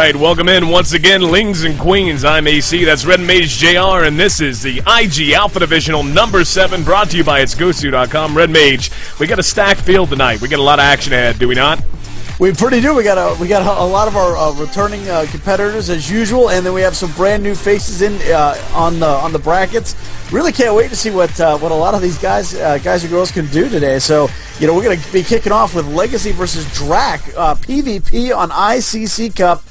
right, welcome in once again, Lings and Queens. I'm AC, that's Red Mage JR, and this is the IG Alpha Divisional number 7, brought to you by itsgosu.com. Red Mage, we got a stacked field tonight. We got a lot of action ahead, do we not? We pretty do. We got a lot of our returning competitors as usual, and then we have some brand new faces in on the brackets. Really can't wait to see what a lot of these guys and girls can do today. So we're going to be kicking off with Legacy versus Drac PvP on ICC Cup.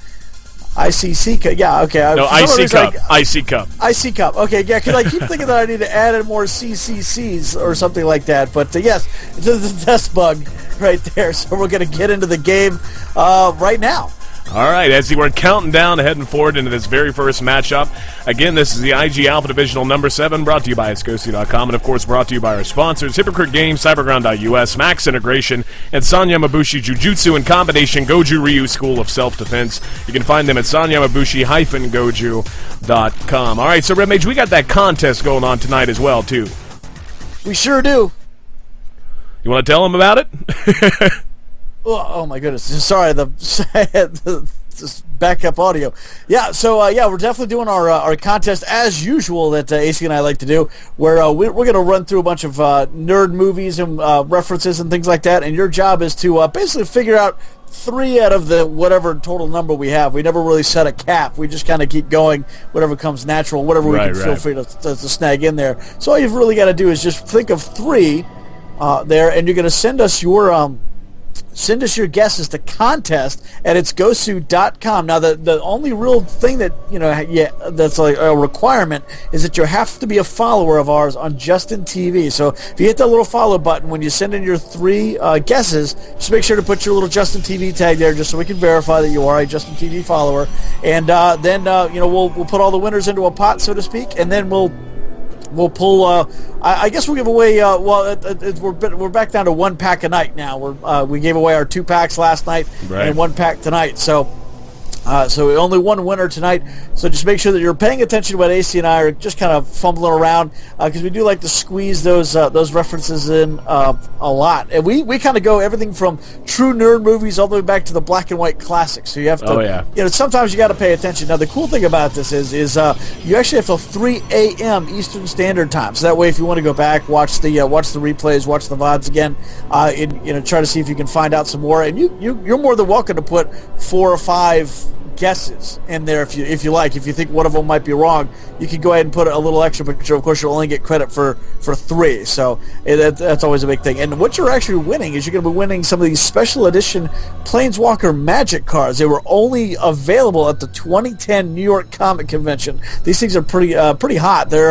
ICC Cup, yeah, okay. No, IC Cup. IC Cup. IC Cup, okay, yeah, because I keep thinking that I need to add in more CCCs or something like that. But yes, it's a test bug right there. So we're going to get into the game right now. All right, as we're counting down, heading forward into this very first matchup. Again, this is the IG Alpha Divisional number 7, brought to you by itsgosu.com, and of course brought to you by our sponsors, Hypocrite Games, Cyberground.us, Max Integration, and Sanyamabushi Jujutsu and Combination Goju Ryu School of Self-Defense. You can find them at sanyamabushi-goju.com. All right, so Red Mage, we got that contest going on tonight as well, too. We sure do. You want to tell them about it? Oh my goodness! Sorry, the backup audio. Yeah, so we're definitely doing our contest as usual that AC and I like to do, where we're going to run through a bunch of nerd movies and references and things like that. And your job is to basically figure out 3 out of the whatever total number we have. We never really set a cap. We just kind of keep going, whatever comes natural, whatever we can feel free to snag in there. So all you've really got to do is just think of 3 there, and you're going to send us your guesses to contest at itsgosu.com. Now, the only real thing that, that's like a requirement is that you have to be a follower of ours on Justin TV. So if you hit that little follow button when you send in your 3 guesses, just make sure to put your little Justin TV tag there just so we can verify that you are a Justin TV follower. And then we'll put all the winners into a pot, so to speak, and then we'll pull. I guess we'll give away. We're back down to 1 pack a night now. We gave away our 2 packs last night and 1 pack tonight. So only 1 winner tonight. So just make sure that you're paying attention to what AC and I are just kind of fumbling around, because we do like to squeeze those references in a lot. And we kind of go everything from true nerd movies all the way back to the black and white classics. So you have to, sometimes you got to pay attention. Now the cool thing about this is you actually have till 3 a.m. Eastern Standard Time. So that way, if you want to go back, watch the replays, watch the VODs again, and try to see if you can find out some more. And you're more than welcome to put 4 or 5 guesses in there if you like. If you think one of them might be wrong, you can go ahead and put a little extra, but of course you'll only get credit for 3. So that's always a big thing. And what you're actually winning is you're going to be winning some of these special edition Planeswalker Magic cards. They were only available at the 2010 New York Comic Convention. These things are pretty hot. They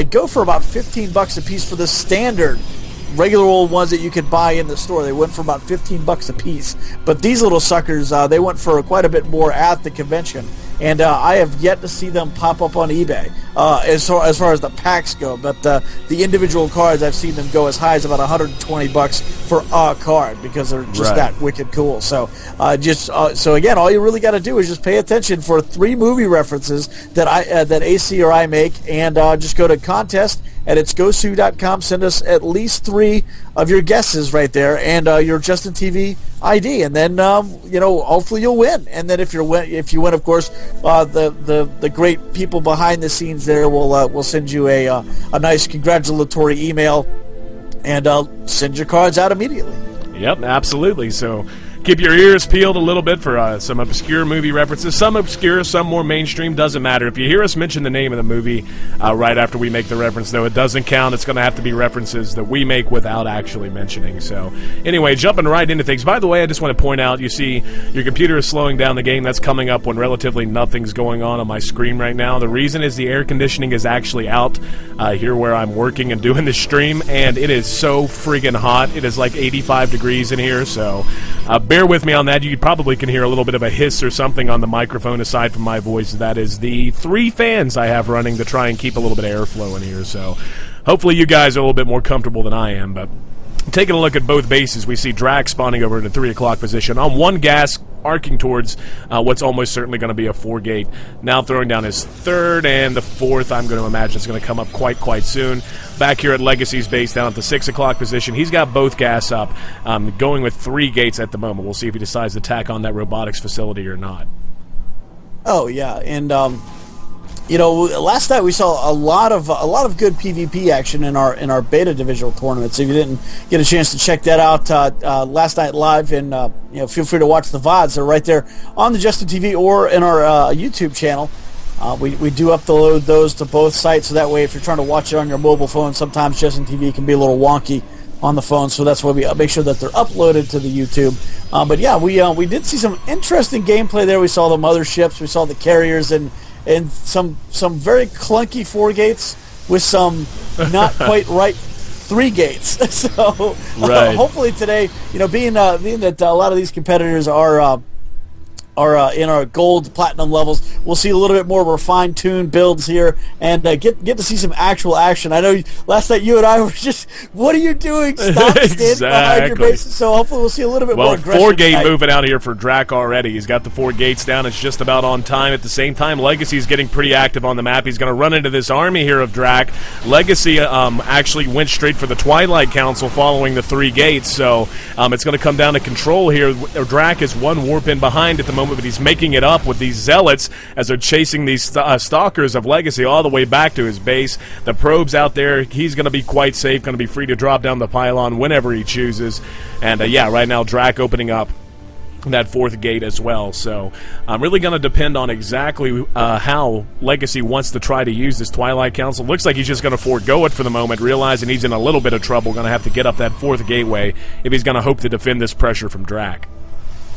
go for about $15 a piece for the standard regular old ones that you could buy in the store. They went for about $15 a piece. But these little suckers, they went for quite a bit more at the convention. And I have yet to see them pop up on eBay as far as the packs go. But the individual cards, I've seen them go as high as about $120 for a card, because they're just that wicked cool. So so again, all you really got to do is just pay attention for 3 movie references that AC or I make, and just go to contest at itsgosu.com. Send us at least 3 of your guesses right there, and your Justin TV ID, and then hopefully you'll win. And then if you win, of course, the great people behind the scenes there will send you a nice congratulatory email, and send your cards out immediately. Yep, absolutely. So keep your ears peeled a little bit for some obscure movie references. Some obscure, some more mainstream. Doesn't matter. If you hear us mention the name of the movie right after we make the reference, though, it doesn't count. It's going to have to be references that we make without actually mentioning. So anyway, jumping right into things. By the way, I just want to point out, you see your computer is slowing down the game. That's coming up when relatively nothing's going on my screen right now. The reason is the air conditioning is actually out here where I'm working and doing the stream, and it is so friggin' hot. It is like 85 degrees in here, so bear with me on that. You probably can hear a little bit of a hiss or something on the microphone aside from my voice. That is the 3 fans I have running to try and keep a little bit of airflow in here. So hopefully you guys are a little bit more comfortable than I am. But taking a look at both bases, we see Drac spawning over in the 3 o'clock position. On one gas, arcing towards what's almost certainly going to be a 4-gate. Now throwing down his 3rd, and the 4th I'm going to imagine is going to come up quite soon. Back here at Legacy's base down at the 6 o'clock position, he's got both gas up, going with 3 gates at the moment. We'll see if he decides to tack on that robotics facility or not. Oh yeah, and last night we saw a lot of good PvP action in our beta divisional tournament. So if you didn't get a chance to check that out last night live, and feel free to watch the VODs. They're right there on the Justin TV or in our YouTube channel. We do upload those to both sites, so that way if you're trying to watch it on your mobile phone, sometimes Justin TV can be a little wonky on the phone, so that's why we make sure that they're uploaded to the YouTube. But yeah, we did see some interesting gameplay there. We saw the motherships, we saw the carriers, and some very clunky 4 gates with some not quite right 3 gates. So right. Hopefully today, being that a lot of these competitors are in our gold, platinum levels, we'll see a little bit more refined tuned builds here, and get to see some actual action. I know last night you and I were just, what are you doing? Stop standing behind your bases. So hopefully we'll see a little bit more aggression. 4-gate moving out here for Drac already. He's got the 4 gates down. It's just about on time. At the same time, Legacy's getting pretty active on the map. He's going to run into this army here of Drac. Legacy actually went straight for the Twilight Council following the 3 gates, so it's going to come down to control here. Drac is 1 warp in behind at the moment, but he's making it up with these zealots as they're chasing these stalkers of Legacy all the way back to his base. The probe's out there. He's going to be quite safe, going to be free to drop down the pylon whenever he chooses. And yeah, right now Drac opening up that 4th gate as well. So I'm really going to depend on exactly how Legacy wants to try to use this Twilight Council. Looks like he's just going to forego it for the moment, realizing he's in a little bit of trouble. Going to have to get up that 4th gateway if he's going to hope to defend this pressure from Drac.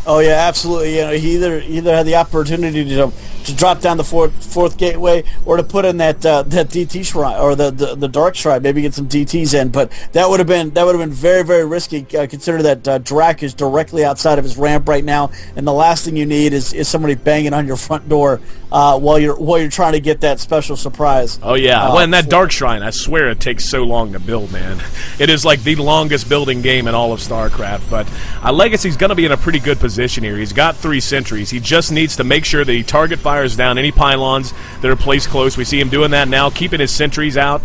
Oh yeah, absolutely. He either had the opportunity to drop down the fourth gateway, or to put in that DT shrine, or the dark shrine, maybe get some DTs in. But that would have been very, very risky. Consider that Drac is directly outside of his ramp right now, and the last thing you need is somebody banging on your front door while you're trying to get that special surprise. Oh yeah, well, and that dark shrine, I swear it takes so long to build, man. It is like the longest building game in all of StarCraft. But Legacy's going to be in a pretty good position here. He's got 3 sentries. He just needs to make sure that he target fires down any pylons that are placed close. We see him doing that now, keeping his sentries out.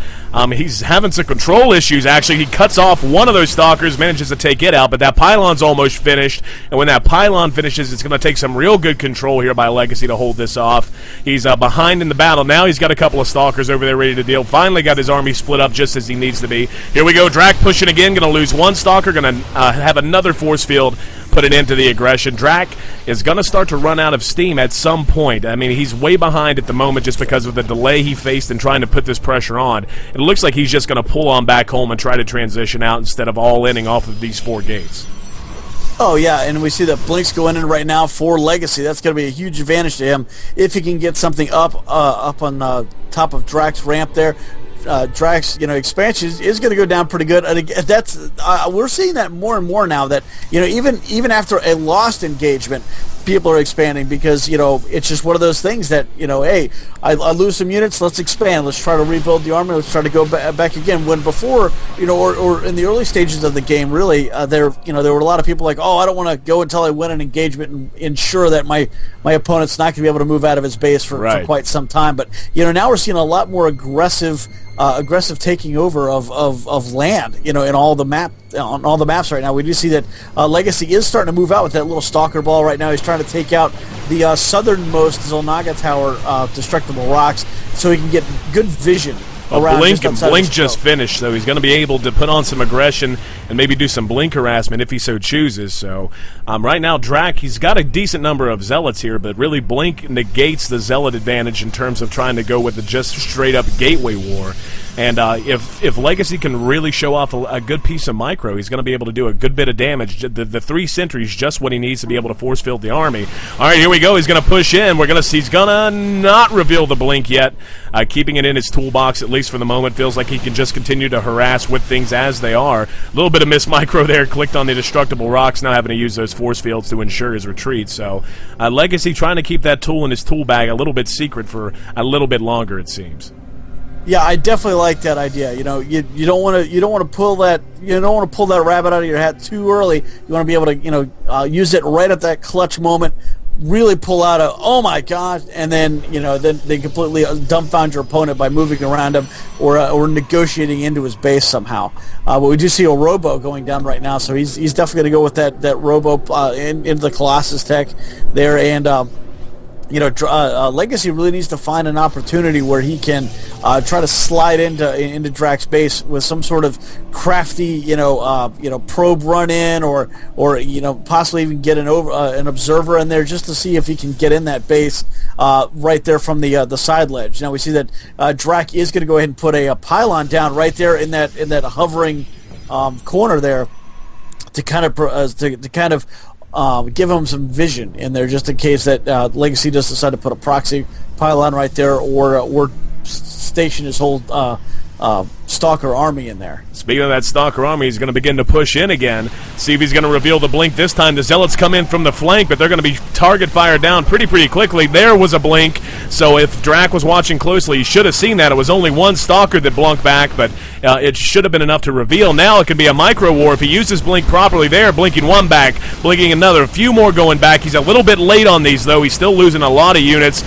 He's having some control issues, actually. He cuts off one of those stalkers, manages to take it out, but that pylon's almost finished, and when that pylon finishes, it's going to take some real good control here by Legacy to hold this off. He's behind in the battle. Now he's got a couple of stalkers over there ready to deal. Finally got his army split up just as he needs to be. Here we go. Drac pushing again. Going to lose 1 stalker. Going to have another force field put an end to the aggression. Drac is going to start to run out of steam at some point. I mean, he's way behind at the moment just because of the delay he faced in trying to put this pressure on. It looks like he's just going to pull on back home and try to transition out instead of all-inning off of these 4 gates. Oh, yeah, and we see that Blink's going in right now for Legacy. That's going to be a huge advantage to him if he can get something up on top of Drac's ramp there. Drac's expansion is going to go down pretty good, and that's we're seeing that more and more now. That even after a lost engagement, people are expanding because it's just one of those things that hey, I lose some units, let's expand, let's try to rebuild the army, let's try to go back again. When before or in the early stages of the game, really there were a lot of people like, oh, I don't want to go until I win an engagement and ensure that my opponent's not going to be able to move out of his base for quite some time. But now we're seeing a lot more aggressive taking over of land, in all the maps right now. We do see that Legacy is starting to move out with that little stalker ball right now. He's trying to take out the southernmost Zolnaga Tower destructible rocks, so he can get good vision. Blink just finished, so he's going to be able to put on some aggression and maybe do some Blink harassment if he so chooses. So right now, Drac, he's got a decent number of Zealots here, but really Blink negates the Zealot advantage in terms of trying to go with the just straight-up Gateway War. And if Legacy can really show off a good piece of micro, he's going to be able to do a good bit of damage. The 3 sentries, just what he needs to be able to force field the army. All right, here we go. He's going to push in. He's going to not reveal the Blink yet, keeping it in his toolbox at least for the moment. Feels like he can just continue to harass with things as they are. A little bit of miss micro there. Clicked on the destructible rocks, now having to use those force fields to ensure his retreat. So Legacy trying to keep that tool in his tool bag a little bit secret for a little bit longer, it seems. Yeah, I definitely like that idea. You know, you don't want to pull that rabbit out of your hat too early. You want to be able to use it right at that clutch moment. Really pull out a oh my god, and then they completely dumbfound your opponent by moving around him or negotiating into his base somehow. But we do see a Robo going down right now, so he's definitely going to go with that Robo into the Colossus tech there, and Legacy really needs to find an opportunity where he can try to slide into Drax's base with some sort of crafty, probe run in, or possibly even get an observer in there just to see if he can get in that base right there from the side ledge. Now we see that Drax is going to go ahead and put a pylon down right there in that hovering corner there to kind of give them some vision in there, just in case that Legacy does decide to put a proxy pylon right there, or station his whole Stalker army in there. Speaking of that Stalker army, he's going to begin to push in again. See if he's going to reveal the blink this time. The Zealots come in from the flank, but they're going to be target fired down pretty quickly. There was a blink, so if Drac was watching closely, he should have seen that. It was only one Stalker that blinked back, but it should have been enough to reveal. Now it can be a micro war if he uses blink properly there, blinking one back, blinking another, a few more going back. He's a little bit late on these, though. He's still losing a lot of units,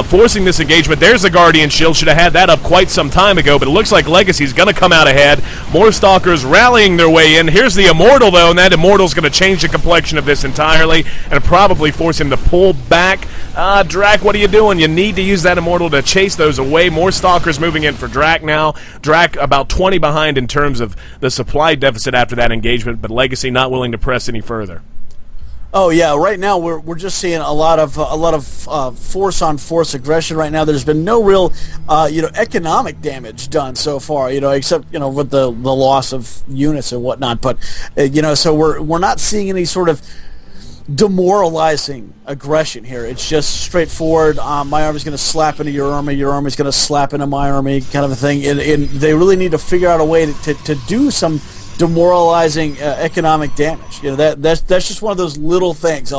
forcing this engagement. There's the Guardian Shield. Should have had that up quite some time ago, but it looks like Legacy's going to come out ahead. More Stalkers rallying their way in. Here's the Immortal, though, and that Immortal's going to change the complexion of this entirely and probably force him to pull back. Drac, what are you doing? You need to use that Immortal to chase those away. More Stalkers moving in for Drac now. Drac about 20 behind in terms of the supply deficit after that engagement, but Legacy not willing to press any further. Oh yeah, right now we're just seeing a lot of force on force aggression right now. There's been no real economic damage done so far, except with the loss of units and whatnot. But so we're not seeing any sort of demoralizing aggression here. It's just straightforward. My army's going to slap into your army's going to slap into my army, kind of a thing. And they really need to figure out a way to do some demoralizing economic damage. That's just one of those little things.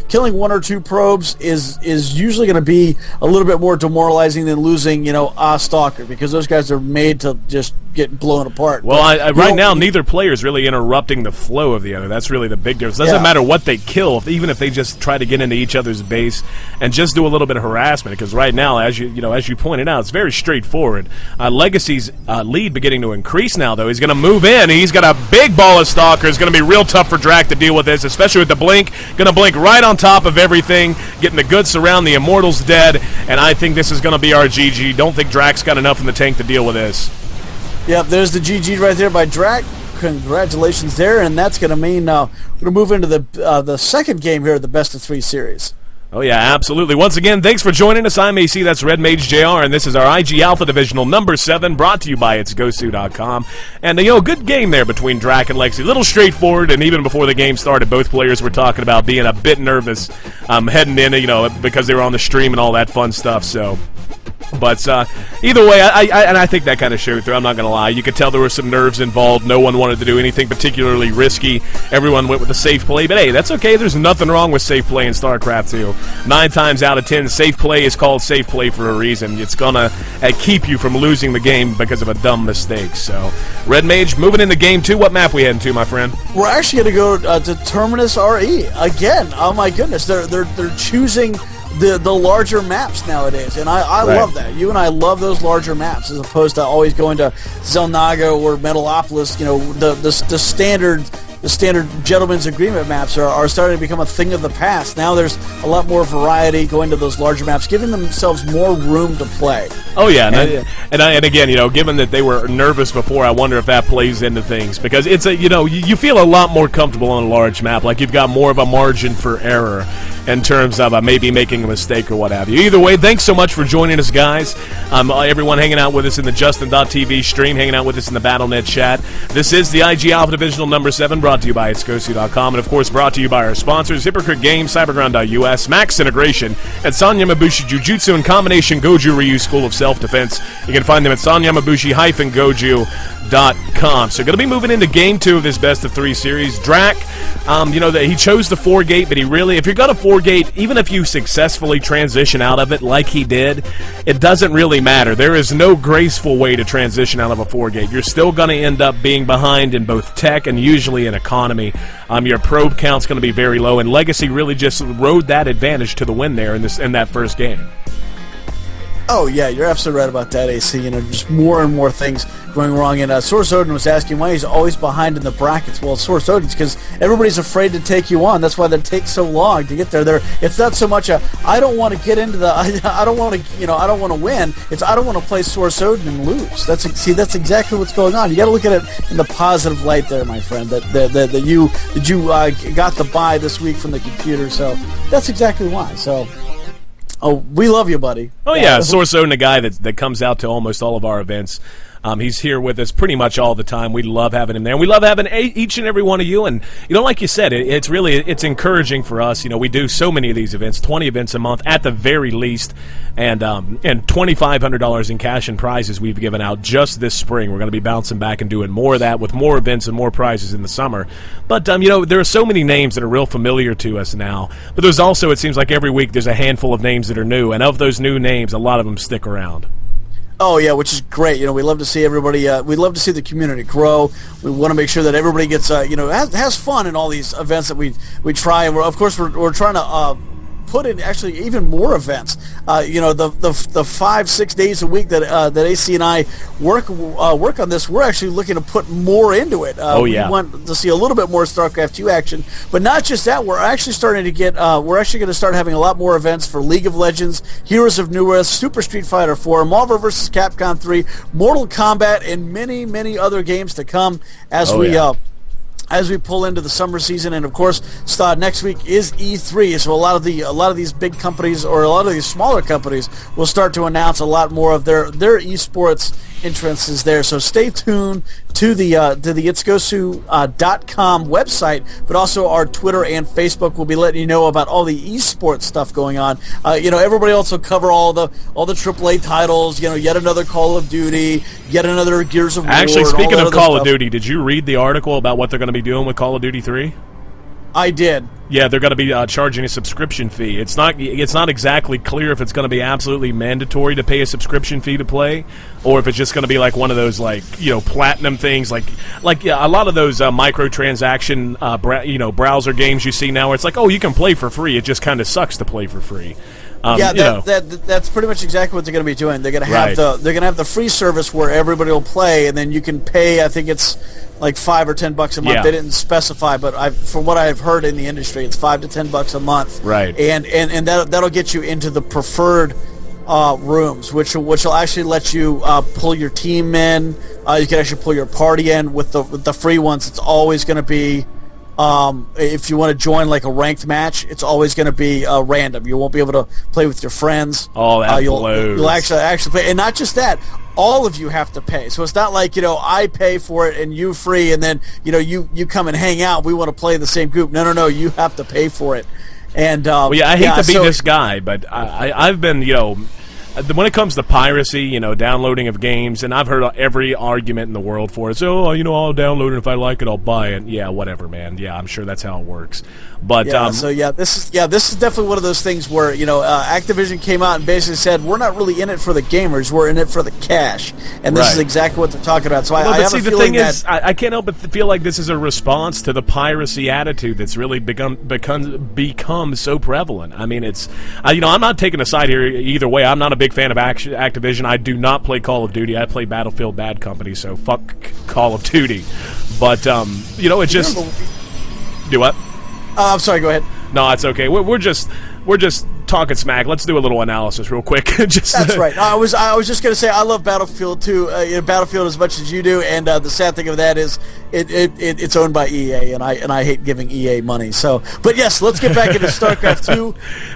Killing one or two probes is usually going to be a little bit more demoralizing than losing a Stalker, because those guys are made to just get blown apart. Well, right now neither player is really interrupting the flow of the other. That's really the big difference. It doesn't matter what they kill, even if they just try to get into each other's base and just do a little bit of harassment, because right now, as you pointed out, it's very straightforward. Legacy's lead beginning to increase now, though. He's going to move in. He's got a big ball of Stalkers. It's going to be real tough for Drac to deal with this, especially with the blink. Going to blink right on top of everything, getting the good surround. The Immortal's dead, and I think this is going to be our GG. Don't think Drac's got enough in the tank to deal with this. Yep, there's the GG right there by Drac. Congratulations there, and that's going to mean we're going to move into the second game here of the Best of 3 series. Oh, yeah, absolutely. Once again, thanks for joining us. I'm AC, that's Red Mage JR, and this is our IG Alpha Divisional number 7, brought to you by itsgosu.com. And, good game there between Drac and Lexi. A little straightforward, and even before the game started, both players were talking about being a bit nervous heading in, because they were on the stream and all that fun stuff, so... But either way, I think that kind of showed through. I'm not going to lie. You could tell there were some nerves involved. No one wanted to do anything particularly risky. Everyone went with the safe play. But, hey, that's okay. There's nothing wrong with safe play in StarCraft 2. 9 times out of 10, safe play is called safe play for a reason. It's going to keep you from losing the game because of a dumb mistake. So, Red Mage, moving into Game 2. What map we heading to, my friend? We're actually going to go to Terminus RE. Again, oh, my goodness. They're choosing... the larger maps nowadays, and I love that. You and I love those larger maps as opposed to always going to Zelnaga or Metalopolis. The standard gentleman's agreement maps are starting to become a thing of the past. Now there's a lot more variety going to those larger maps, giving themselves more room to play. Oh yeah, and again, given that they were nervous before, I wonder if that plays into things, because it's you feel a lot more comfortable on a large map, like you've got more of a margin for error in terms of maybe making a mistake or what have you. Either way, thanks so much for joining us, guys. Everyone hanging out with us in the Justin.tv stream, hanging out with us in the BattleNet chat. This is the IG Alpha Divisional number 7, brought to you by itsgosu.com, and of course brought to you by our sponsors, Hypocrite Games, Cyberground.us, Max Integration, and Sanya Mabushi Jujutsu and Combination Goju Ryu School of Self-Defense. You can find them at sanyamabushi-goju.com. StarCraft2.com. So going to be moving into Game 2 of this Best of 3 series. Drac, he chose the 4-gate, but if you're going to 4-gate, even if you successfully transition out of it like he did, it doesn't really matter. There is no graceful way to transition out of a 4-gate. You're still going to end up being behind in both tech and usually in economy. Your probe count's going to be very low, and Legacy really just rode that advantage to the win there in that first game. Oh, yeah, you're absolutely right about that, AC. Just more and more things going wrong. And Source Odin was asking why he's always behind in the brackets. Well, Source Odin's because everybody's afraid to take you on. That's why they take so long to get there. It's not so much I don't want to get into the I don't want to I don't want to win. It's I don't want to play Source Odin and lose. That's exactly what's going on. You got to look at it in the positive light there, my friend. That you got the buy this week from the computer. So that's exactly why. So. Oh, we love you, buddy. Oh, yeah, Source Odin, a guy that comes out to almost all of our events. He's here with us pretty much all the time. We love having him there. And we love having each and every one of you. And, like you said, it's encouraging for us. We do so many of these events, 20 events a month at the very least, and $2,500 in cash and prizes we've given out just this spring. We're going to be bouncing back and doing more of that with more events and more prizes in the summer. But, there are so many names that are real familiar to us now. But there's also, it seems like every week there's a handful of names that are new. And of those new names, a lot of them stick around. Oh, yeah, which is great. We love to see everybody, we love to see the community grow. We want to make sure that everybody gets, has fun in all these events that we try. And, we're trying to put in actually even more events. The 5-6 days a week that AC and I work on this, we're actually looking to put more into it. We want to see a little bit more StarCraft 2 action, but not just that. We're actually starting to get. We're actually going to start having a lot more events for League of Legends, Heroes of New Earth, Super Street Fighter 4, Marvel vs. Capcom 3, Mortal Kombat, and many, many other games to come as we pull into the summer season. And of course, next week is E3, so a lot of these big companies or a lot of these smaller companies will start to announce a lot more of their esports entrances there. So stay tuned to the itsgosu.com website, but also our Twitter and Facebook will be letting you know about all the esports stuff going on. Everybody else will cover all the AAA titles. Yet another Call of Duty, yet another Gears of War. Actually, speaking of Call of Duty, did you read the article about what they're going to be doing with Call of Duty 3? I did. Yeah, they're going to be charging a subscription fee. It's not exactly clear if it's going to be absolutely mandatory to pay a subscription fee to play, or if it's just going to be like one of those platinum things, like a lot of those microtransaction browser games you see now. Where it's like, oh, you can play for free. It just kind of sucks to play for free. That's pretty much exactly what they're going to be doing. They're going to have the free service where everybody will play, and then you can pay. I think it's like $5 or $10 a month. Yeah. They didn't specify, but from what I've heard in the industry, it's $5 to $10 a month. Right. And that'll get you into the preferred rooms, which will actually let you pull your team in. You can actually pull your party in with the free ones. It's always going to be. If you want to join like a ranked match, it's always going to be random. You won't be able to play with your friends. Oh, that blows. You'll actually play, and not just that. All of you have to pay. So it's not like I pay for it and you free, and then you come and hang out. We want to play the same group. No. You have to pay for it. And I hate to be this guy, but I've been when it comes to piracy, downloading of games, and I've heard every argument in the world for it. So, I'll download it. If I like it, I'll buy it. Yeah, whatever, man. Yeah, I'm sure that's how it works. But this is definitely one of those things where Activision came out and basically said we're not really in it for the gamers, we're in it for the cash, and this is exactly what they're talking about. So I have a feeling that I can't help but feel like this is a response to the piracy attitude that's really become so prevalent. I mean, it's I'm not taking a side here either way. I'm not a big fan of Activision. I do not play Call of Duty. I play Battlefield Bad Company, so fuck Call of Duty. But it's just do what? I'm sorry. Go ahead. No, it's okay. We're just talking smack. Let's do a little analysis real quick. That's right. I was just going to say I love Battlefield too. Battlefield as much as you do, and the sad thing of that is it's owned by EA, and I hate giving EA money. So, but yes, let's get back into StarCraft 2.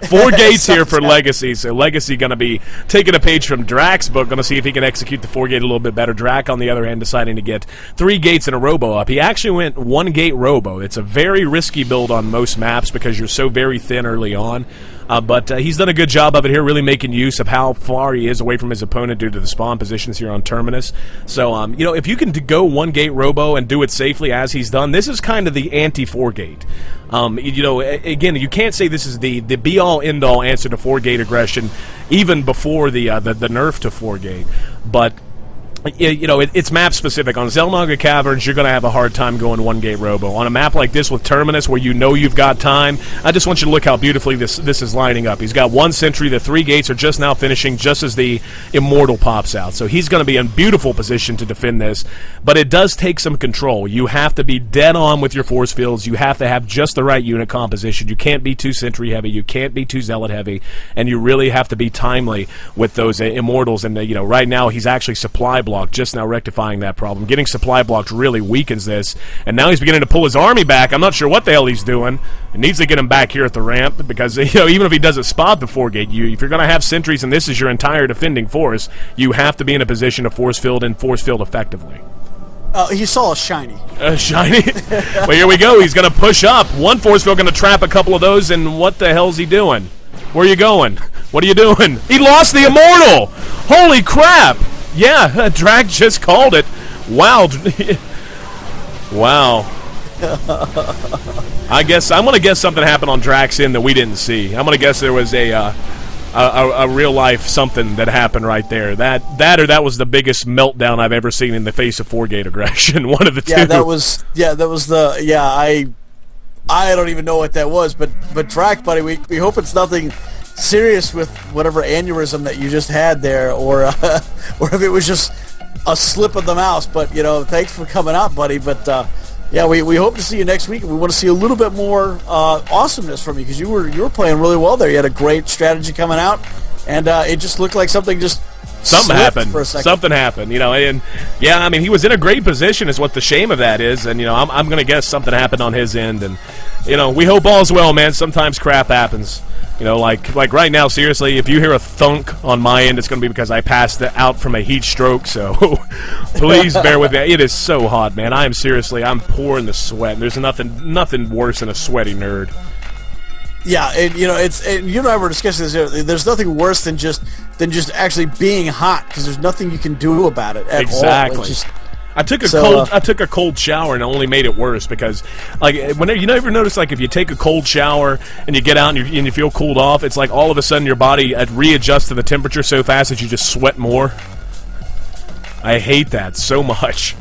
4 gates here for Legacy. So Legacy going to be taking a page from Drac's book. Going to see if he can execute the 4-gate a little bit better. Drac, on the other hand, deciding to get 3 gates and a robo up. He actually went 1-gate robo. It's a very risky build on most maps because you're so very thin early on. But he's done a good job of it here, really making use of how far he is away from his opponent due to the spawn positions here on Terminus. So, if you can go one gate robo and do it safely as he's done, this is kind of the anti-4 gate. Again, you can't say this is the be-all, end-all answer to 4 gate aggression, even before the nerf to 4 gate. But it's map specific. On Zelnaga Caverns, you're going to have a hard time going one gate robo. On a map like this with Terminus, where you've got time, I just want you to look how beautifully this is lining up. He's got 1 sentry. The 3 gates are just now finishing just as the Immortal pops out. So he's going to be in beautiful position to defend this. But it does take some control. You have to be dead on with your force fields. You have to have just the right unit composition. You can't be too sentry heavy. You can't be too zealot heavy. And you really have to be timely with those Immortals. And right now he's actually supply blocked, just now rectifying that problem. Getting supply blocked really weakens this, and now he's beginning to pull his army back. I'm not sure what the hell he's doing. He needs to get him back here at the ramp, because even if he doesn't spot the 4 gate, if you're going to have sentries and this is your entire defending force, you have to be in a position to force field effectively. He saw a shiny. Shiny? Well, here we go. He's going to push up. One force field going to trap a couple of those, and what the hell's he doing? Where are you going? What are you doing? He lost the Immortal! Holy crap! Yeah, Drag just called it. Wow. Wow. I'm going to guess something happened on Drax in that we didn't see. I'm going to guess there was a real life something that happened right there. That was the biggest meltdown I've ever seen in the face of 4 gate aggression. One of the two. I don't even know what that was, but Drac, buddy, we hope it's nothing serious with whatever aneurysm that you just had there, or if it was just a slip of the mouse. But thanks for coming out, buddy. But we hope to see you next week. We want to see a little bit more awesomeness from you, because you were playing really well there. You had a great strategy coming out, and it just looked like something happened for a second. Something happened, and he was in a great position is what the shame of that is, and I'm going to guess something happened on his end, and we hope all's well, man. Sometimes crap happens. Like right now, seriously, if you hear a thunk on my end, it's going to be because I passed out from a heat stroke, so please bear with me. It is so hot, man. I'm pouring the sweat, and there's nothing worse than a sweaty nerd. Yeah, and you and I were discussing this. There's nothing worse than just actually being hot, because there's nothing you can do about it at all. Exactly. I took a cold shower, and it only made it worse, because whenever you ever notice, if you take a cold shower and you get out and you feel cooled off, it's like all of a sudden your body readjusts to the temperature so fast that you just sweat more. I hate that so much.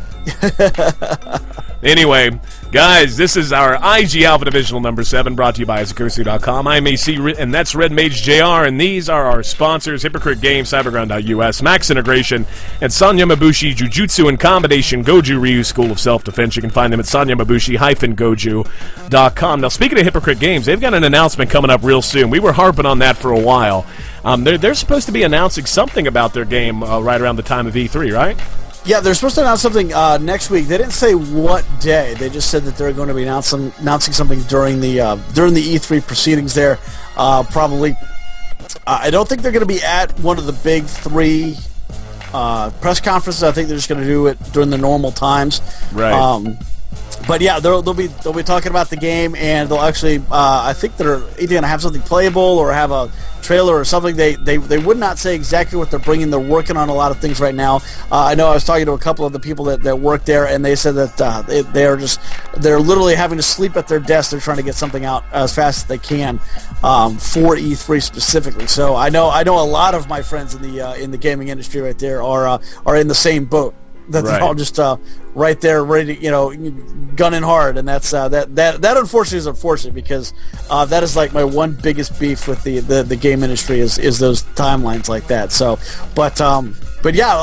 Anyway, guys, this is our IG Alpha Divisional number 7, brought to you by Azukosu.com. I'm AC, and that's Red Mage JR, and these are our sponsors: Hypocrite Games, Cyberground.us, Max Integration, and Sanya Mabushi Jujutsu and Combination Goju Ryu School of Self-Defense. You can find them at sanyamabushi-goju.com. Now, speaking of Hypocrite Games, they've got an announcement coming up real soon. We were harping on that for a while. They're supposed to be announcing something about their game right around the time of E3, right? Yeah, they're supposed to announce something next week. They didn't say what day. They just said that they're going to be announcing something during the E3 proceedings there. Probably, I don't think they're going to be at one of the big 3 press conferences. I think they're just going to do it during the normal times. Right. But yeah, they'll be talking about the game, and they'll actually I think they're either going to have something playable or have a trailer or something. They would not say exactly what they're bringing. They're working on a lot of things right now. I know I was talking to a couple of the people that work there, and they said that they're literally having to sleep at their desk. They're trying to get something out as fast as they can for E3 specifically. So I know a lot of my friends in the gaming industry right there are in the same boat. That they're all just right there, ready to, gunning hard, and that's that unfortunately is unfortunate, because that is like my one biggest beef with the game industry is those timelines like that. So, but yeah,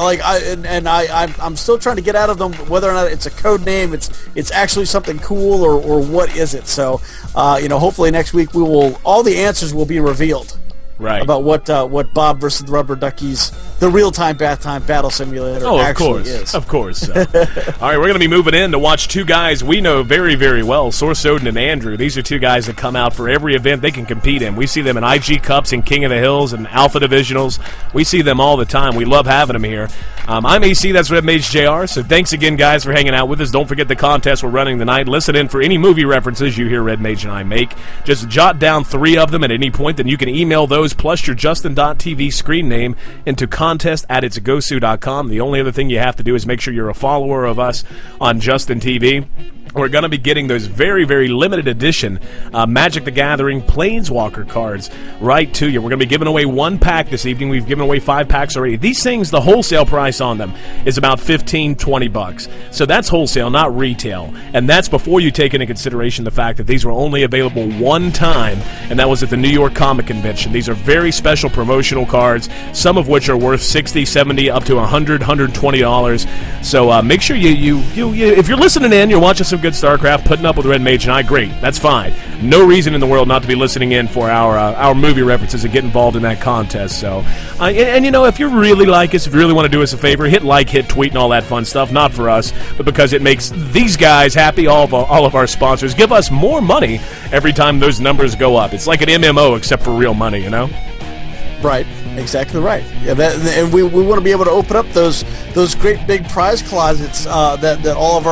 I'm still trying to get out of them whether or not it's a code name, it's actually something cool, or what is it. So, hopefully next week all the answers will be revealed. Right. About what Bob versus the Rubber Duckies the real-time battle simulator actually is. Of course. So. All right, we're going to be moving in to watch two guys we know very, very well, Source Odin and Andrew. These are two guys that come out for every event they can compete in. We see them in IG Cups and King of the Hills and Alpha Divisionals. We see them all the time. We love having them here. I'm AC, that's Red Mage JR, so thanks again, guys, for hanging out with us. Don't forget the contest we're running tonight. Listen in for any movie references you hear Red Mage and I make. Just jot down 3 of them at any point, then you can email those plus your Justin.tv screen name into contest@itsagosu.com. The only other thing you have to do is make sure you're a follower of us on Justin TV. We're going to be getting those very, very limited edition Magic the Gathering Planeswalker cards right to you. We're going to be giving away 1 pack this evening. We've given away 5 packs already. These things, the wholesale price on them is about $15-20. So that's wholesale, not retail. And that's before you take into consideration the fact that these were only available 1 time, and that was at the New York Comic Convention. These are very special promotional cards, some of which are worth $60, $70, up to $100, $120. So make sure you if you're listening in, you're watching some good StarCraft, putting up with Red Mage and I, great. That's fine. No reason in the world not to be listening in for our movie references and get involved in that contest. So, and you know, if you really like us, if you really want to do us a favor, hit like, hit tweet, and all that fun stuff. Not for us, but because it makes these guys happy. All of our sponsors give us more money every time those numbers go up. It's like an MMO except for real money, you know. Right, exactly right. Yeah, and we want to be able to open up those great big prize closets that all of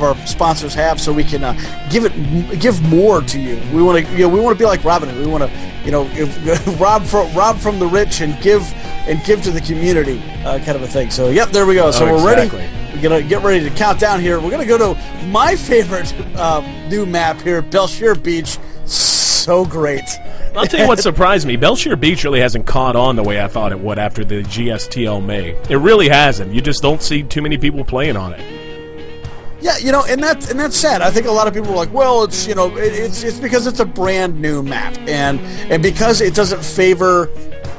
our sponsors have, so we can give more to you. We want to be like Robin Hood. We want to rob from the rich and give to the community, kind of a thing. So yep, there we go. So we're ready. We're gonna get ready to count down here. We're gonna go to my favorite new map here, Belshir Beach. So great. I'll tell you what surprised me. Belshir Beach really hasn't caught on the way I thought it would after the GSTL May. It really hasn't. You just don't see too many people playing on it. Yeah, and that's sad. I think a lot of people are like, well, it's because it's a brand new map, and because it doesn't favor.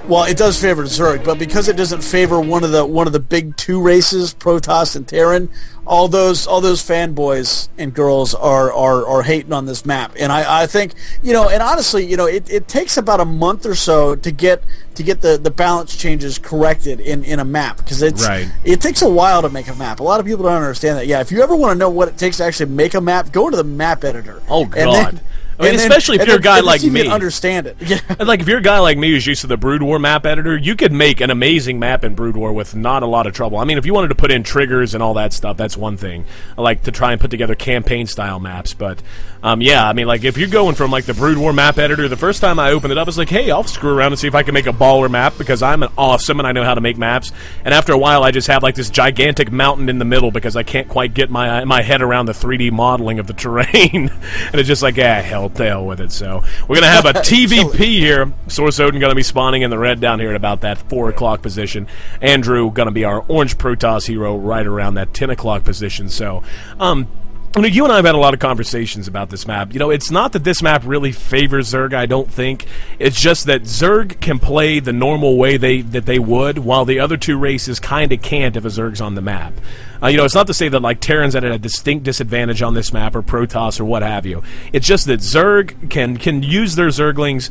Well, it does favor Zerg, but because it doesn't favor one of the big 2 races, Protoss and Terran, all those fanboys and girls are hating on this map. And I think, and honestly, it takes about a month or so to get the balance changes corrected in a map, because it takes a while to make a map. A lot of people don't understand that. Yeah, if you ever want to know what it takes to actually make a map, go to the map editor. Oh God. Especially if you're a guy like me. Understand it. Yeah. Like if you're a guy like me who's used to the Brood War map editor, you could make an amazing map in Brood War with not a lot of trouble. I mean, if you wanted to put in triggers and all that stuff, that's one thing. I like to try and put together campaign-style maps, but yeah, I mean, like if you're going from like the Brood War map editor, the first time I opened it up, I was like, hey, I'll screw around and see if I can make a baller map because I'm awesome and I know how to make maps. And after a while, I just have like this gigantic mountain in the middle because I can't quite get my head around the 3D modeling of the terrain. And it's just like, hell with it. So we're going to have a TVP here. Source Odin going to be spawning in the red down here at about that 4 o'clock position. Andrew going to be our orange Protoss hero right around that 10 o'clock position. So, you and I have had a lot of conversations about this map. It's not that this map really favors Zerg, I don't think. It's just that Zerg can play the normal way that they would, while the other 2 races kind of can't if a Zerg's on the map. It's not to say that like Terran's at a distinct disadvantage on this map, or Protoss, or what have you. It's just that Zerg can use their Zerglings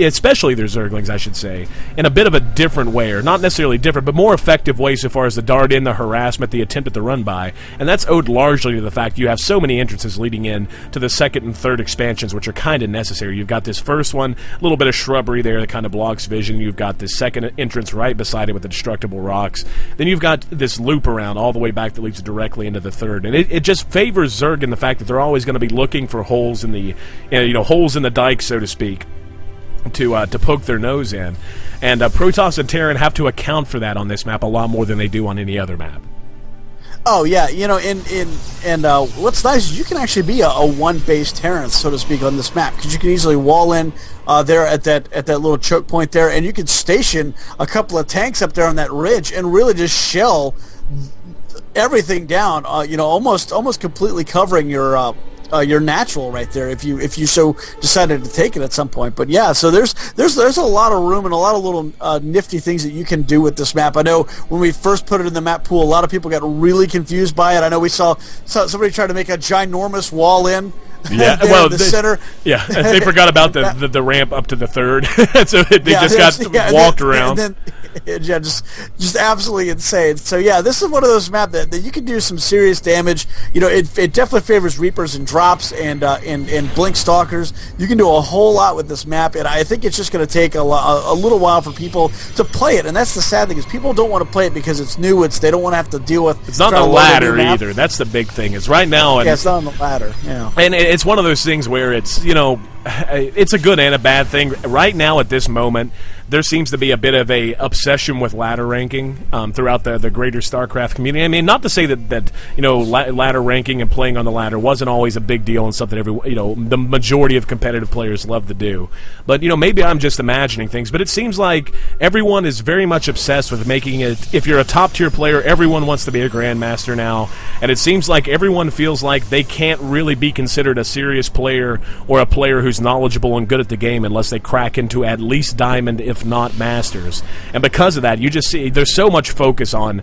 especially their Zerglings, I should say, in a bit of a different way, or not necessarily different, but more effective way so far as the dart in, the harassment, the attempt at the run by, and that's owed largely to the fact you have so many entrances leading in to the 2nd and 3rd expansions, which are kind of necessary. You've got this first one, a little bit of shrubbery there that kind of blocks vision. You've got this 2nd entrance right beside it with the destructible rocks. Then you've got this loop around all the way back that leads directly into the 3rd, and it just favors Zerg in the fact that they're always going to be looking for holes in the holes in the dike, so to speak, to poke their nose in. And Protoss and Terran have to account for that on this map a lot more than they do on any other map. Oh yeah, and what's nice is you can actually be a one-base Terran, so to speak, on this map, because you can easily wall in there at that little choke point there, and you can station a couple of tanks up there on that ridge and really just shell everything down, almost completely covering your natural right there if you so decided to take it at some point. But yeah, so there's a lot of room and a lot of little nifty things that you can do with this map. I know when we first put it in the map pool, a lot of people got really confused by it. I know we saw somebody try to make a ginormous wall in Yeah, there well, in the center. Yeah, they forgot about the ramp up to the third, so they just got walked around. And then, yeah, just absolutely insane. So yeah, this is one of those maps that you can do some serious damage. You know, it definitely favors Reapers and drops and Blink Stalkers. You can do a whole lot with this map, and I think it's just going to take a little while for people to play it. And that's the sad thing, is people don't want to play it because it's new. They don't want to have to deal with. It's not on the ladder either. That's the big thing. Is right now. Yeah, it's not on the ladder. Yeah, and it's one of those things where it's, you know, it's a good and a bad thing. Right now at this moment, there seems to be a bit of a obsession with ladder ranking throughout the greater StarCraft community. I mean, not to say that you know, ladder ranking and playing on the ladder wasn't always a big deal and something the majority of competitive players love to do. But you know, maybe I'm just imagining things. But it seems like everyone is very much obsessed with making it. If you're a top tier player, everyone wants to be a grandmaster now, and it seems like everyone feels like they can't really be considered a serious player or a player who's knowledgeable and good at the game unless they crack into at least Diamond, if not Masters. And because of that, you just see there's so much focus on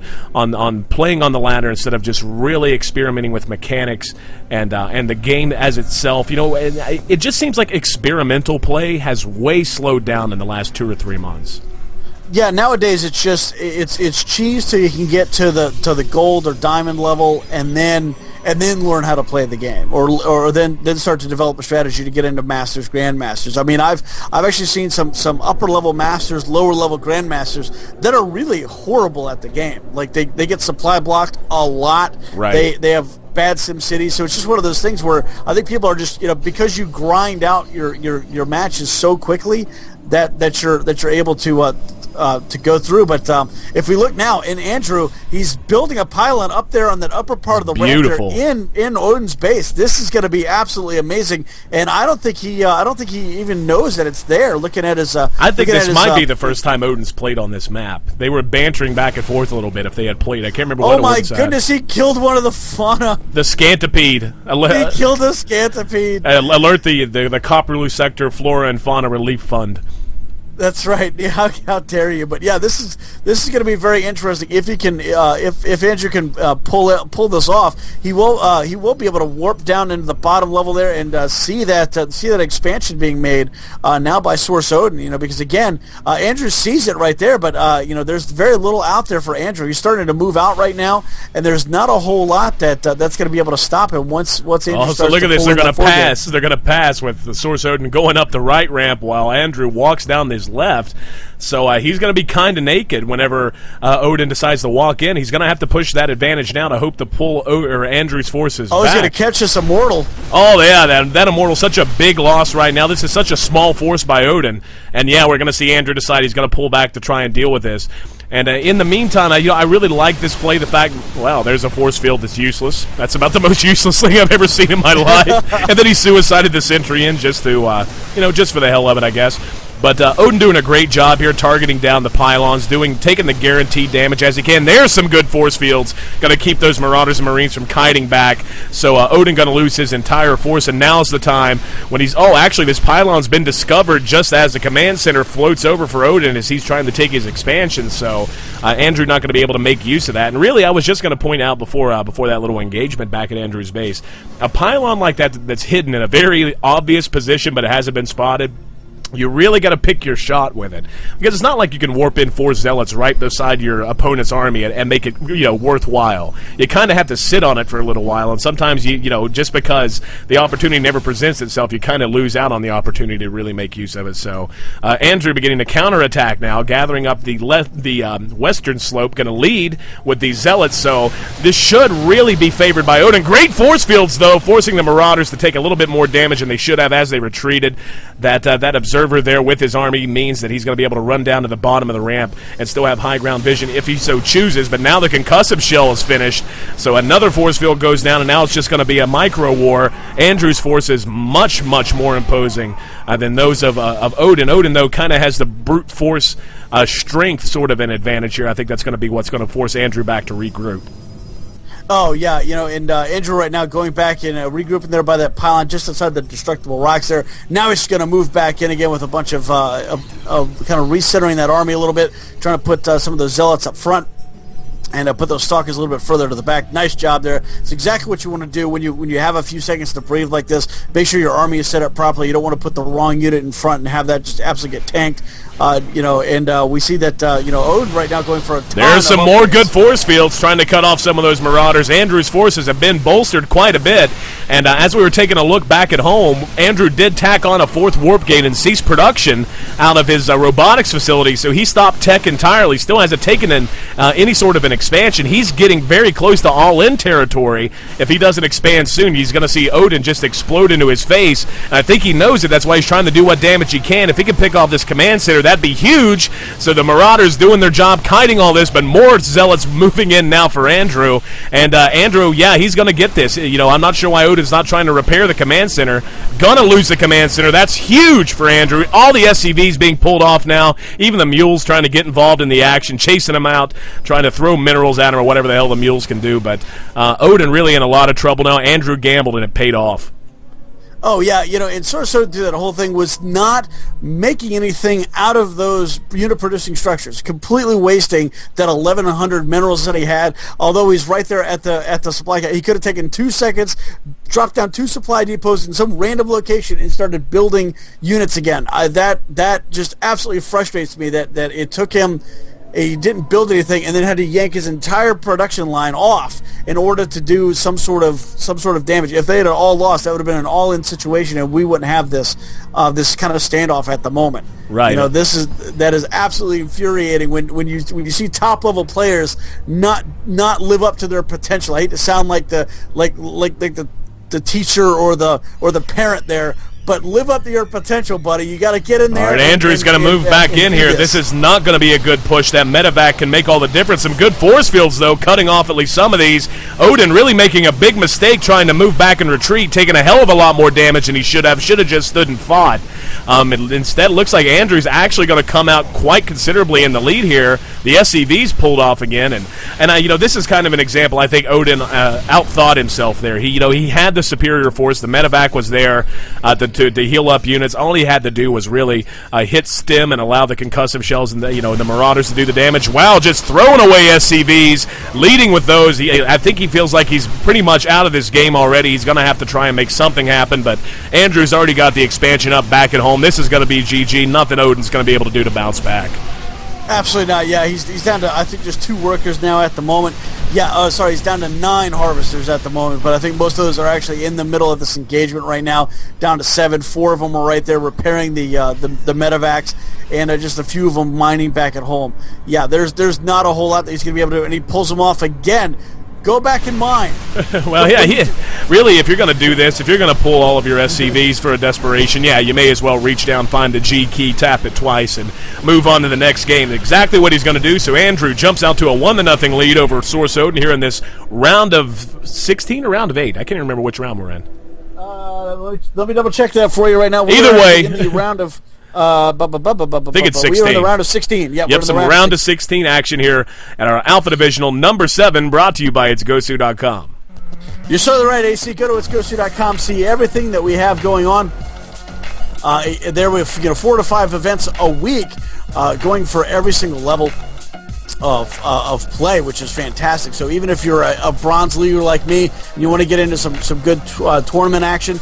playing on the ladder instead of just really experimenting with mechanics and the game as itself. You know, it just seems like experimental play has way slowed down in the last 2 or 3 months. Yeah, nowadays it's just it's cheese till you can get to the gold or diamond level, and then learn how to play the game, or then start to develop a strategy to get into masters, grandmasters. I mean, I've actually seen some upper level masters, lower level grandmasters that are really horrible at the game. Like they get supply blocked a lot. Right. They have bad sim cities, so it's just one of those things where I think people are just, you know, because you grind out your matches so quickly that you're able to go through. But if we look now, in Andrew, he's building a pylon up there on that upper part of the ramp there in Odin's base. This is going to be absolutely amazing, and I don't think he even knows that it's there. Looking at his, I think this might be the first time Odin's played on this map. They were bantering back and forth a little bit if they had played. I can't remember what it was. Oh my goodness, he killed one of the fauna. The Scantipede. He killed the Scantipede. Alert the Copperloo Sector Flora and Fauna Relief Fund. That's right. Yeah, how dare you? But yeah, this is going to be very interesting. If he can, if Andrew can pull this off, he will be able to warp down into the bottom level there and see that expansion being made now by Source Odin. You know, because again, Andrew sees it right there, but you know, there's very little out there for Andrew. He's starting to move out right now, and there's not a whole lot that's going to be able to stop him once Andrew starts so look at this. They're going to pass. They're going to pass with the Source Odin going up the right ramp while Andrew walks down this left. So he's going to be kind of naked whenever Odin decides to walk in. He's going to have to push that advantage now to hope to pull Andrew's forces back. He's going to catch this Immortal. Oh, yeah, that Immortal, such a big loss right now. This is such a small force by Odin. And, yeah, we're going to see Andrew decide he's going to pull back to try and deal with this. And in the meantime, I really like this play. The fact, wow, there's a force field that's useless. That's about the most useless thing I've ever seen in my life. And then he suicided the sentry in just to, just for the hell of it, I guess. But Odin doing a great job here, targeting down the pylons, taking the guaranteed damage as he can. There's some good force fields. Going to keep those Marauders and Marines from kiting back. So Odin going to lose his entire force, and now's the time when he's... Oh, actually, this pylon's been discovered just as the command center floats over for Odin as he's trying to take his expansion. So Andrew not going to be able to make use of that. And really, I was just going to point out before that little engagement back at Andrew's base, a pylon like that's hidden in a very obvious position, but it hasn't been spotted. You really got to pick your shot with it, because it's not like you can warp in 4 zealots right beside your opponent's army and make it, worthwhile. You kind of have to sit on it for a little while, and sometimes just because the opportunity never presents itself, you kind of lose out on the opportunity to really make use of it. So Andrew beginning to counterattack now, gathering up the western slope, going to lead with these zealots. So this should really be favored by Odin. Great force fields though, forcing the Marauders to take a little bit more damage than they should have as they retreated. That observer there with his army means that he's going to be able to run down to the bottom of the ramp and still have high ground vision if he so chooses. But now the concussive shell is finished, so another force field goes down, and now it's just going to be a micro war. Andrew's force is much, much more imposing than those of Odin. Odin, though, kind of has the brute force strength sort of an advantage here. I think that's going to be what's going to force Andrew back to regroup. Oh, yeah, and Andrew right now going back and regrouping there by that pylon just outside the destructible rocks there. Now he's going to move back in again with a bunch of kind of recentering that army a little bit, trying to put some of those zealots up front. and put those stalkers a little bit further to the back. Nice job there. It's exactly what you want to do when you have a few seconds to breathe like this. Make sure your army is set up properly. You don't want to put the wrong unit in front and have that just absolutely get tanked. We see that Odin right now going for a ton. There's some more good force fields trying to cut off some of those Marauders. Andrew's forces have been bolstered quite a bit, and as we were taking a look back at home, Andrew did tack on a 4th warp gate and cease production out of his robotics facility, so he stopped tech entirely. Still hasn't taken in any sort of an expansion. He's getting very close to all-in territory. If he doesn't expand soon, he's going to see Odin just explode into his face, and I think he knows it. That's why he's trying to do what damage he can. If he can pick off this command center, that'd be huge. So the Marauders doing their job kiting all this, but more Zealots moving in now for Andrew. And Andrew, yeah, he's going to get this. I'm not sure why Odin's not trying to repair the command center. Gonna lose the command center. That's huge for Andrew. All the SCVs being pulled off now. Even the mules trying to get involved in the action, chasing them out, trying to throw minerals at him or whatever the hell the mules can do. But Odin really in a lot of trouble now. Andrew gambled and it paid off. Oh, yeah, and sort of that whole thing was not making anything out of those unit-producing structures, completely wasting that 1,100 minerals that he had, although he's right there at the supply. He could have taken 2 seconds, dropped down 2 supply depots in some random location and started building units again. That just absolutely frustrates me that it took him. He didn't build anything and then had to yank his entire production line off in order to do some sort of damage. If they had all lost, that would have been an all-in situation, and we wouldn't have this kind of standoff at the moment. Right. That is absolutely infuriating when you see top-level players not live up to their potential. I hate to sound like the teacher or the parent there. But live up to your potential, buddy. You got to get in there. All right, Andrew's going to move back in here. This is not going to be a good push. That medevac can make all the difference. Some good force fields, though, cutting off at least some of these. Odin really making a big mistake trying to move back and retreat, taking a hell of a lot more damage than he should have. Should have just stood and fought. Instead, it looks like Andrew's actually going to come out quite considerably in the lead here. The SCV's pulled off again, and this is kind of an example. I think Odin outthought himself there. He had the superior force. The medevac was there to heal up units. All he had to do was really hit stim and allow the concussive shells and the Marauders to do the damage. Wow, just throwing away SCVs, leading with those. I think he feels like he's pretty much out of this game already. He's going to have to try and make something happen, but Andrew's already got the expansion up back at home. This is going to be GG. Nothing Odin's going to be able to do to bounce back. Absolutely not. Yeah, he's down to, I think, just 2 workers now at the moment. Yeah, he's down to 9 harvesters at the moment, but I think most of those are actually in the middle of this engagement right now. Down to 7. 4 of them are right there repairing the medevacs, and just a few of them mining back at home. Yeah, there's not a whole lot that he's going to be able to do, and he pulls them off again. Go back and mine. Well, yeah, really, if you're going to do this, if you're going to pull all of your SCVs for a desperation, yeah, you may as well reach down, find the G key, tap it twice, and move on to the next game. Exactly what he's going to do. So Andrew jumps out to a 1-0 lead over Source Odin here in this round of 16 or round of 8. I can't even remember which round we're in. Let me double check that for you right now. Either way, in the round of. I think it's 16. We're in the round of 16. Yep, some round of 16 action here at our Alpha Divisional number 7, brought to you by itsgosu.com. You're so right, AC. Go to itsgosu.com, see everything that we have going on. There we have 4 to 5 events a week, going for every single level of play, which is fantastic. So even if you're a bronze leaguer like me and you want to get into some good tournament action,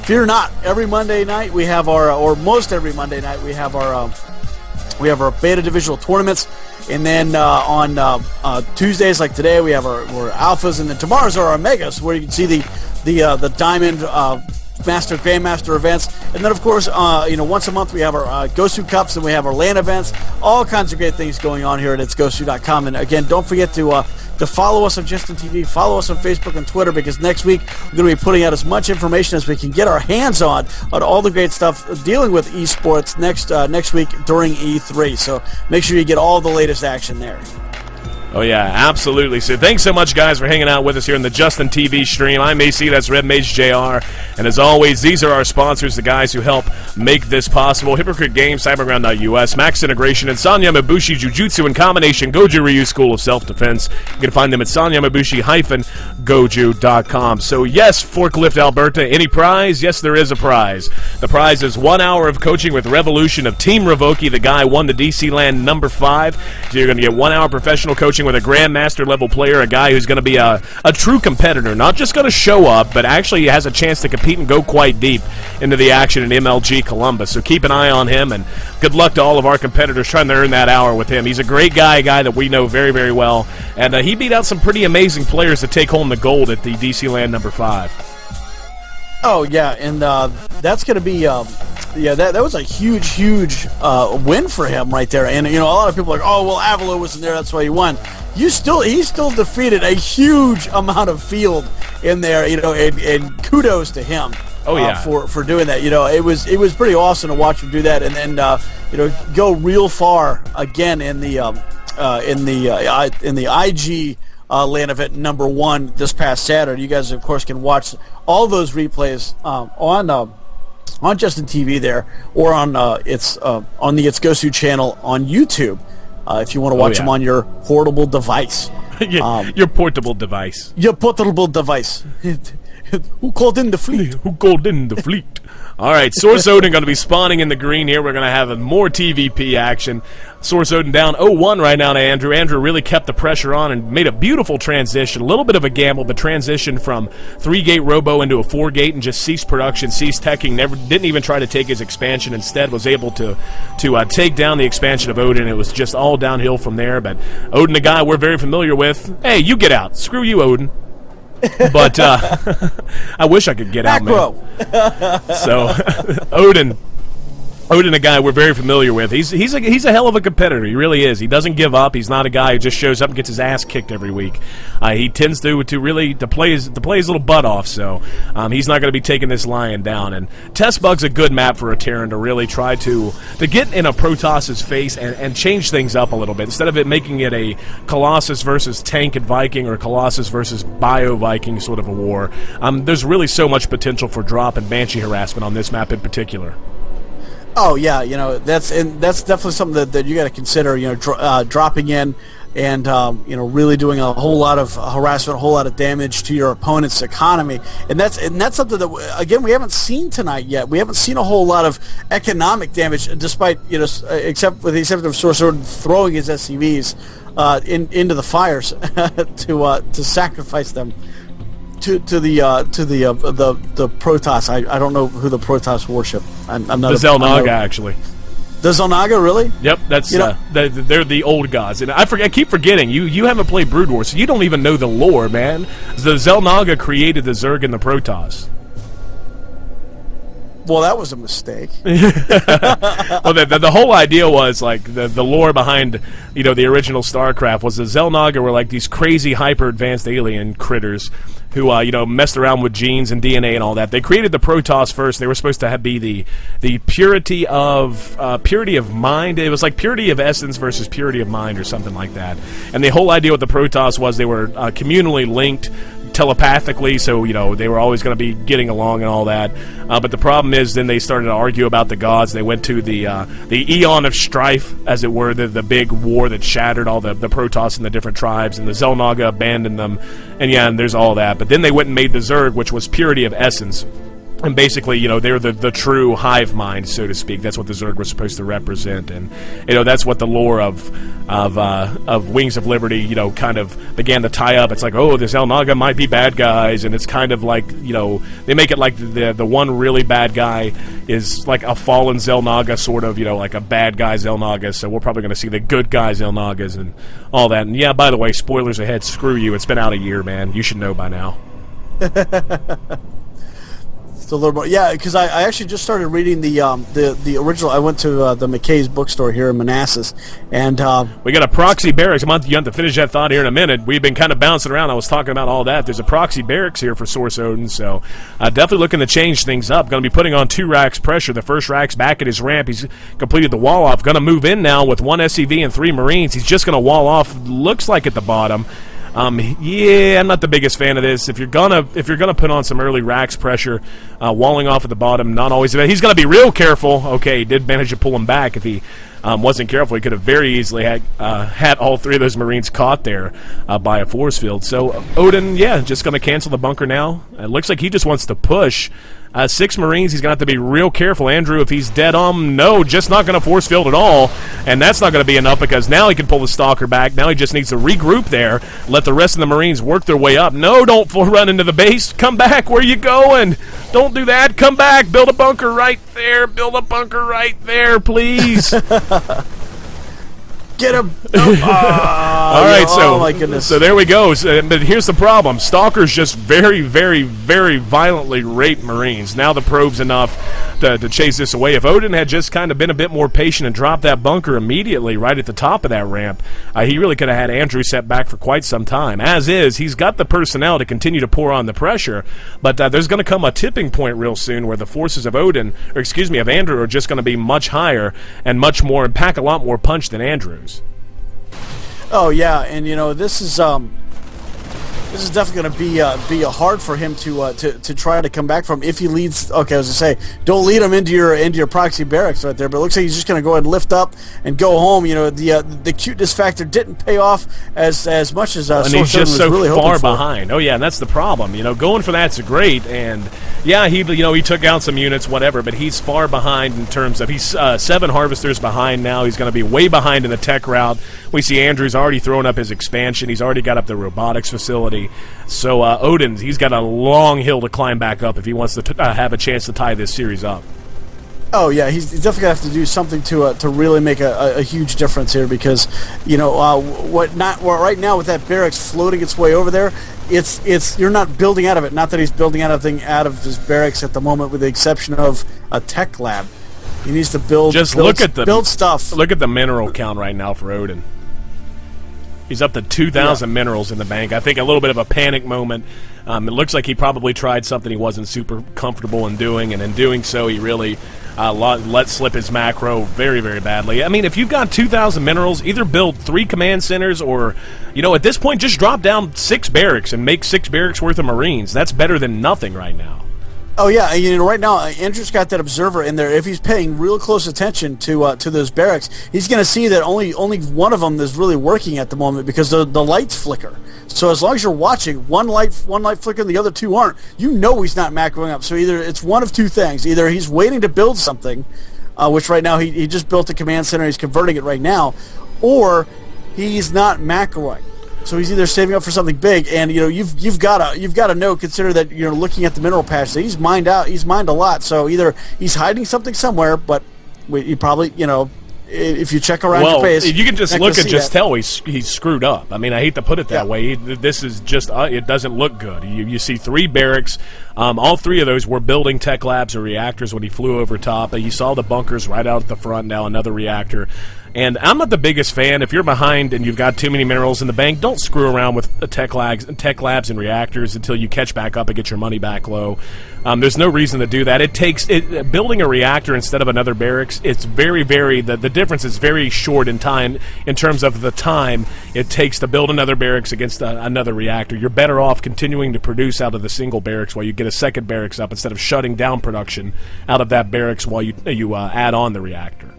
fear not. Every Monday night we have most every Monday night we have our beta divisional tournaments, and then on Tuesdays like today we have our alphas, and then tomorrow's are our megas, where you can see the diamond grandmaster events, and then of course once a month we have our Gosu Cups, and we have our LAN events. All kinds of great things going on here at itsgosu.com. And again, don't forget to follow us on Justin TV, follow us on Facebook and Twitter, because next week we're going to be putting out as much information as we can get our hands on all the great stuff dealing with esports next week during E3. So make sure you get all the latest action there. Oh, yeah, absolutely. So thanks so much, guys, for hanging out with us here in the Justin TV stream. I'm AC, that's Red Mage JR. And as always, these are our sponsors, the guys who help make this possible. Hypocrite Games, Cyberground.us, Max Integration, and Sanya Mabushi Jujutsu in combination, Goju Ryu School of Self-Defense. You can find them at sanyamabushi-goju.com. So yes, Forklift Alberta, any prize? Yes, there is a prize. The prize is 1 hour of coaching with Revolution of Team Revoki. The guy won the DC Land number 5. So you're going to get 1 hour professional coaching matching with a Grandmaster level player, a guy who's going to be a true competitor, not just going to show up, but actually has a chance to compete and go quite deep into the action in MLG Columbus. So keep an eye on him, and good luck to all of our competitors trying to earn that hour with him. He's a great guy, a guy that we know very, very well, and he beat out some pretty amazing players to take home the gold at the DC Land number 5. Oh, yeah, and that's going to be, that was a huge win for him right there. And, a lot of people are like, oh, well, Avalo wasn't there, that's why he won. He still defeated a huge amount of field in there, and kudos to him. Oh, yeah. For doing that. It was pretty awesome to watch him do that, and then go real far again in the IG land event number 1 this past Saturday. You guys, of course, can watch all those replays on Justin TV there, or on the It's Gosu channel on YouTube, if you want to watch them on your portable device. Your portable device. Your portable device. Who called in the fleet? Who called in the fleet? All right, Source Odin going to be spawning in the green here. We're going to have more TVP action. Source Odin down 0-1 right now to Andrew. Andrew really kept the pressure on and made a beautiful transition. A little bit of a gamble, but transition from 3-gate Robo into a 4-gate and just ceased production, ceased teching, didn't even try to take his expansion. Instead was able to take down the expansion of Odin. It was just all downhill from there. But Odin, a guy we're very familiar with. Hey, you get out. Screw you, Odin. But I wish I could get out, man. So Odin, a guy we're very familiar with. He's a hell of a competitor. He really is. He doesn't give up. He's not a guy who just shows up and gets his ass kicked every week. He tends to play his little butt off. So he's not going to be taking this lion down. And Test Bug's a good map for a Terran to really try to get in a Protoss's face and change things up a little bit, instead of it making it a Colossus versus Tank and Viking or Colossus versus Bio Viking sort of a war. There's really so much potential for drop and Banshee harassment on this map in particular. Oh yeah, that's definitely something that you got to consider. Dropping in and really doing a whole lot of harassment, a whole lot of damage to your opponent's economy, and that's something that again we haven't seen tonight yet. We haven't seen a whole lot of economic damage, despite except with the exception of Source Odin throwing his SCVs into the fires to sacrifice them to the Protoss. I don't know who the Protoss worship. I'm not the Xel'Naga, actually. The Xel'Naga, really? Yep, that's they're the old gods, and I keep forgetting you haven't played Brood War, so you don't even know the lore, man. The Xel'Naga created the Zerg and the Protoss. Well, that was a mistake. Well, the whole idea was, like, the lore behind, the original StarCraft was the Xel'Naga were like these crazy hyper-advanced alien critters who, messed around with genes and DNA and all that. They created the Protoss first. They were supposed to be the purity of mind. It was like purity of essence versus purity of mind or something like that. And the whole idea with the Protoss was they were communally linked telepathically, so they were always going to be getting along and all that. But the problem is, then they started to argue about the gods. They went to the Eon of Strife, as it were, the big war that shattered all the Protoss and the different tribes, and the Xel'Naga abandoned them, and there's all that. But then they went and made the Zerg, which was purity of essence. And basically, they're the true hive mind, so to speak. That's what the Zerg were supposed to represent, and that's what the lore of Wings of Liberty, kind of began to tie up. It's like, oh, the Xel'Naga might be bad guys, and it's kind of like, they make it like the one really bad guy is like a fallen Xel'Naga, sort of, like a bad guy Xel'Naga. So we're probably going to see the good guy Xel'Nagas and all that. And yeah, by the way, spoilers ahead. Screw you. It's been out a year, man. You should know by now. A little more, yeah, because I actually just started reading the original. I went to the McKay's bookstore here in Manassas, and we got a proxy barracks. You have to finish that thought here in a minute. We've been kind of bouncing around. I was talking about all that. There's a proxy barracks here for Source Odin, so definitely looking to change things up. Going to be putting on 2 racks pressure. The first rack's back at his ramp. He's completed the wall off. Going to move in now with 1 SCV and 3 Marines. He's just going to wall off. Looks like at the bottom. Yeah, I'm not the biggest fan of this. If you're gonna put on some early racks pressure, walling off at the bottom, not always. He's gonna be real careful. Okay, he did manage to pull him back. If he wasn't careful, he could have very easily had all 3 of those Marines caught there by a force field. So Odin, yeah, just gonna cancel the bunker now. It looks like he just wants to push. 6 Marines. He's going to have to be real careful. Andrew, if he's dead on, no, just not going to force field at all. And that's not going to be enough because now he can pull the Stalker back. Now he just needs to regroup there, let the rest of the Marines work their way up. No, don't run into the base. Come back. Where you going? Don't do that. Come back. Build a bunker right there. Build a bunker right there, please. Get him! All right, oh my goodness. So there we go. But here's the problem: Stalkers just very, very, very violently rape Marines. Now the probe's enough to chase this away. If Odin had just kind of been a bit more patient and dropped that bunker immediately right at the top of that ramp, he really could have had Andrew set back for quite some time. As is, he's got the personnel to continue to pour on the pressure, but there's going to come a tipping point real soon where the forces of of Andrew are just going to be much higher and much more and pack a lot more punch than Andrew's. Oh yeah, and this is definitely going to be hard for him to try to come back from if he leads. Okay, I was going to say, don't lead him into your proxy barracks right there, but it looks like he's just going to go ahead and lift up and go home. The cuteness factor didn't pay off as much as and he's just so really far behind. Oh yeah, and that's the problem. Going for that's great, and yeah, he took out some units, whatever, but he's far behind in terms of he's 7 harvesters behind now. He's going to be way behind in the tech route. We see Andrew's already throwing up his expansion. He's already got up the robotics facility. So Odin, he's got a long hill to climb back up if he wants to have a chance to tie this series up. Oh yeah, he's definitely going to have to do something to really make a huge difference here because right now with that barracks floating its way over there, it's you're not building out of it. Not that he's building anything out of his barracks at the moment, with the exception of a tech lab. He needs to build stuff. Look at the mineral count right now for Odin. He's up to 2,000 minerals in the bank. I think a little bit of a panic moment. It looks like he probably tried something he wasn't super comfortable in doing, and in doing so, he really let slip his macro very, very badly. I mean, if you've got 2,000 minerals, either build 3 command centers or, at this point, just drop down 6 barracks and make 6 barracks worth of Marines. That's better than nothing right now. Oh yeah, right now Andrew's got that observer in there. If he's paying real close attention to those barracks, he's going to see that only one of them is really working at the moment because the lights flicker. So as long as you're watching, one light flickering, the other 2 aren't. He's not macroing up. So either it's one of 2 things: either he's waiting to build something, which right now he just built a command center, he's converting it right now, or he's not macroing. So he's either saving up for something big, and you've got to know, consider that you're looking at the mineral patch. So he's mined a lot. So either he's hiding something somewhere, but you probably if you check around your base, you can just look and just tell he's screwed up. I mean, I hate to put it that way. This is just it doesn't look good. You see 3 barracks. All 3 of those were building tech labs or reactors when he flew over top. You saw the bunkers right out at the front. Now another reactor. And I'm not the biggest fan. If you're behind and you've got too many minerals in the bank, don't screw around with tech labs and reactors until you catch back up and get your money back low. There's no reason to do that. Building a reactor instead of another barracks, it's very, very, the difference is very short in time in terms of the time it takes to build another barracks against another reactor. You're better off continuing to produce out of the single barracks while you get a second barracks up instead of shutting down production out of that barracks while you add on the reactor.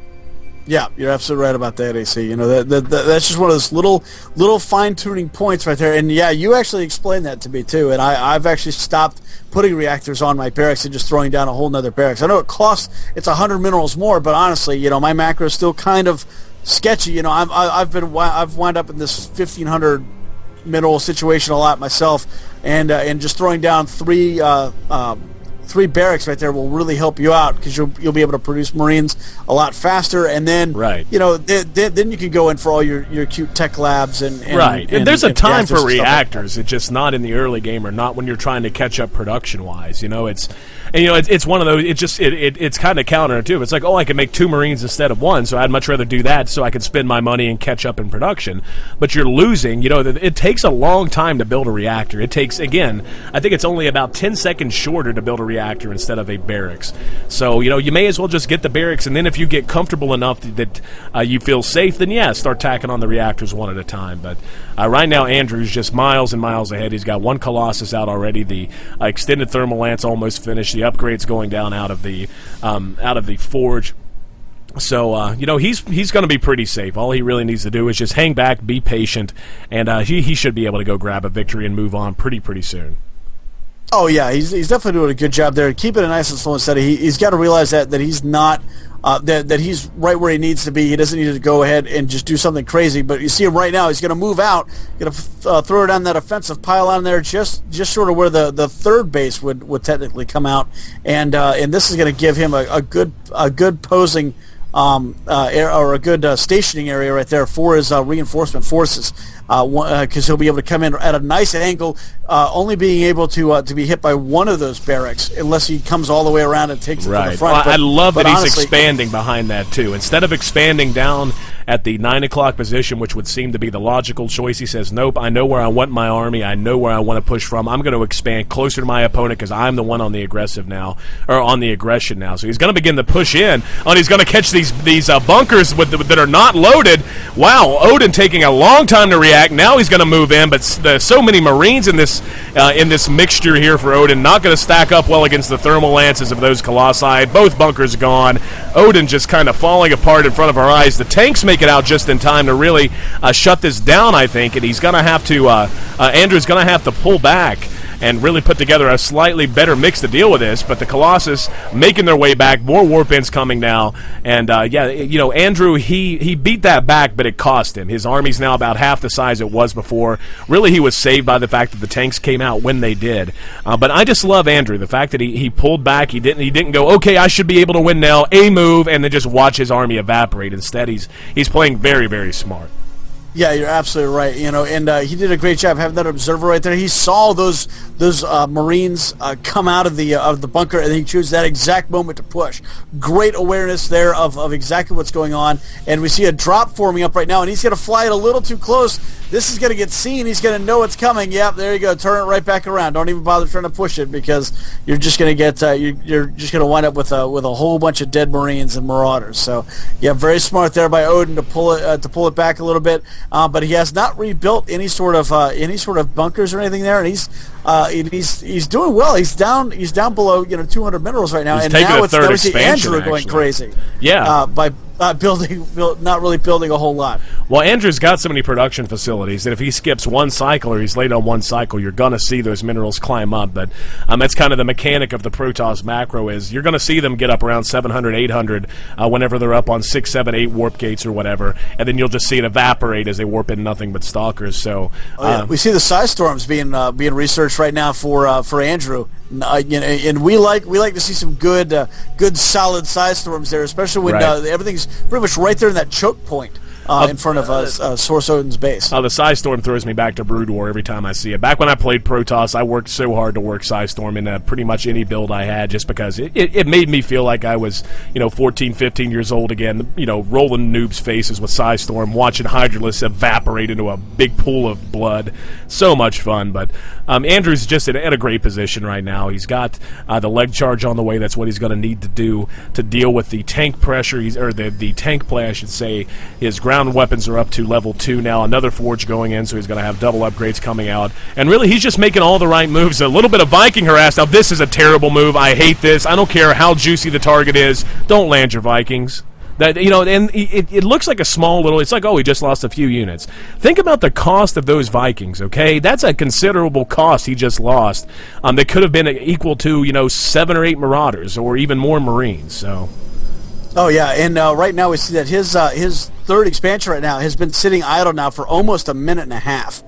Yeah, you're absolutely right about that, AC. That's just one of those little fine-tuning points right there. And yeah, you actually explained that to me too. And I've actually stopped putting reactors on my barracks and just throwing down a whole nother barracks. I know it's 100 minerals more, but honestly, my macro is still kind of sketchy. I've wound up in this 1,500 mineral situation a lot myself, and just throwing down 3 barracks right there will really help you out because you'll be able to produce Marines a lot faster, and then then you can go in for all your cute tech labs and right. There's a time for reactors. It's just not in the early game or not when you're trying to catch up production wise. It's one of those. It's kind of counterintuitive. It's like, I can make 2 Marines instead of 1, so I'd much rather do that so I can spend my money and catch up in production. But you're losing. It takes a long time to build a reactor. It takes, again, I think it's only about 10 seconds shorter to build a reactor instead of a barracks. So you may as well just get the barracks, and then if you get comfortable enough that you feel safe, then start tacking on the reactors one at a time. But right now Andrew's just miles and miles ahead. He's got 1 Colossus out already. The extended thermal lance almost finished. The upgrades going down out of the forge. So he's going to be pretty safe. All he really needs to do is just hang back, be patient, and he should be able to go grab a victory and move on pretty soon. Oh yeah, he's definitely doing a good job there. Keeping it nice and slow and steady. He's got to realize that he's not that he's right where he needs to be. He doesn't need to go ahead and just do something crazy. But you see him right now. He's going to move out, going to throw it on that offensive pylon there, just sort of where the third base would technically come out, and this is going to give him a good posing. Or a good stationing area right there for his reinforcement forces, because he'll be able to come in at a nice angle, only being able to be hit by one of those barracks unless he comes all the way around and takes it to the front. Well, I love that he's expanding behind that too. Instead of expanding down at the 9 o'clock position, which would seem to be the logical choice, he says, nope, I know where I want my army, I know where I want to push from, I'm going to expand closer to my opponent because I'm the one on the aggressive now, or on the aggression now. So he's going to begin to push in, and he's going to catch these bunkers that are not loaded. Wow, Odin taking a long time to react. Now he's going to move in, but there's so many Marines in this mixture here for Odin, not going to stack up well against the thermal lances of those Colossi. Both bunkers gone. Odin just kind of falling apart in front of our eyes. The tanks make it out just in time to really shut this down, I think, and he's going to have to, Andrew's going to have to pull back and really put together a slightly better mix to deal with this. But the Colossus making their way back, more warp ins coming now, and Andrew, he beat that back, but it cost him. His army's now about half the size it was before. Really, he was saved by the fact that the tanks came out when they did. But I just love Andrew, the fact that he pulled back. He didn't go, okay, I should be able to win now, a move, and then just watch his army evaporate. Instead, he's playing very, very smart. Yeah, you're absolutely right. And he did a great job having that observer right there. He saw those Marines come out of the bunker, and he chose that exact moment to push. Great awareness there of exactly what's going on. And we see a drop forming up right now, and he's going to fly it a little too close. This is going to get seen. He's going to know it's coming. Yep, there you go. Turn it right back around. Don't even bother trying to push it, because you're just going to get you're just going to wind up with a whole bunch of dead Marines and Marauders. So yeah, very smart there by Odin to pull it back a little bit. But he has not rebuilt any sort of bunkers or anything there, and he's doing well. He's down below 200 minerals right now, he's and taking now a third it's Andrew going crazy. Yeah, by not really building a whole lot. Well, Andrew's got so many production facilities that if he skips one cycle or he's late on one cycle, you're going to see those minerals climb up. But that's kind of the mechanic of the Protoss macro, is you're going to see them get up around 700, 800 whenever they're up on 6, 7, 8 warp gates or whatever, and then you'll just see it evaporate as they warp in nothing but stalkers. So we see the size storms being researched right now for Andrew. And we like to see some good solid size storms there, especially when everything's pretty much right there in that choke point. In front of Source Odin's base. The Psy Storm throws me back to Brood War every time I see it. Back when I played Protoss, I worked so hard to work Psy Storm in pretty much any build I had, just because it made me feel like I was 14, 15 years old again, rolling noobs' faces with Psy Storm, watching Hydralisk evaporate into a big pool of blood. So much fun. But Andrew's just in a great position right now. He's got the leg charge on the way. That's what he's going to need to do to deal with the tank pressure, or the tank play, I should say. His ground weapons are up to level 2 now. Another forge going in, so he's going to have double upgrades coming out. And really, he's just making all the right moves. A little bit of Viking harass. Now, this is a terrible move. I hate this. I don't care how juicy the target is. Don't land your Vikings. And it looks like a small little. It's like, oh, he just lost a few units. Think about the cost of those Vikings. Okay, that's a considerable cost he just lost. That could have been equal to 7 or 8 Marauders, or even more Marines. So. Oh yeah, and right now we see that his third expansion right now has been sitting idle now for almost a minute and a half.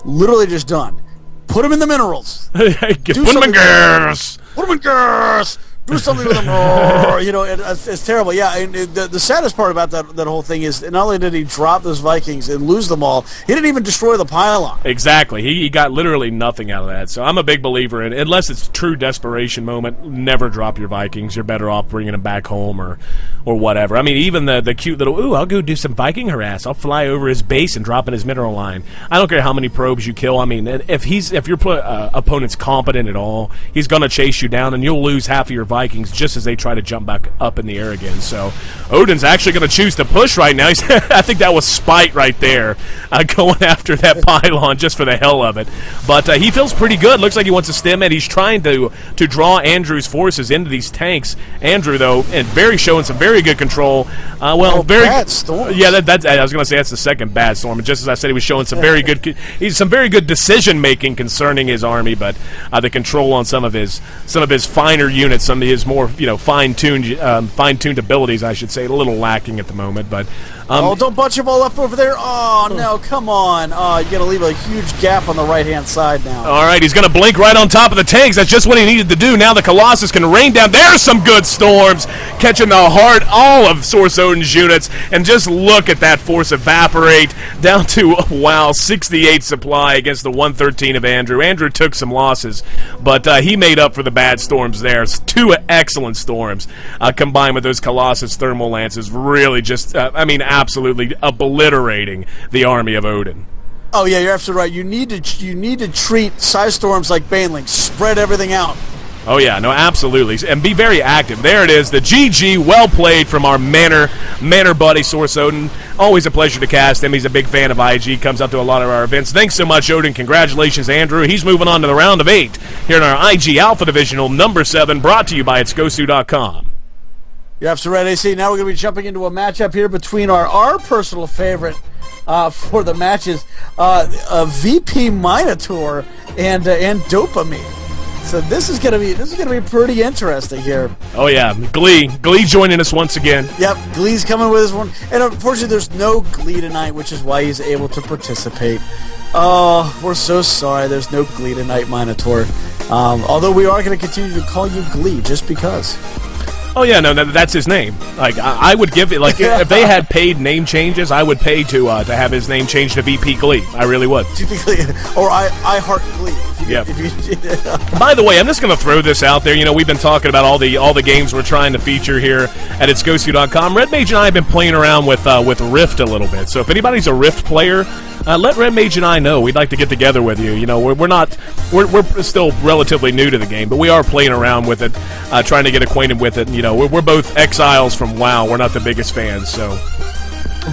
Literally just done. Put him in the minerals. Put him in gas. Put him in gas. Do something with him. It's terrible. Yeah, and the saddest part about that whole thing is not only did he drop those Vikings and lose them all, he didn't even destroy the pylon. Exactly. He got literally nothing out of that. So I'm a big believer in, unless it's a true desperation moment, never drop your Vikings. You're better off bringing them back home or whatever. I mean, even the cute little, I'll go do some Viking harass. I'll fly over his base and drop in his mineral line. I don't care how many probes you kill. I mean, if your opponent's competent at all, he's going to chase you down, and you'll lose half of your Vikings just as they try to jump back up in the air again. So Odin's actually going to choose to push right now. I think that was spite right there, going after that pylon just for the hell of it. But he feels pretty good. Looks like he wants to stem it. He's trying to draw Andrew's forces into these tanks. Andrew, though, and showing some very good control. Very bad storms. Yeah, I was going to say that's the second bad storm. And just as I said, he was showing some very good decision making concerning his army, but the control on some of his finer units, some of his more fine-tuned abilities, I should say, a little lacking at the moment. But don't bunch them all up over there. Oh no, come on! Oh, you're gonna leave a huge gap on the right-hand side now. All right, he's gonna blink right on top of the tanks. That's just what he needed to do. Now the Colossus can rain down. There's some good storms, catching the heart all of Source Odin's units, and just look at that force evaporate down to 68 supply against the 113 of Andrew. Andrew took some losses, but he made up for the bad storms there. 2 excellent storms combined with those Colossus thermal lances, really just absolutely obliterating the army of Odin. Oh yeah, you're absolutely right. You need to treat size storms like banelings. Spread everything out. Oh yeah, no, absolutely, and be very active. There it is, the GG, well played from our Manor buddy Source Odin. Always a pleasure to cast him. He's a big fan of IG. Comes out to a lot of our events. Thanks so much, Odin. Congratulations, Andrew. He's moving on to the round of 8 here in our IG Alpha Divisional number 7, brought to you by itsgosu.com. You're absolutely right, AC. Now we're going to be jumping into a matchup here between our personal favorite for the matches, VP Minotaur and Dopamine. So this is gonna be pretty interesting here. Oh yeah, Glee joining us once again. Yep, Glee's coming with us one, and unfortunately there's no Glee tonight, which is why he's able to participate. Oh, we're so sorry. There's no Glee tonight, Minotaur. Although we are going to continue to call you Glee just because. Oh yeah, no, that's his name. Like I would give it, like if they had paid name changes, I would pay to have his name changed to VP Glee. I really would. Or I Heart Glee. Yeah. By the way, I'm just going to throw this out there. You know, we've been talking about all the games we're trying to feature here at itsgosu.com. Red Mage and I have been playing around with Rift a little bit. So if anybody's a Rift player, let Red Mage and I know. We'd like to get together with you. You know, we're still relatively new to the game, but we are playing around with it, trying to get acquainted with it. You know, we're both exiles from WoW. We're not the biggest fans, so.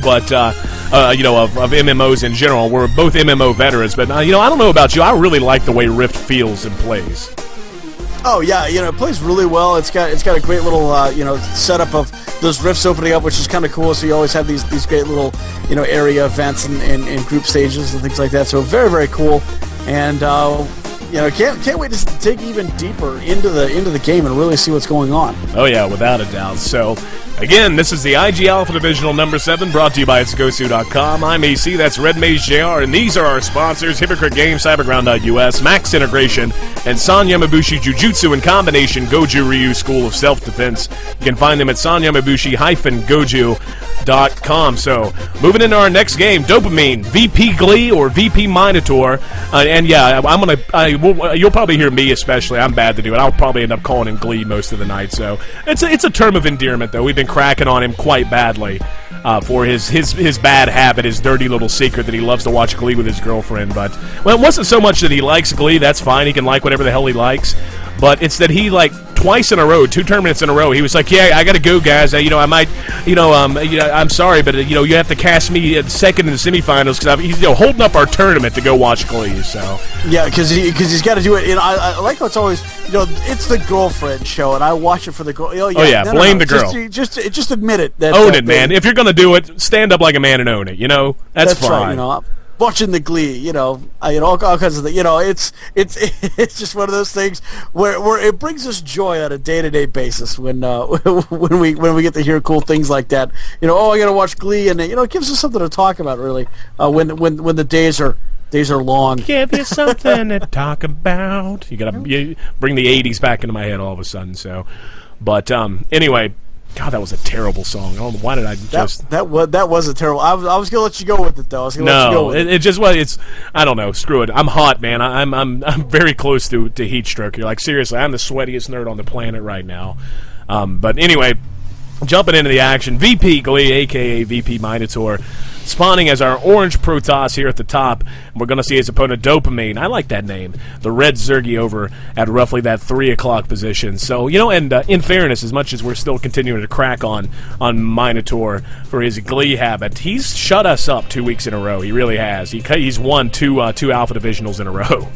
But, you know, of MMOs in general. We're both MMO veterans, but, you know, I don't know about you. I really like the way Rift feels and plays. Oh, yeah, you know, it plays really well. It's got a great little, you know, setup of those rifts opening up, which is kind of cool. So you always have these great little, you know, area events and group stages and things like that. So very, very cool. And, you know, can't wait to dig even deeper into the game and really see what's going on. Oh, yeah, without a doubt. So, again, this is the IG Alpha Divisional number 7, brought to you by itsgosu.com. I'm AC, that's Red Mage JR, and these are our sponsors: Hypocrite Games, Cyberground.us, Max Integration, and San Yamabushi Jujutsu in combination, Goju Ryu School of Self-Defense. You can find them at sanyamabushi-goju.com. So, moving into our next game, Dopamine, VP Glee or VP Minotaur. And yeah, you'll probably hear me especially. I'm bad to do it. I'll probably end up calling him Glee most of the night. So, it's a term of endearment, though. We've been cracking on him quite badly for his bad habit, his dirty little secret that he loves to watch Glee with his girlfriend. But, well, it wasn't so much that he likes Glee. That's fine. He can like whatever the hell he likes. But it's that he, like, twice in a row, 2 tournaments in a row, he was like, yeah, I got to go, guys. You know, I might, I'm sorry, but, you know, you have to cast me at second in the semifinals because he's, you know, holding up our tournament to go watch Glee, so. Yeah, because he's got to do it. You know, I like how it's always, you know, it's the girlfriend show, and I watch it for the girl. Oh, yeah, blame the girl. Just admit it. Own it, man. If you're going to do it, stand up like a man and own it, you know? That's fine. Right, you know. Watching the Glee, you know, all kinds of things. You know, it's just one of those things where it brings us joy on a day-to-day basis when we get to hear cool things like that. You know, I got to watch Glee, and you know, it gives us something to talk about really when the days are long. Give you something to talk about. You bring the '80s back into my head all of a sudden. So, but anyway. God, that was a terrible song. I don't know, why did I just... That was a terrible... I was going to let you go with it, though. It just was... It's... I don't know. Screw it. I'm hot, man. I'm very close to heat stroke. You're like, seriously, I'm the sweatiest nerd on the planet right now. But anyway... Jumping into the action, VP Glee, a.k.a. VP Minotaur, spawning as our orange Protoss here at the top. We're going to see his opponent, Dopamine. I like that name. The red Zergy over at roughly that 3 o'clock position. So, and in fairness, as much as we're still continuing to crack on Minotaur for his Glee habit, he's shut us up 2 weeks in a row. He really has. He's won two Alpha Divisionals in a row.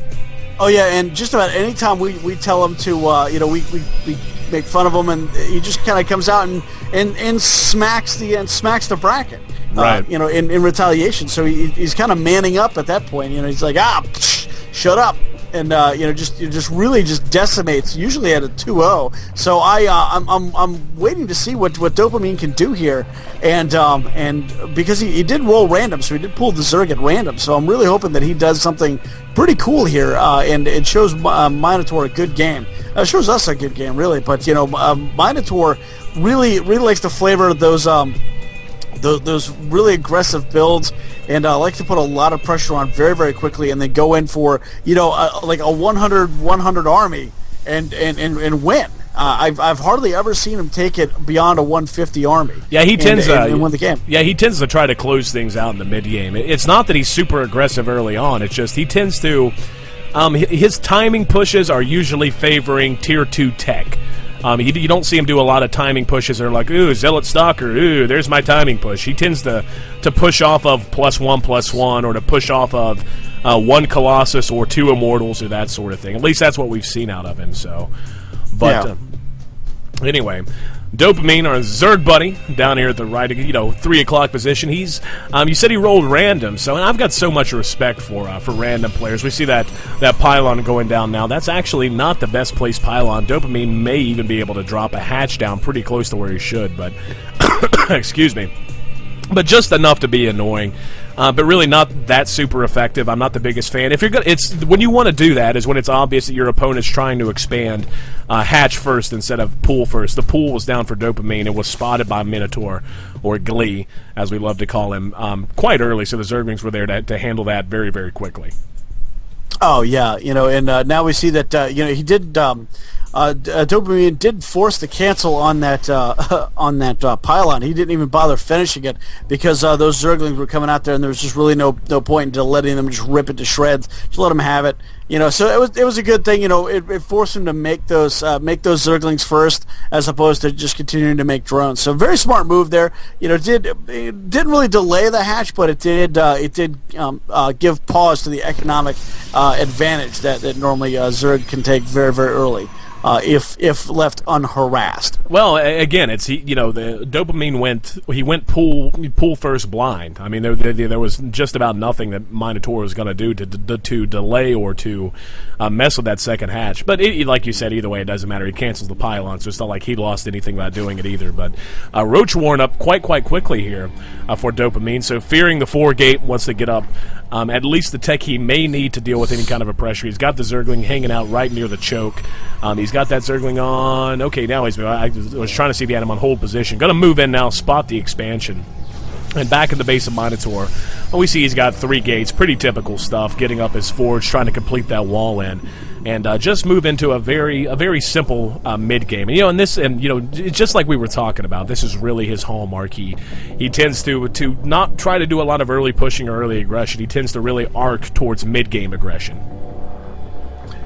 Oh, yeah, and just about any time we tell him to, we make fun of him, and he just kind of comes out and smacks the bracket, right? In retaliation. So he's kind of manning up at that point. He's like, shut up, and just really decimates. Usually at a 2-0. So I'm waiting to see what Dopamine can do here, and because he did roll random, so he did pull the Zerg at random. So I'm really hoping that he does something pretty cool here, and it shows Minotaur a good game. It shows us a good game, really. But Minotaur really likes to flavor those really aggressive builds, and like to put a lot of pressure on very, very quickly, and then go in for like a 100 army and win. I've hardly ever seen him take it beyond a 150 army. Yeah, he tends and win the game. Yeah, he tends to try to close things out in the mid game. It's not that he's super aggressive early on. It's just he tends to. His timing pushes are usually favoring tier 2 tech. You don't see him do a lot of timing pushes that are like, ooh, Zealot Stalker, ooh, there's my timing push. He tends to push off of +1/+1, or to push off of 1 Colossus or 2 Immortals or that sort of thing. At least that's what we've seen out of him. So, but yeah. Anyway, Dopamine, our Zerg buddy, down here at the right, 3 o'clock position. He's, you said he rolled random, so and I've got so much respect for random players. We see that pylon going down now. That's actually not the best placed pylon. Dopamine may even be able to drop a hatch down pretty close to where he should, but excuse me. But just enough to be annoying, but really not that super effective. I'm not the biggest fan. If you're gonna, it's when you want to do that is when it's obvious that your opponent's trying to expand hatch first instead of pool first. The pool was down for Dopamine. It was spotted by Minotaur, or Glee, as we love to call him, quite early. So the Zerglings were there to handle that very, very quickly. Oh yeah, and now we see that he did. Dopamine did force the cancel on that pylon. He didn't even bother finishing it because those Zerglings were coming out there, and there was just really no point in letting them just rip it to shreds. Just let them have it. So it was a good thing. It forced him to make those Zerglings first, as opposed to just continuing to make drones. So very smart move there. It didn't really delay the hatch, but it did give pause to the economic advantage that normally Zerg can take very, very early. If left unharassed. Well, again, it's the Dopamine went pool first blind. I mean, there was just about nothing that Minotaur was going to do to delay or to mess with that second hatch. But like you said, either way, it doesn't matter. He cancels the pylon, so it's not like he lost anything by doing it either. But Roach worn up quite quickly here for Dopamine. So fearing the 4 gate once they get up, at least the tech he may need to deal with any kind of a pressure. He's got the Zergling hanging out right near the choke. He's got that Zergling on. Okay, now I was trying to see if he had him on hold position. Going to move in now, spot the expansion. And back in the base of Minotaur, we see he's got 3 gates. Pretty typical stuff. Getting up his forge, trying to complete that wall in. And just move into a very simple mid game. And just like we were talking about, this is really his hallmark. He tends to not try to do a lot of early pushing or early aggression. He tends to really arc towards mid game aggression.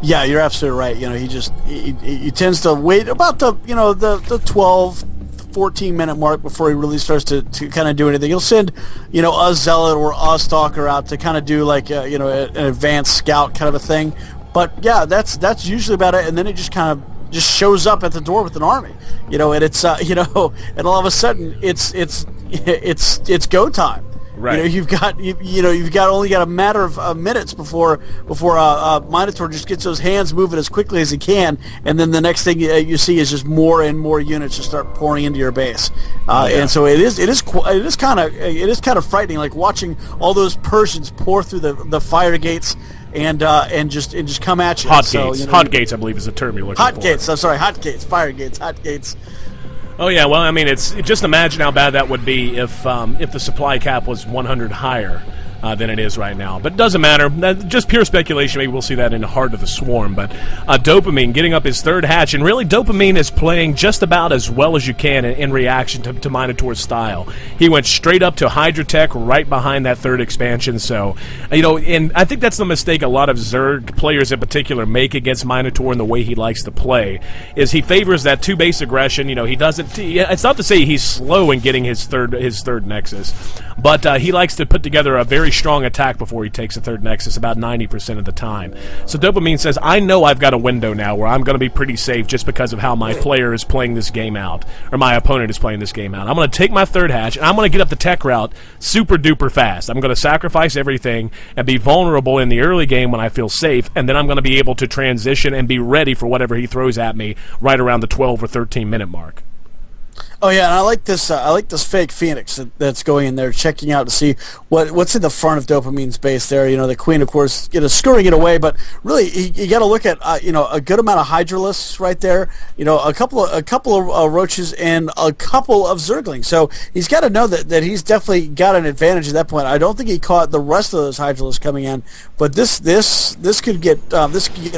Yeah, you're absolutely right. He tends to wait about the 12, 14-minute mark before he really starts to kind of do anything. He'll send a Zealot or a Stalker out to kind of do like an advanced scout kind of a thing. But yeah, that's usually about it. And then he just kind of shows up at the door with an army. And it's and all of a sudden it's go time. Right. You've got only got a matter of minutes before Minotaur just gets those hands moving as quickly as he can, and then the next thing you see is just more and more units just start pouring into your base. And so it is kind of frightening, like watching all those Persians pour through the fire gates and just come at you. Hot gates. Hot gates, I believe, is the term you're looking for. Hot gates. I'm sorry. Hot gates. Fire gates. Hot gates. Oh yeah, well, I mean, it's just imagine how bad that would be if the supply cap was 100 higher. than it is right now. But it doesn't matter. Just pure speculation. Maybe we'll see that in the Heart of the Swarm. But Dopamine getting up his third hatch, and really Dopamine is playing just about as well as you can in reaction to Minotaur's style. He went straight up to Hydra Tech right behind that third expansion. So, and I think that's the mistake a lot of Zerg players in particular make against Minotaur and the way he likes to play, is he favors that two-base aggression. He doesn't. It's not to say he's slow in getting his third Nexus, but he likes to put together a very strong attack before he takes a third Nexus about 90% of the time. So Dopamine says, I know I've got a window now where I'm going to be pretty safe just because of how my player is playing this game out, or my opponent is playing this game out. I'm going to take my third hatch, and I'm going to get up the tech route super duper fast. I'm going to sacrifice everything and be vulnerable in the early game when I feel safe, and then I'm going to be able to transition and be ready for whatever he throws at me right around the 12 or 13 minute mark. Oh yeah, and I like this. I like this fake Phoenix that's going in there, checking out to see what's in the front of Dopamine's base there. The Queen, of course, scurrying it away, but really, you got to look at a good amount of Hydralisks right there. A couple of Roaches and a couple of Zerglings. So he's got to know that he's definitely got an advantage at that point. I don't think he caught the rest of those Hydralisks coming in, but this could get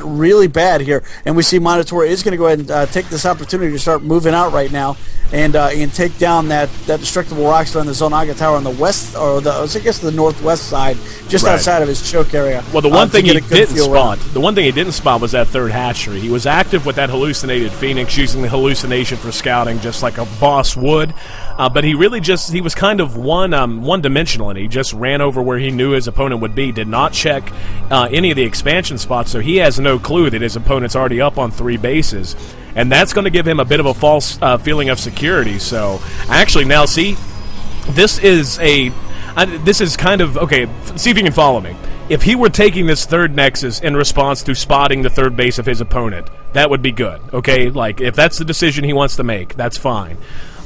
really bad here. And we see Minotaur is going to go ahead and take this opportunity to start moving out right now. And take down that destructible rock star in the Zonaga Tower on the west, or the northwest side, just outside of his choke area. Well, the one thing he didn't spot was that third hatchery. He was active with that hallucinated Phoenix, using the hallucination for scouting, just like a boss would. But he really he was kind of one-dimensional, and he just ran over where he knew his opponent would be. Did not check any of the expansion spots, so he has no clue that his opponent's already up on 3 bases. And that's going to give him a bit of a false feeling of security. So, actually, now, see, this is kind of, okay, see if you can follow me. If he were taking this third Nexus in response to spotting the third base of his opponent, that would be good, okay? Like, if that's the decision he wants to make, that's fine.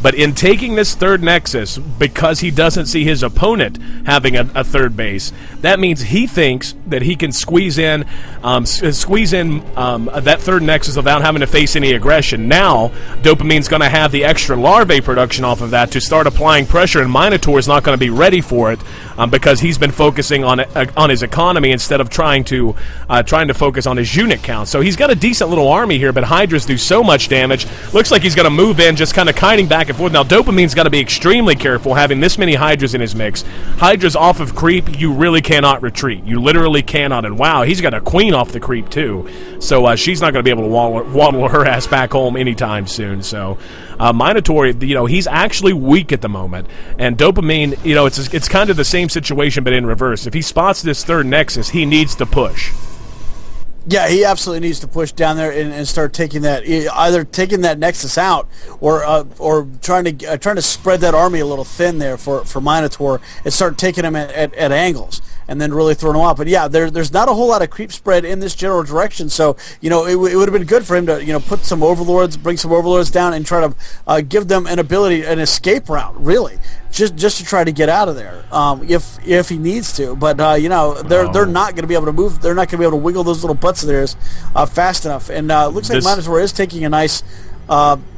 But in taking this third Nexus, because he doesn't see his opponent having a third base, that means he thinks that he can squeeze in that third Nexus without having to face any aggression. Now, Dopamine's going to have the extra larvae production off of that to start applying pressure, and Minotaur is not going to be ready for it because he's been focusing on his economy instead of trying to focus on his unit count. So he's got a decent little army here, but Hydras do so much damage. Looks like he's going to move in, just kind of kiting back and forth. Now, Dopamine's got to be extremely careful having this many Hydras in his mix. Hydras off of creep, you really cannot retreat. You literally cannot. And wow, he's got a Queen off the creep too. So she's not going to be able to waddle her ass back home anytime soon. So Minotaur, he's actually weak at the moment. And Dopamine, it's kind of the same situation but in reverse. If he spots this third Nexus, he needs to push. Yeah, he absolutely needs to push down there and start taking that, either taking that Nexus out or trying to spread that army a little thin there for Minotaur and start taking him at angles and then really throwing him off. But yeah, there's not a whole lot of creep spread in this general direction, so it would have been good for him to put some overlords, bring some overlords down and try to give them an escape route, really. Just to try to get out of there, if he needs to, but they're not going to be able to move. They're not going to be able to wiggle those little butts of theirs fast enough. And it looks like Minotaur is taking a nice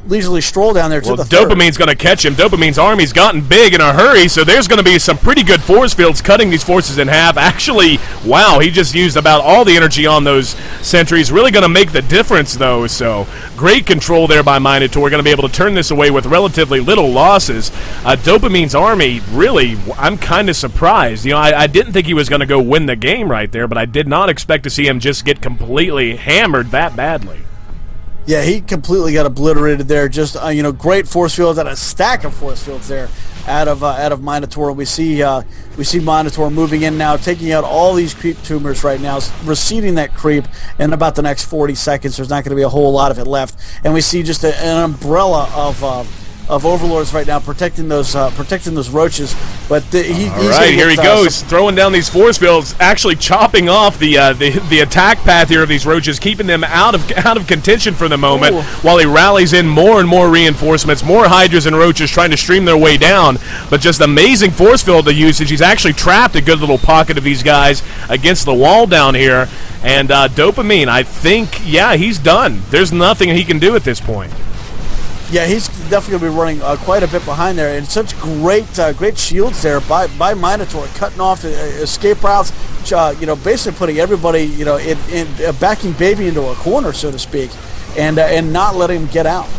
leisurely stroll down there to the third. Dopamine's going to catch him. Dopamine's army's gotten big in a hurry, so there's going to be some pretty good force fields cutting these forces in half. Actually, wow, he just used about all the energy on those sentries. Really going to make the difference, though, so great control there by Minotaur. Going to be able to turn this away with relatively little losses. Dopamine's army, really, I'm kind of surprised. I didn't think he was going to go win the game right there, but I did not expect to see him just get completely hammered that badly. Yeah, he completely got obliterated there. Just great force fields and a stack of force fields there out of Minotaur. We see Minotaur moving in now, taking out all these creep tumors right now, receding that creep in about the next 40 seconds. There's not going to be a whole lot of it left, and we see just an umbrella of overlords right now protecting those roaches. But here he goes, throwing down these force fields, actually chopping off the attack path here of these roaches, keeping them out of contention for the moment. Ooh. While he rallies in more and more reinforcements, more Hydras and roaches trying to stream their way down. But just amazing force field usage. He's actually trapped a good little pocket of these guys against the wall down here. And Dopamine, I think, yeah, he's done. There's nothing he can do at this point. Yeah, he's definitely going to be running quite a bit behind there, and such great shields there by Minotaur, cutting off escape routes, basically putting everybody, in backing Baby into a corner, so to speak, and not letting him get out.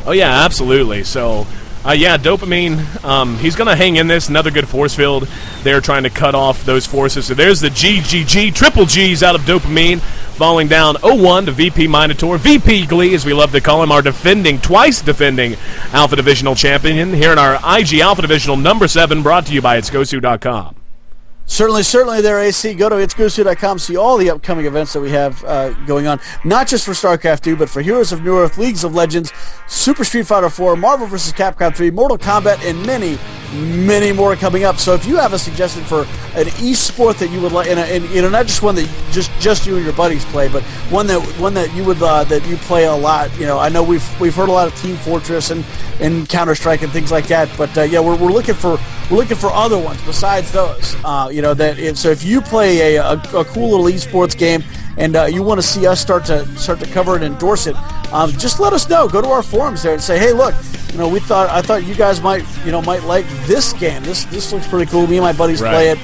Oh yeah, absolutely. So. Dopamine, he's going to hang in this. Another good force field. They're trying to cut off those forces. So there's the GGG, triple G's out of Dopamine, falling down 0-1 to VP Minotaur. VP Glee, as we love to call him, our twice defending Alpha Divisional champion here in our IG Alpha Divisional number 7, brought to you by itsgosu.com. Certainly there, AC. Go to itsgosu.com, see all the upcoming events that we have going on, not just for StarCraft 2, but for Heroes of New Earth, Leagues of Legends, Super Street Fighter 4, Marvel vs. Capcom 3, Mortal Kombat, and many, many more coming up. So if you have a suggestion for an esport that you would like, and not just one that just you and your buddies play, but one that you would that you play a lot. I know we've heard a lot of Team Fortress and Counter-Strike and things like that, but we're looking for other ones besides those. So if you play a cool little esports game and you want to see us start to cover and endorse it, just let us know. Go to our forums there and say, hey, look, I thought you guys might like this game. This looks pretty cool. Me and my buddies play it.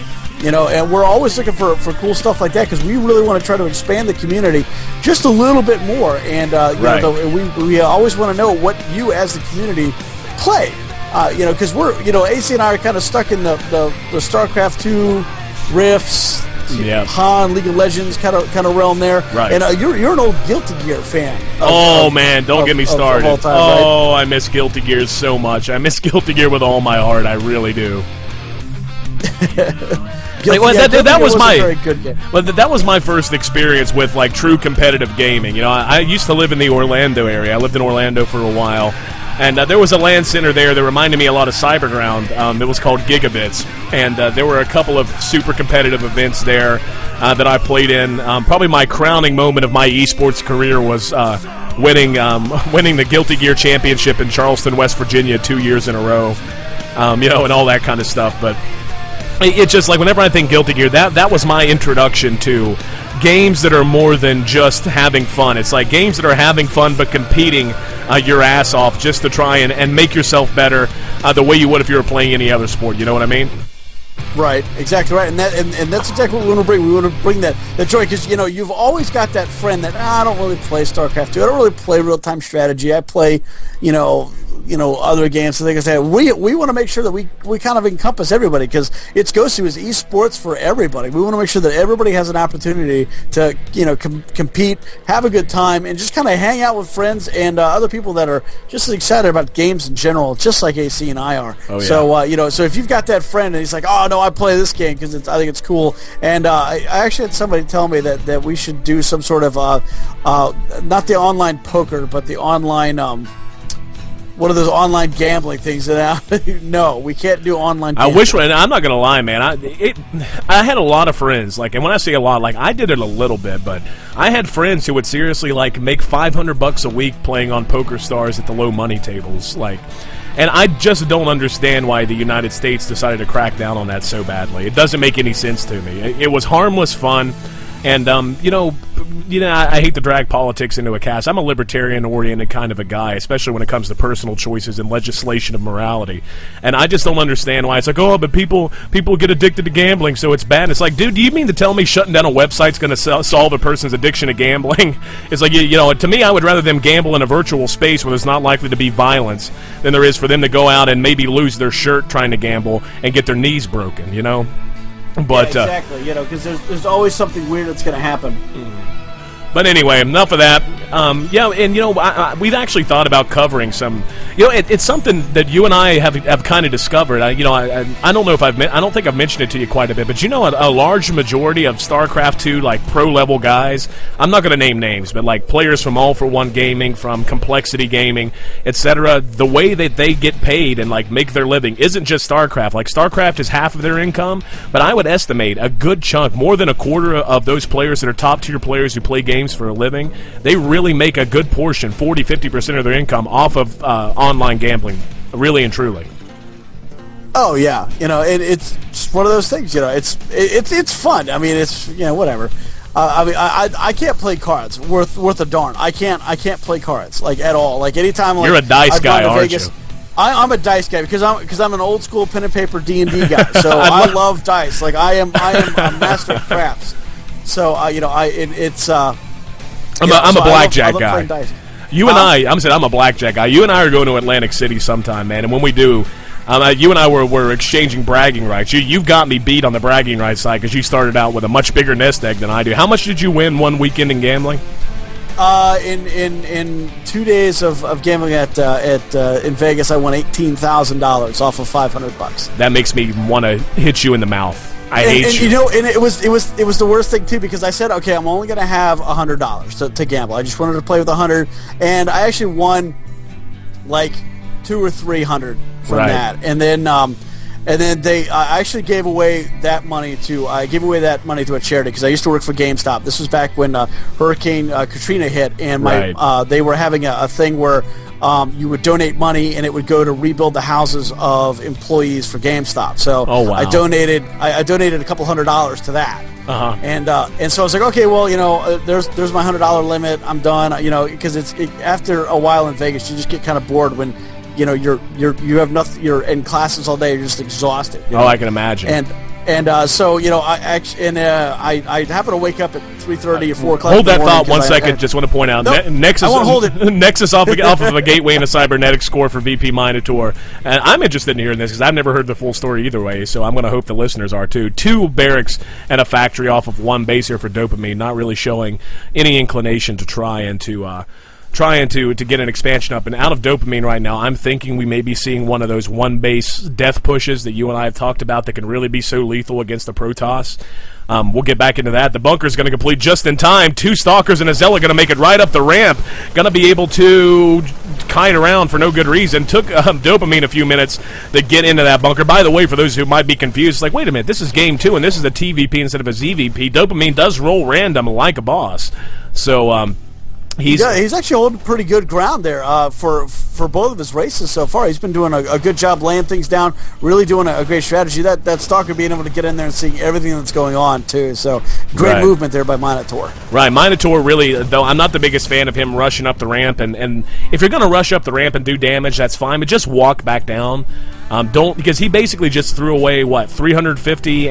And we're always looking for cool stuff like that, because we really want to try to expand the community just a little bit more. And we always want to know what you as the community play. Because we're, AC and I are kind of stuck in the StarCraft 2 Rifts, Han, League of Legends kind of realm there. Right. And you're an old Guilty Gear fan. Don't get me started. Of time, right? I miss Guilty Gear so much. I miss Guilty Gear with all my heart. I really do. That was my very good game. Well, that was my first experience with true competitive gaming. I used to live in the Orlando area. I lived in Orlando for a while. And there was a LAN center there that reminded me a lot of Cyberground. It was called Gigabits. And there were a couple of super competitive events there that I played in. Probably my crowning moment of my esports career was winning the Guilty Gear Championship in Charleston, West Virginia 2 years in a row. And all that kind of stuff. But it's just whenever I think Guilty Gear, that was my introduction to games that are more than just having fun. It's like games that are having fun but competing your ass off just to try and make yourself better the way you would if you were playing any other sport. You know what I mean? Right, exactly right, and that's exactly what we want to bring. We want to bring that joy, because you've always got that friend that I don't really play StarCraft 2. I don't really play real-time strategy. I play other games. So like I said, we want to make sure that we kind of encompass everybody, because It's Gosu is esports for everybody. We want to make sure that everybody has an opportunity to compete, have a good time, and just kind of hang out with friends and other people that are just as excited about games in general, just like AC and I are. Oh, yeah. So so if you've got that friend and he's like, oh no, I play this game because I think it's cool, and I actually had somebody tell me that we should do some sort of not the online poker, but the online one of those online gambling things. No, we can't do online gambling. I wish, and I'm not going to lie, man. I had a lot of friends, and when I say a lot, I did it a little bit, but I had friends who would seriously, make $500 a week playing on Poker Stars at the low money tables, and I just don't understand why the United States decided to crack down on that so badly. It doesn't make any sense to me. It was harmless fun. And, I hate to drag politics into a cast. I'm a libertarian-oriented kind of a guy, especially when it comes to personal choices and legislation of morality. And I just don't understand why it's but people get addicted to gambling, so it's bad. It's dude, do you mean to tell me shutting down a website's going to solve a person's addiction to gambling? It's to me, I would rather them gamble in a virtual space where there's not likely to be violence than there is for them to go out and maybe lose their shirt trying to gamble and get their knees broken, But yeah, exactly, because there's always something weird that's going to happen. But anyway, enough of that. We've actually thought about covering some. It's something that you and I have kind of discovered. I don't know if I don't think I've mentioned it to you quite a bit, but a large majority of StarCraft 2 pro level guys. I'm not going to name names, but players from All for One Gaming, from Complexity Gaming, etc. The way that they get paid and make their living isn't just StarCraft. StarCraft is half of their income, but I would estimate a good chunk, more than a quarter of those players that are top tier players who play games for a living, they really make a good portion, 40-50% of their income off of online gambling, really and truly. Oh yeah, it's one of those things. It's fun. I mean, it's whatever. I mean, I can't play cards worth a darn. I can't play cards like at all. Like anytime, like, You're a dice guy, aren't you? I'm a dice guy because I'm an old school pen and paper D&D guy. So I love dice. Like I am a master of craps. So I'm a blackjack guy. Dice. I'm a blackjack guy. You and I are going to Atlantic City sometime, man. And when we do, you and I were exchanging bragging rights. You've got me beat on the bragging rights side because you started out with a much bigger nest egg than I do. How much did you win one weekend in gambling? In 2 days of gambling in Vegas, I won $18,000 off of $500. That makes me want to hit you in the mouth. I hate you. You know, and it was the worst thing too because I said, okay, I'm only going to have $100 to gamble. I just wanted to play with 100, and I actually won like 200 or 300 from that, and then I actually gave away that money to a charity because I used to work for GameStop. This was back when Hurricane Katrina hit, and they were having a thing where you would donate money and it would go to rebuild the houses of employees for GameStop. So I donated a couple $100 to that. Uh-huh. And so I was like, okay, well, you know, there's my $100 limit. I'm done. You know, because after a while in Vegas, you just get kind of bored when, you know, you have nothing. You're in classes all day. You're just exhausted. You know? Oh, I can imagine. So you know, I happen to wake up at 3:30 or 4 o'clock. Hold that thought 1 second. Just want to point out, Nexus. I won't hold it. Nexus off of a gateway and a cybernetic score for VP Minotaur. And I'm interested in hearing this because I've never heard the full story either way. So I'm going to hope the listeners are too. 2 barracks and a factory off of 1 base here for Dopamine, not really showing any inclination to trying to get an expansion up. And out of Dopamine right now, I'm thinking we may be seeing one of those 1 base death pushes that you and I have talked about that can really be so lethal against the Protoss. We'll get back into that. The bunker's going to complete just in time. 2 Stalkers and a Zealot going to make it right up the ramp. Going to be able to kite around for no good reason. Took Dopamine a few minutes to get into that bunker. By the way, for those who might be confused, like, wait a minute, this is game 2 and this is a TVP instead of a ZVP. Dopamine does roll random like a boss. So, he's actually holding pretty good ground there for both of his races so far. He's been doing a good job laying things down, really doing a great strategy. That Stalker being able to get in there and seeing everything that's going on too. So great movement there by Minotaur. Right, Minotaur really, though I'm not the biggest fan of him rushing up the ramp, and if you're going to rush up the ramp and do damage, that's fine, but just walk back down. Because he basically just threw away 350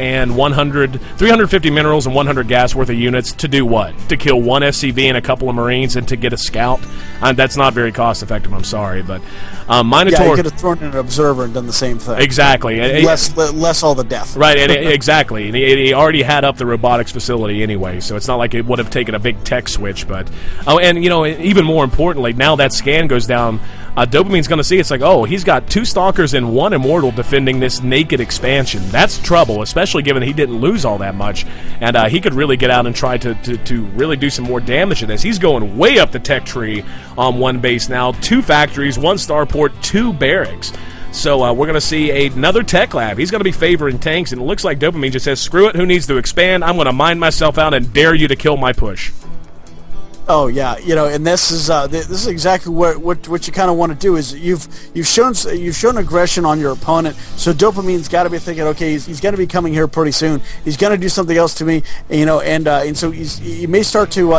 minerals and 100 gas worth of units to do what? To kill 1 SCV and a couple of Marines and to get a scout. That's not very cost effective. I'm sorry, but Minotaur. Yeah, he could have thrown in an observer and done the same thing. Exactly, less all the death. Right, exactly. And he already had up the robotics facility anyway, so it's not like it would have taken a big tech switch. But and you know, even more importantly, now that scan goes down. Dopamine's going to see it's like, oh, he's got 2 Stalkers and 1 Immortal defending this naked expansion. That's trouble, especially given he didn't lose all that much, and he could really get out and try to really do some more damage to this. He's going way up the tech tree on 1 base now. 2 factories, 1 starport, 2 barracks. So we're going to see another tech lab. He's going to be favoring tanks, and it looks like Dopamine just says, screw it, who needs to expand? I'm going to mine myself out and dare you to kill my push. Oh yeah, you know, and this is exactly what you kind of want to do. Is you've shown aggression on your opponent, so Dopamine's got to be thinking, okay, he's going to be coming here pretty soon. He's going to do something else to me, you know, and so he may start to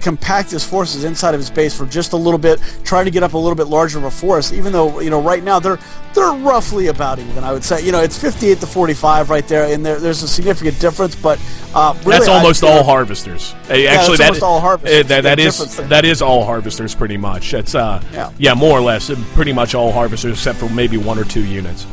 compact his forces inside of his base for just a little bit, trying to get up a little bit larger of a force. Even though, you know, right now they're roughly about even. I would say, you know, it's 58 to 45 right there, and there's a significant difference. But really, that's almost all harvesters. Actually, that's almost all harvesters. That is all harvesters pretty much. It's more or less pretty much all harvesters except for maybe 1 or 2 units.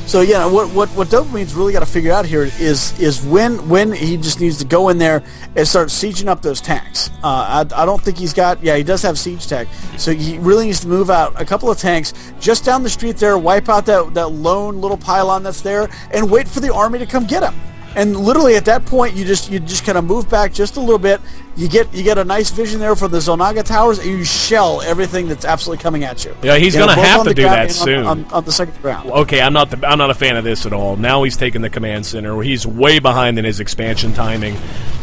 So yeah, what Dopamine's really got to figure out here is when he just needs to go in there and start sieging up those tanks. I don't think he's got. Yeah, he does have siege tech, so he really needs to move out a couple of tanks just down the street there, wipe out that lone little pylon that's there, and wait for the army to come get him. And literally at that point, you just kind of move back just a little bit. You get a nice vision there for the Zonaga towers, and you shell everything that's absolutely coming at you. Yeah, he's going to have to do that soon on the second round. Okay, I'm not a fan of this at all. Now he's taking the command center, where he's way behind in his expansion timing.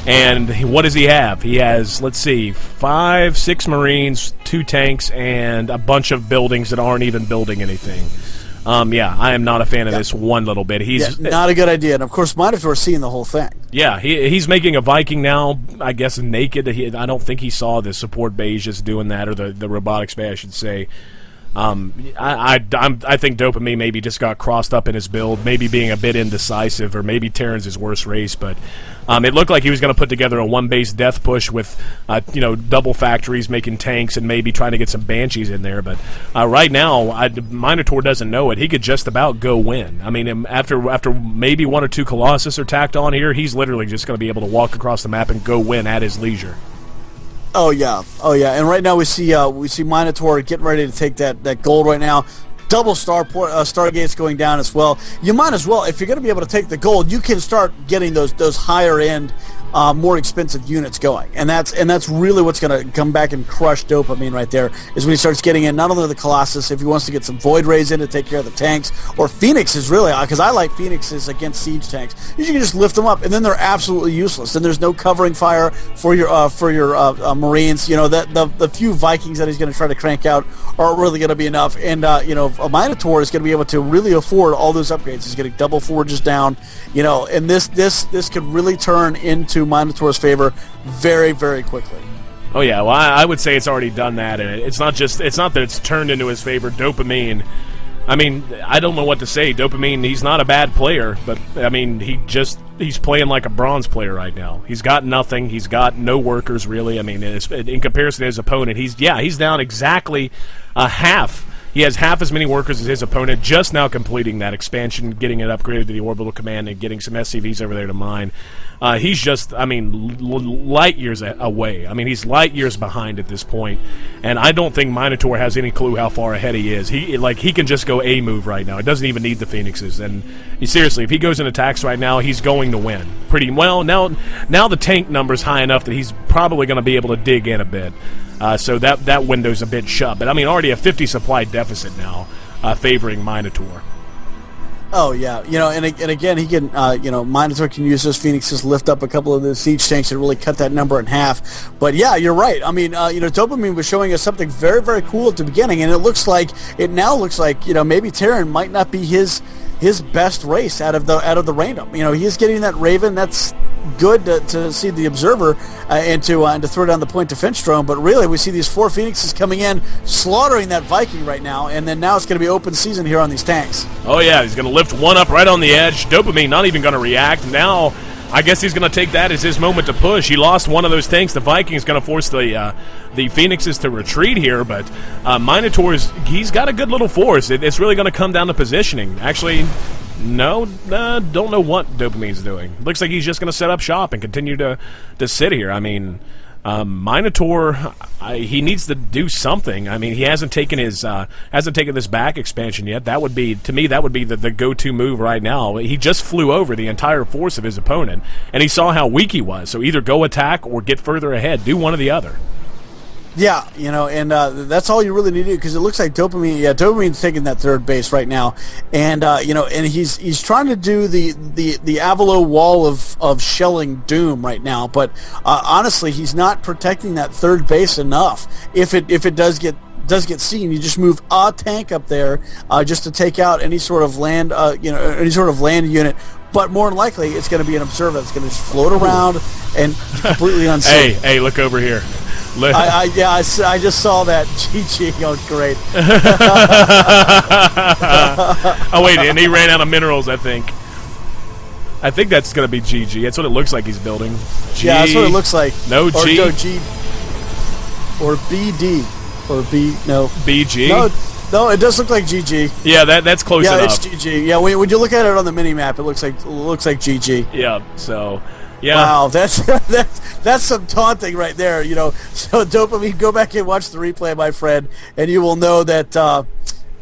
And what does he have? He has, let's see, 5, 6 Marines, 2 tanks, and a bunch of buildings that aren't even building anything. Yeah, I am not a fan of this one little bit. He's not a good idea. And, of course, Minotaur's seeing the whole thing. Yeah, he's making a Viking now, I guess, naked. I don't think he saw the support bay just doing that, or the robotics bay, I should say. I think Dopamine maybe just got crossed up in his build, maybe being a bit indecisive, or maybe Terran's his worst race. But it looked like he was going to put together a one-base death push with double factories, making tanks, and maybe trying to get some Banshees in there. But right now, Minotaur doesn't know it. He could just about go win. I mean, after maybe one or two Colossus are tacked on here, he's literally just going to be able to walk across the map and go win at his leisure. Oh yeah. And right now we see Minotaur getting ready to take that gold right now. Double Stargates going down as well. You might as well, if you're going to be able to take the gold, you can start getting those higher end, more expensive units going, and that's really what's going to come back and crush Dopamine right there. Is when he starts getting in not only the Colossus, if he wants to get some Void Rays in to take care of the tanks, or Phoenixes really, because I like Phoenixes against siege tanks. You can just lift them up, and then they're absolutely useless. Then there's no covering fire for your Marines. The few Vikings that he's going to try to crank out aren't really going to be enough, and a Minotaur is going to be able to really afford all those upgrades. He's getting double forges down, and this could really turn into Minotaur's favor very, very quickly. Oh yeah, well I would say it's already done that, and it's not that it's turned into his favor. Dopamine, I mean, I don't know what to say. Dopamine, he's not a bad player, but I mean, he's playing like a bronze player right now. He's got nothing. He's got no workers really. I mean, in comparison to his opponent, he's down exactly half. He has half as many workers as his opponent, just now completing that expansion, getting it upgraded to the orbital command, and getting some SCVs over there to mine. He's just, light years away. I mean, he's light years behind at this point, and I don't think Minotaur has any clue how far ahead he is. He can just go a move right now. It doesn't even need the Phoenixes. And seriously, if he goes and attacks right now, he's going to win pretty well. Now the tank number's high enough that he's probably going to be able to dig in a bit. So that window's a bit shut. But, already a 50 supply deficit now favoring Minotaur. Oh, yeah. And again, he can, Minotaur can use those Phoenixes, lift up a couple of the siege tanks and really cut that number in half. But, yeah, you're right. Dopamine was showing us something very, very cool at the beginning, and it now looks like, maybe Terran might not be his best race out of the random. He is getting that Raven. That's good to see the Observer and to throw down the point defense drone. But really, we see these 4 Phoenixes coming in, slaughtering that Viking right now. And then now it's going to be open season here on these tanks. Oh yeah, he's going to lift one up right on the edge. Dopamine not even going to react. Now, I guess he's going to take that as his moment to push. He lost one of those tanks. The Viking's going to force the Phoenixes to retreat here, but he's got a good little force. It's really going to come down to positioning. Actually, no, don't know what Dopamine's doing. Looks like he's just going to set up shop and continue to sit here. Minotaur, he needs to do something. He hasn't taken this back expansion yet. That would be, to me, the go-to move right now. He just flew over the entire force of his opponent, and he saw how weak he was. So either go attack or get further ahead. Do one or the other. Yeah, and that's all you really need to do, because it looks like Dopamine's taking that third base right now, and and he's trying to do the Avalo wall of shelling Doom right now, but honestly, he's not protecting that third base enough. If it does get seen, you just move a tank up there just to take out any sort of land unit. But more than likely, it's going to be an Observer that's going to just float around and completely unseen. Hey, look over here. I just saw that. GG, oh great. Oh wait, and he ran out of minerals, I think. I think that's going to be GG. That's what it looks like he's building. Yeah, that's what it looks like. No G. Or G. Or BD. Or B. No. BG. No, it does look like GG. Yeah, that's close enough. Yeah, it's GG. Yeah, when you look at it on the mini map, it looks like GG. Yeah. So. Yeah. Wow, that's some taunting right there. So Dopamine, go back and watch the replay, my friend, and you will know that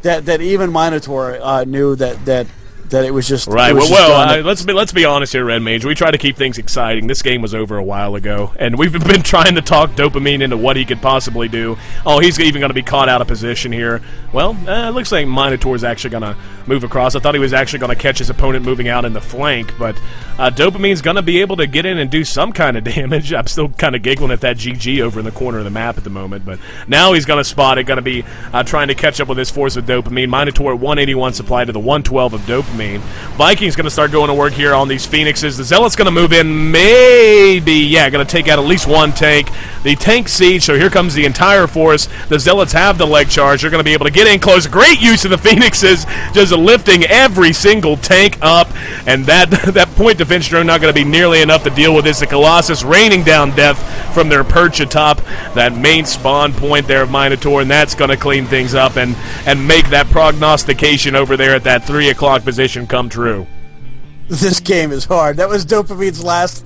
that even Minotaur knew that that it was just right. It was Let's be honest here, Red Mage. We try to keep things exciting. This game was over a while ago, and we've been trying to talk Dopamine into what he could possibly do. Oh, he's even going to be caught out of position here. Well, it looks like Minotaur's actually going to move across. I thought he was actually going to catch his opponent moving out in the flank, but Dopamine's going to be able to get in and do some kind of damage. I'm still kind of giggling at that GG over in the corner of the map at the moment, but now he's going to spot it. Going to be trying to catch up with his force of Dopamine. Minotaur at 181 supply to the 112 of Dopamine. Viking's going to start going to work here on these Phoenixes. The Zealot's going to move in, maybe, going to take out at least one tank. The tank siege, so here comes the entire force. The Zealots have the leg charge. They're going to be able to get in close. Great use of the Phoenixes, just lifting every single tank up, and that point defense drone not going to be nearly enough to deal with this. The Colossus raining down death from their perch atop that main spawn point there of Minotaur, and that's going to clean things up and make that prognostication over there at that 3 o'clock position come true. This game is hard. That was Dopamine's last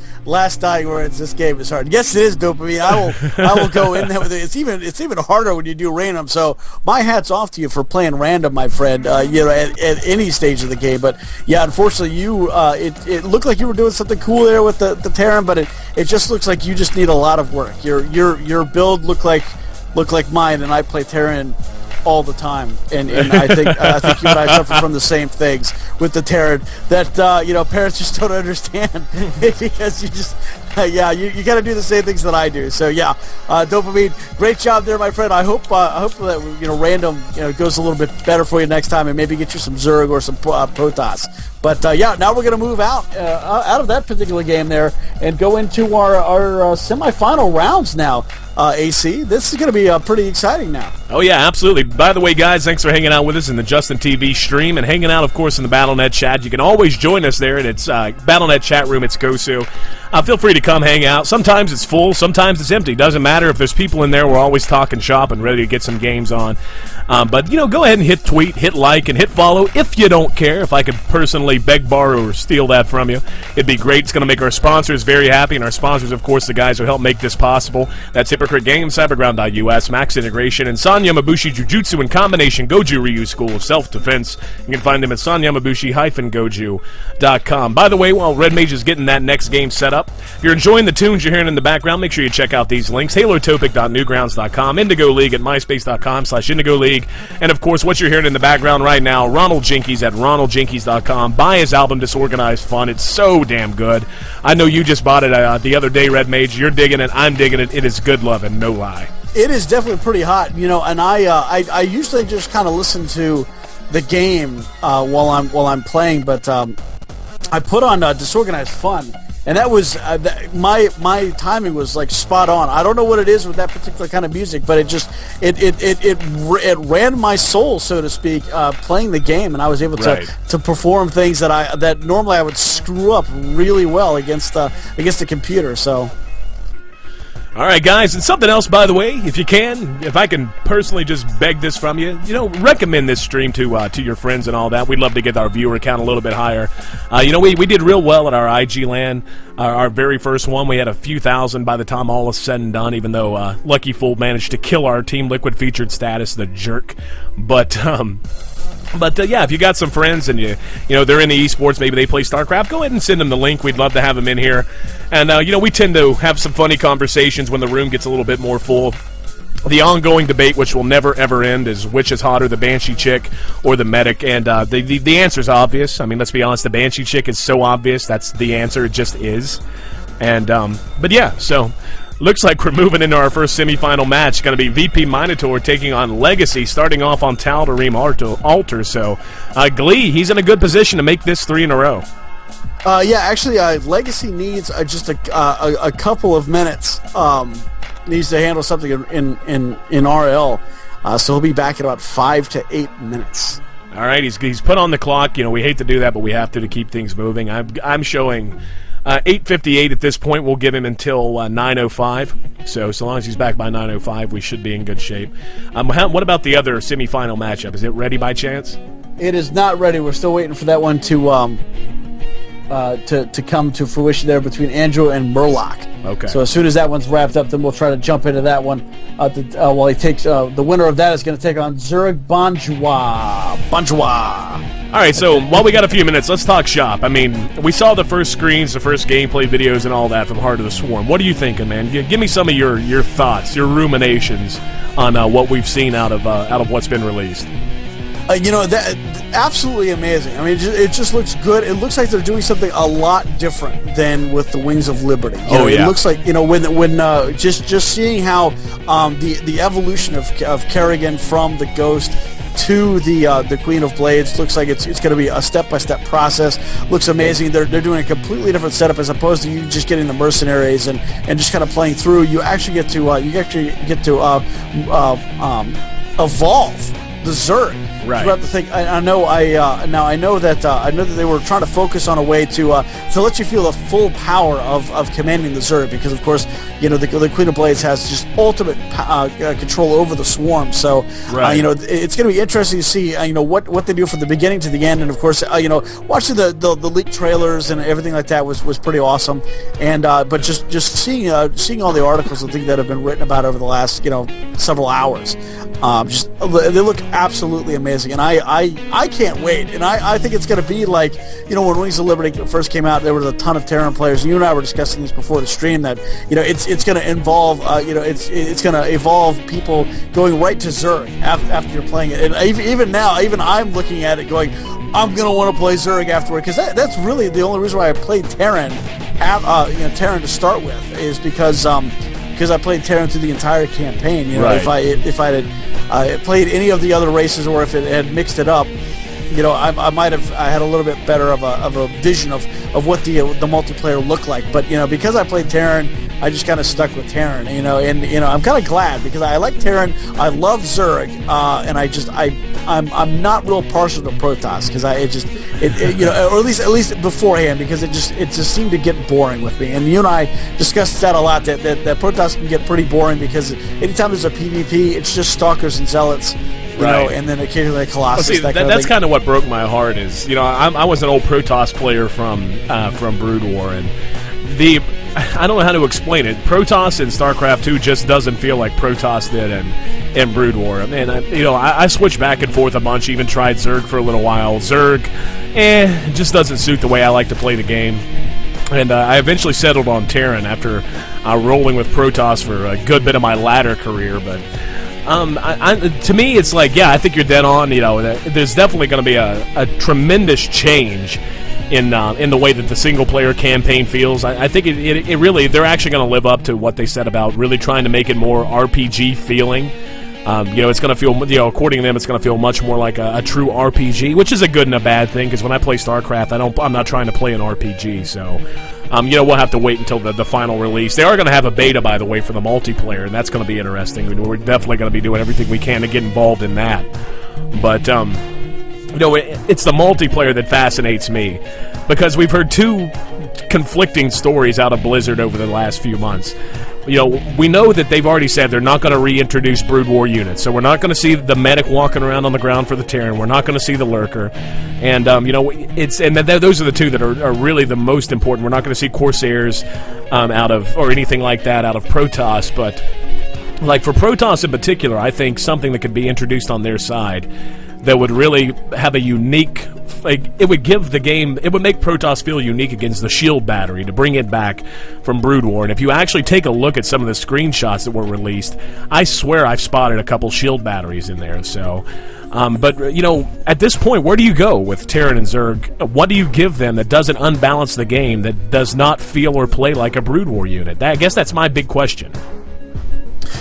dying words. This game is hard. Yes, it is, Dopamine. I will go in there with it. It's even harder when you do random. So my hat's off to you for playing random, my friend. At any stage of the game. But yeah, unfortunately, it looked like you were doing something cool there with the Terran, but it just looks like you just need a lot of work. Your build looked like mine, and I play Terran all the time, and I think you and I suffer from the same things with the Terran that parents just don't understand because you just you got to do the same things that I do. So Dopamine, great job there, my friend. I hope that random goes a little bit better for you next time, and maybe get you some Zerg or some Protoss. But now we're going to move out of that particular game there and go into our semifinal rounds now. AC, this is going to be pretty exciting now. Oh yeah, absolutely. By the way, guys, thanks for hanging out with us in the Justin TV stream and hanging out, of course, in the BattleNet chat. You can always join us there, and it's BattleNet chat room. It's Gosu. Feel free to come hang out. Sometimes it's full, sometimes it's empty. Doesn't matter if there's people in there. We're always talking shop and ready to get some games on. But go ahead and hit tweet, hit like, and hit follow if you don't care. If I could personally beg, borrow, or steal that from you, it'd be great. It's going to make our sponsors very happy, and our sponsors, of course, the guys who help make this possible. That's Hypocrite Games, Cyberground.us, Max Integration, and San Yamabushi Jujutsu and Combination Goju Ryu School of Self-Defense. You can find them at sanyamabushi-goju.com. By the way, while Red Mage is getting that next game set up, if you're enjoying the tunes you're hearing in the background, make sure you check out these links: halotopic.newgrounds.com, Indigo League at myspace.com/Indigo League, and of course, what you're hearing in the background right now, Ronald Jinkies at ronaldjinkies.com. Buy his album Disorganized Fun. It's so damn good. I know you just bought it the other day, Red Mage. You're digging it. I'm digging it. It is good loving, no lie. It is definitely pretty hot, and I usually just kind of listen to the game while I'm playing, but I put on Disorganized Fun, and that was my timing was like spot on. I don't know what it is with that particular kind of music, but it ran my soul, so to speak, playing the game, and I was able to perform things that normally I would screw up really well against the computer. So. All right, guys, and something else, by the way, if I can personally just beg this from you, recommend this stream to your friends and all that. We'd love to get our viewer count a little bit higher. We did real well at our IG LAN, our very first one. We had a few thousand by the time all is said and done, even though Lucky Fool managed to kill our Team Liquid featured status, the jerk. But if you got some friends and they're in the esports, maybe they play StarCraft, go ahead and send them the link. We'd love to have them in here. And we tend to have some funny conversations when the room gets a little bit more full. The ongoing debate, which will never ever end, is which is hotter, the Banshee chick or the medic. And the answer's obvious. I mean, let's be honest, the Banshee chick is so obvious. That's the answer. It just is. And so. Looks like we're moving into our first semifinal match. Going to be VP Minotaur taking on Legacy, starting off on Tal'Darim Altar. So, Glee, he's in a good position to make this 3 in a row. Actually, Legacy needs just a couple of minutes. Needs to handle something in RL. So he'll be back in about 5 to 8 minutes. All right, he's put on the clock. We hate to do that, but we have to keep things moving. I'm showing 8:58 at this point. We'll give him until 9:05. So long as he's back by 9:05, we should be in good shape. What about the other semifinal matchup? Is it ready by chance? It is not ready. We're still waiting for that one to come to fruition there between Andrew and Murloc. Okay. So as soon as that one's wrapped up, then we'll try to jump into that one. While he takes the winner of that is going to take on Zurich Bonjour. All right, so while we got a few minutes, let's talk shop. I mean, we saw the first screens, the first gameplay videos, and all that from Heart of the Swarm. What are you thinking, man? Give me some of your thoughts, your ruminations on what we've seen out of what's been released. That absolutely amazing. I mean, it just looks good. It looks like they're doing something a lot different than with the Wings of Liberty. It looks like when just seeing how the evolution of Kerrigan from the Ghost to the Queen of Blades looks like it's going to be a step-by-step process. Looks amazing. They're doing a completely different setup as opposed to you just getting the mercenaries and just kind of playing through. You actually get to evolve the Zerg. Right. Throughout the thing, I know that they were trying to focus on a way to let you feel the full power of commanding the Zerg, because of course the Queen of Blades has just ultimate control over the swarm. So right. It's going to be interesting to see what they do from the beginning to the end, and of course watching the leaked trailers and everything like that was pretty awesome. And but just seeing all the articles and things that have been written about over the last several hours, they look absolutely amazing. And I can't wait. And I think it's going to be like, when Wings of Liberty first came out, there was a ton of Terran players. And you and I were discussing this before the stream, that it's going to involve it's going to evolve people going right to Zerg after you're playing it. And even now, I'm looking at it going, I'm going to want to play Zerg afterward, because that's really the only reason why I played Terran Terran to start with, is because I played Terran through the entire campaign. Right. If I had played any of the other races, or if it had mixed it up, I might have had a little bit better of a vision of what the multiplayer looked like. But because I played Terran, I just kind of stuck with Terran. And I'm kind of glad, because I like Terran. I love Zerg, and I'm not real partial to Protoss, because or at least beforehand, because it just seemed to get boring with me. And you and I discussed that a lot, that Protoss can get pretty boring, because anytime there's a PvP, it's just stalkers and zealots. Right. And then occasionally a Colossus. Well, see, that's kind of what broke my heart. Is I was an old Protoss player from Brood War, and I don't know how to explain it. Protoss in StarCraft 2 just doesn't feel like Protoss did in Brood War. I mean, I switched back and forth a bunch. Even tried Zerg for a little while. Zerg, just doesn't suit the way I like to play the game. And I eventually settled on Terran after rolling with Protoss for a good bit of my latter career, but. To me, it's like, I think you're dead on. There's definitely going to be a tremendous change in the way that the single-player campaign feels. I think it really, they're actually going to live up to what they said about really trying to make it more RPG feeling. It's going to feel, according to them, it's going to feel much more like a true RPG, which is a good and a bad thing, because when I play StarCraft, I'm not trying to play an RPG, so... we'll have to wait until the final release. They are going to have a beta, by the way, for the multiplayer, and that's going to be interesting. We're definitely going to be doing everything we can to get involved in that. But, it's the multiplayer that fascinates me, because we've heard two conflicting stories out of Blizzard over the last few months. We know that they've already said they're not going to reintroduce Brood War units, so we're not going to see the medic walking around on the ground for the Terran. We're not going to see the Lurker, and those are the two that are really the most important. We're not going to see Corsairs or anything like that out of Protoss, but like for Protoss in particular, I think something that could be introduced on their side that would really have a unique, it would give the game, it would make Protoss feel unique against the shield battery, to bring it back from Brood War. And if you actually take a look at some of the screenshots that were released, I swear I've spotted a couple shield batteries in there. So, but at this point, where do you go with Terran and Zerg? What do you give them that doesn't unbalance the game, that does not feel or play like a Brood War unit? I guess that's my big question.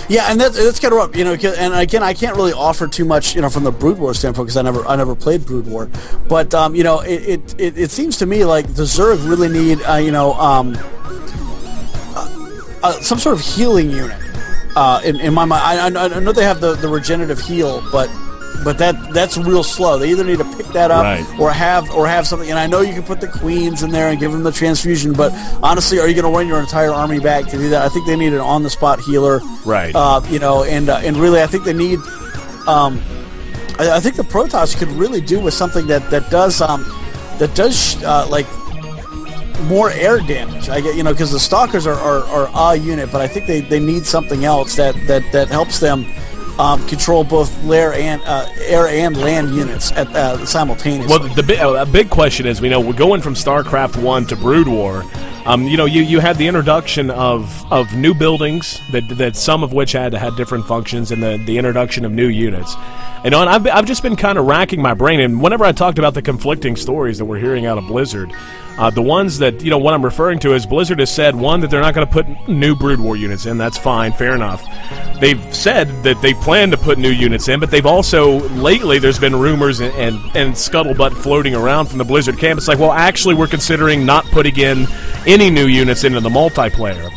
Yeah, and that's kind of rough, and again, I can't really offer too much, from the Brood War standpoint, because I never played Brood War, but it seems to me like the Zerg really need some sort of healing unit. In my mind, I know they have the regenerative heal, but that's real slow. They either need to pick that up, right, or have something. And I know you can put the queens in there and give them the transfusion, but honestly, are you going to run your entire army back to do that? I think they need an on-the-spot healer, right? And really, I think they need. I think the Protoss could really do with something that does more air damage. I get, because the Stalkers are a unit, but I think they need something else that helps them control both air and land units simultaneously. Well, a big question is, we're going from StarCraft 1 to Brood War. You had the introduction of new buildings that some of which had different functions, and the introduction of new units. And I've just been kind of racking my brain, and whenever I talked about the conflicting stories that we're hearing out of Blizzard, the ones that, what I'm referring to is Blizzard has said, one, that they're not going to put new Brood War units in. That's fine, fair enough. They've said that they plan to put new units in, but they've also, lately, there's been rumors and scuttlebutt floating around from the Blizzard camp. It's like, well, actually, we're considering not putting in any new units into the multiplayer.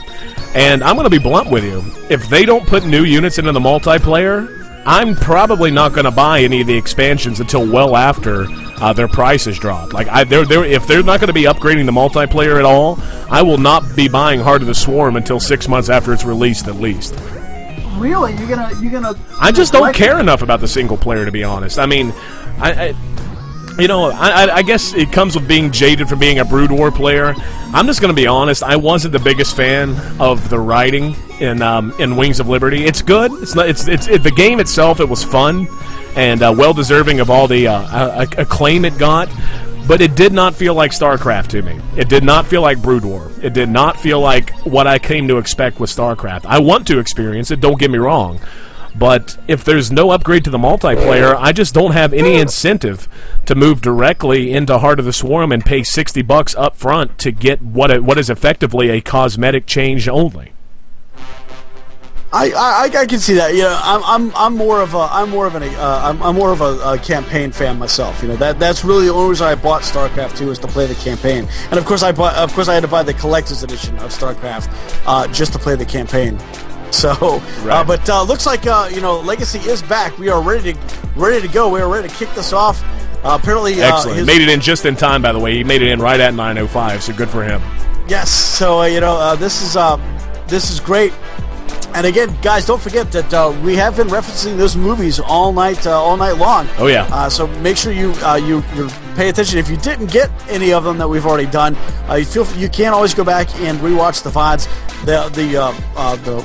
And I'm going to be blunt with you. If they don't put new units into the multiplayer, I'm probably not going to buy any of the expansions until well after their prices drop. Like, if they're not going to be upgrading the multiplayer at all, I will not be buying Heart of the Swarm until 6 months after it's released, at least. Really? You're gonna? I just don't care enough about the single player, to be honest. I mean, I guess it comes with being jaded from being a Brood War player. I'm just going to be honest. I wasn't the biggest fan of the writing in Wings of Liberty. It's good. It's not. It's the game itself. It was fun and well deserving of all the acclaim it got. But it did not feel like StarCraft to me. It did not feel like Brood War. It did not feel like what I came to expect with StarCraft. I want to experience it. Don't get me wrong. But if there's no upgrade to the multiplayer, I just don't have any incentive to move directly into Heart of the Swarm and pay $60 up front to get what is effectively a cosmetic change only. I can see that. I'm more of a campaign fan myself. That's really the only reason I bought StarCraft 2 was to play the campaign. And of course I had to buy the collector's edition of StarCraft just to play the campaign. So, right. But looks like Legacy is back. We are ready to go. We are ready to kick this off. Apparently, excellent. Made it in just in time. By the way, he made it in right at 9:05. So good for him. Yes. So this is great. And again, guys, don't forget that we have been referencing those movies all night long. Oh yeah. So make sure you pay attention. If you didn't get any of them that we've already done, you can always go back and rewatch the VODs.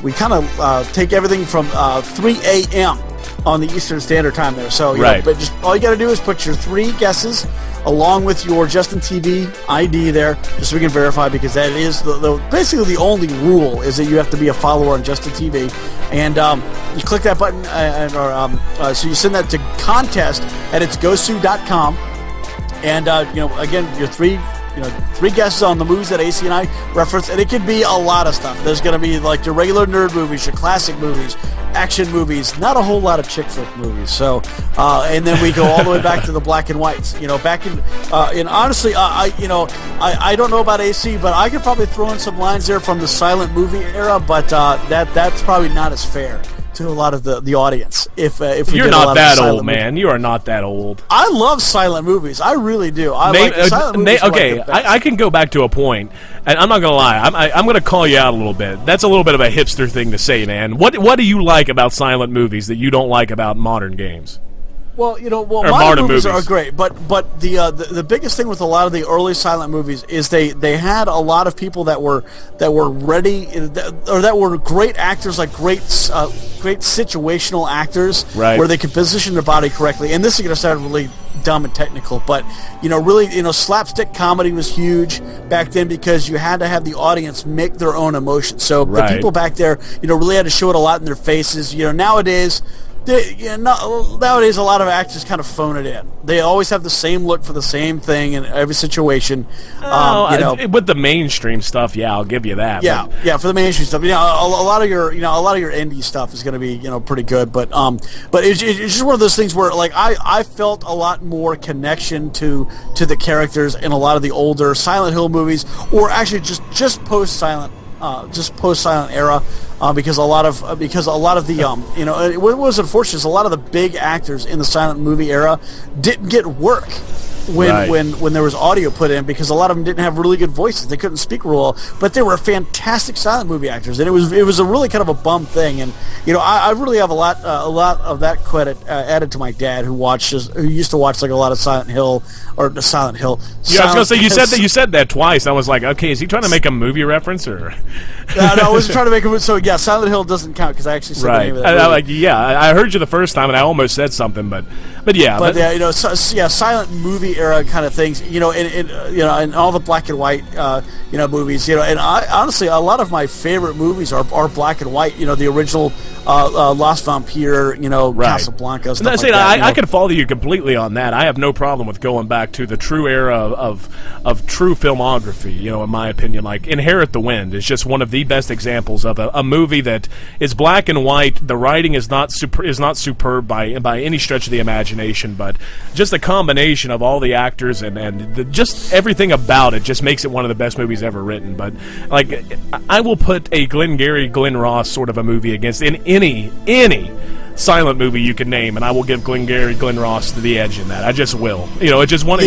We kind of take everything from 3 a.m. on the Eastern Standard Time there. So but just all you got to do is put your 3 guesses along with your Justin TV ID there, just so we can verify, because that is basically the only rule is that you have to be a follower on Justin TV, and you click that button, so you send that to contest@itsgosu.com, and again, your 3 guesses on the movies that AC and I reference, and it could be a lot of stuff. There's going to be like your regular nerd movies, your classic movies, action movies, not a whole lot of chick flick movies. So, and then we go all the way back to the black and whites. And honestly, I don't know about AC, but I could probably throw in some lines there from the silent movie era, but that's probably not as fair to a lot of the audience. If you're not that old, man, you are not that old. I love silent movies. I really do. Silent movies. Okay, I can go back to a point, and I'm not gonna lie. I'm gonna call you out a little bit. That's a little bit of a hipster thing to say, man. What do you like about silent movies that you don't like about modern games? Well, modern movies are great, but the biggest thing with a lot of the early silent movies is they had a lot of people that were ready, or that were great actors, like great situational actors, right, where they could position their body correctly. And this is going to sound really dumb and technical, but really, slapstick comedy was huge back then because you had to have the audience make their own emotions. So the people back there, really had to show it a lot in their faces. Nowadays. Nowadays, a lot of actors kind of phone it in. They always have the same look for the same thing in every situation. With the mainstream stuff, yeah, I'll give you that. Yeah, for the mainstream stuff, a lot of your indie stuff is going to be, pretty good. But it's just one of those things where, like, I felt a lot more connection to the characters in a lot of the older Silent Hill movies, or actually just post-silent era, because a lot of the what was unfortunate is a lot of the big actors in the silent movie era didn't get work when there was audio put in, because a lot of them didn't have really good voices. They couldn't speak real well, but they were fantastic silent movie actors, and it was a really kind of a bum thing. And I really have a lot of that credit added to my dad, who used to watch like a lot of Silent Hill. Yeah, I was gonna say you said that twice. I was like, okay, is he trying to make a movie reference or? No, I wasn't trying to make a. So yeah, Silent Hill doesn't count because I actually said the name of that movie. I heard you the first time and I almost said something, but yeah. But yeah, silent movie era kind of things. And all the black and white movies. And honestly, a lot of my favorite movies are black and white. The original Lost Vampire. Casablanca. Stuff like that. I can follow you completely on that. I have no problem with going back to the true era of true filmography, in my opinion. Like Inherit the Wind is just one of the best examples of a movie that is black and white. The writing is not superb by any stretch of the imagination, but just a combination of all the actors and just everything about it just makes it one of the best movies ever written. But like, I will put a Glengarry Glen Ross sort of a movie against in any silent movie you can name, and I will give Glengarry Glen Ross the edge in that. I just will. It's just one of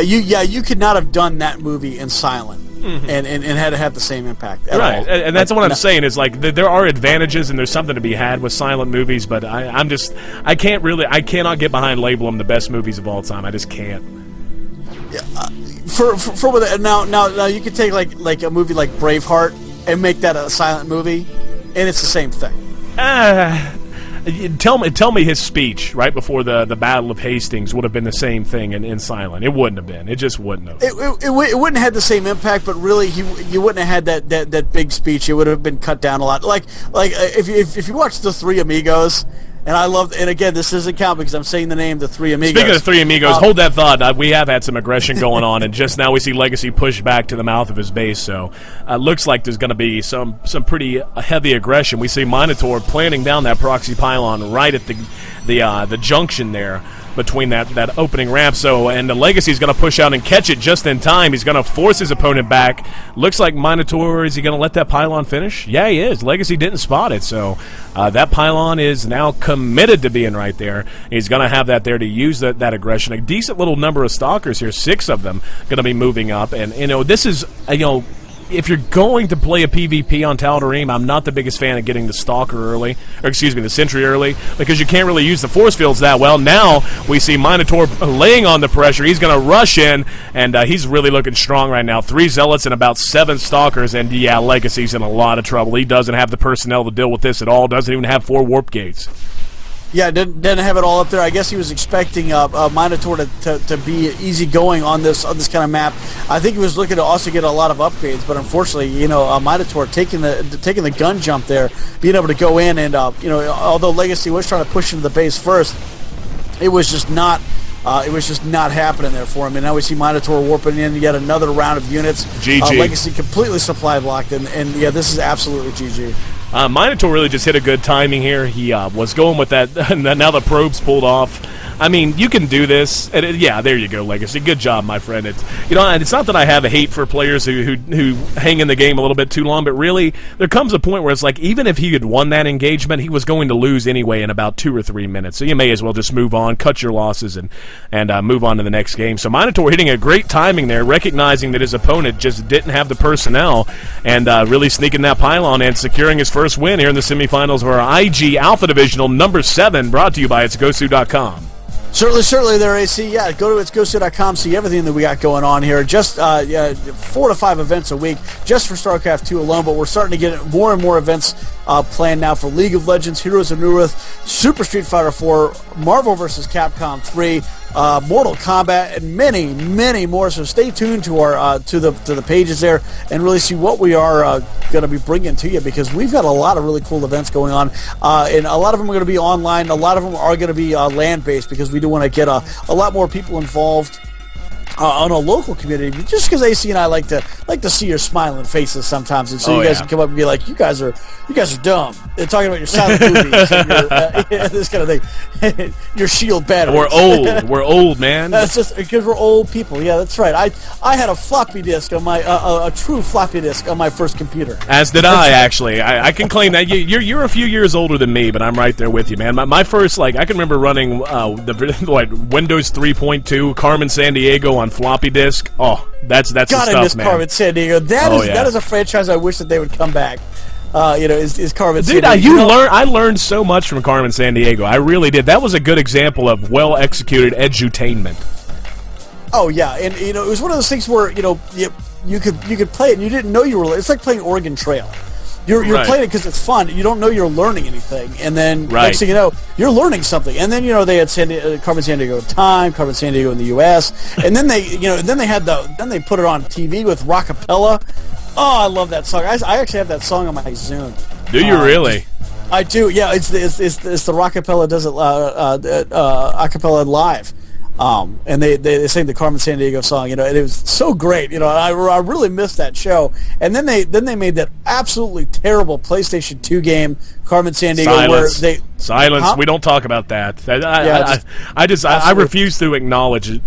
you could not have done that movie in silent. Mm-hmm. and had to have the same impact at all. And that's what I'm saying is like there are advantages and there's something to be had with silent movies, but I cannot get behind labeling them the best movies of all time. I just can't. Yeah, now you could take like a movie like Braveheart and make that a silent movie, and it's the same thing. Tell me his speech right before the Battle of Hastings would have been the same thing in silent. It wouldn't have been. It just wouldn't have. It wouldn't have had the same impact, but really you wouldn't have had that big speech. It would have been cut down a lot. Like if you watch The Three Amigos. And again, this doesn't count because I'm saying the name, The Three Amigos. Speaking of Three Amigos, hold that thought. We have had some aggression going on, and just now we see Legacy push back to the mouth of his base. So looks like there's going to be some pretty heavy aggression. We see Minotaur planting down that proxy pylon right at the junction there between that opening ramp. And the Legacy's going to push out and catch it just in time. He's going to force his opponent back. Looks like Minotaur, is he going to let that pylon finish? Yeah, he is. Legacy didn't spot it, so that pylon is now committed to being right there. He's going to have that there to use that aggression. A decent little number of stalkers here, 6 of them going to be moving up. And, this is, if you're going to play a PvP on Tal'Darim, I'm not the biggest fan of getting the the Sentry early, because you can't really use the force fields that well. Now we see Minotaur laying on the pressure. He's going to rush in, and he's really looking strong right now. 3 Zealots and about 7 Stalkers, and yeah, Legacy's in a lot of trouble. He doesn't have the personnel to deal with this at all. Doesn't even have 4 warp gates. Yeah, didn't have it all up there. I guess he was expecting Minotaur to be easy going on this kind of map. I think he was looking to also get a lot of upgrades, but unfortunately, Minotaur taking the gun jump there, being able to go in and although Legacy was trying to push into the base first, it was just not happening there for him. And now we see Minotaur warping in yet another round of units. GG. Legacy completely supply blocked, and yeah, this is absolutely GG. Minotaur really just hit a good timing here. He was going with that, and now the probe's pulled off. I mean, you can do this. And yeah, there you go, Legacy. Good job, my friend. It's not that I have a hate for players who hang in the game a little bit too long, but really, there comes a point where it's like, even if he had won that engagement, he was going to lose anyway in about 2 or 3 minutes. So you may as well just move on, cut your losses, and move on to the next game. So Minotaur hitting a great timing there, recognizing that his opponent just didn't have the personnel, and really sneaking that pylon and securing his first win here in the semifinals of our IG Alpha Divisional number 7, brought to you by itsgosu.com. Certainly there, AC. Yeah, go to itsgosu.com, see everything that we got going on here. Just 4 to 5 events a week just for StarCraft 2 alone, but we're starting to get more and more events planned now for League of Legends, Heroes of Newerth, Super Street Fighter 4, Marvel vs. Capcom 3, Mortal Kombat, and many, many more. So stay tuned to our to the pages there and really see what we are going to be bringing to you, because we've got a lot of really cool events going on, and a lot of them are going to be online. A lot of them are going to be land-based, because we do want to get a lot more people involved on a local community, just because AC and I like to see your smiling faces sometimes, and so you guys can come up and be like, you guys are dumb. They're talking about your silent movies, and your, this kind of thing. Your Shield batteries. We're old, man. That's just because we're old people. Yeah, that's right. I had a floppy disk on my a true floppy disk on my first computer. As did I, actually. I can claim that. You're a few years older than me, but I'm right there with you, man. My first, I can remember running Windows 3.2 Carmen Sandiego on floppy disk. Oh, that's the stuff, man. God, I miss Carmen Sandiego. That is a franchise I wish that they would come back. Is Carmen Sandiego. Dude, I learned so much from Carmen Sandiego. I really did. That was a good example of well-executed edutainment. Oh, yeah, and, it was one of those things where, you could play it and you didn't know you were... It's like playing Oregon Trail. You're playing it because it's fun. You don't know you're learning anything, and then next thing you know, you're learning something. And then they had Carmen Sandiego at Time, Carmen Sandiego in the U.S., and then they they put it on TV with Rockapella. Oh, I love that song. I actually have that song on my Zune. Do you really? I do. Yeah, it's the Rockapella does it acapella live. And they sang the Carmen Sandiego song, and it was so great. I really missed that show. And then they made that absolutely terrible PlayStation 2 game, Carmen Sandiego, Silence. Huh? We don't talk about that. I refuse to acknowledge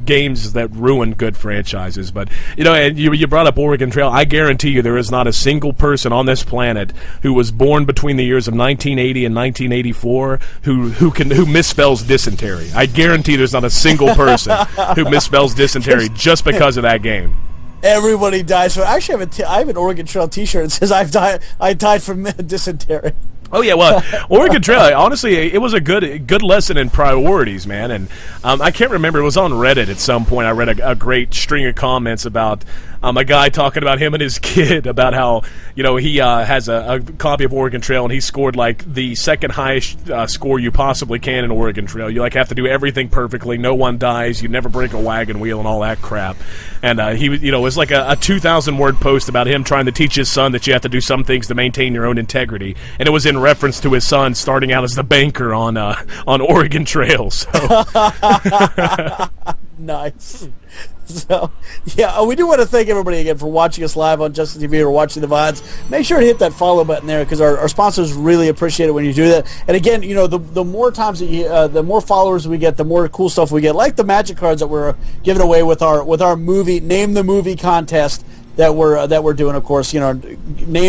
games that ruin good franchises. But and you brought up Oregon Trail. I guarantee you there is not a single person on this planet who was born between the years of 1980 and 1984 who misspells dysentery. I guarantee there's not a single person who misspells dysentery just because of that game. Everybody dies. So actually, I have an Oregon Trail T-shirt that says I died from dysentery. Oh yeah, well, Oregon Trail. Honestly, it was a good lesson in priorities, man. And I can't remember. It was on Reddit at some point. I read a great string of comments about a guy talking about him and his kid about how he has a copy of Oregon Trail and he scored the second highest score you possibly can in Oregon Trail. You have to do everything perfectly. No one dies. You never break a wagon wheel and all that crap. And he it was like a 2,000 word post about him trying to teach his son that you have to do some things to maintain your own integrity. And it was in reference to his son starting out as the banker on Oregon Trail. So. Nice. So, yeah, we do want to thank everybody again for watching us live on Justin TV or watching the VODs. Make sure to hit that follow button there because our sponsors really appreciate it when you do that. And again, the more times that the more followers we get, the more cool stuff we get, like the magic cards that we're giving away with our movie Name the Movie contest that we're doing, of course. Name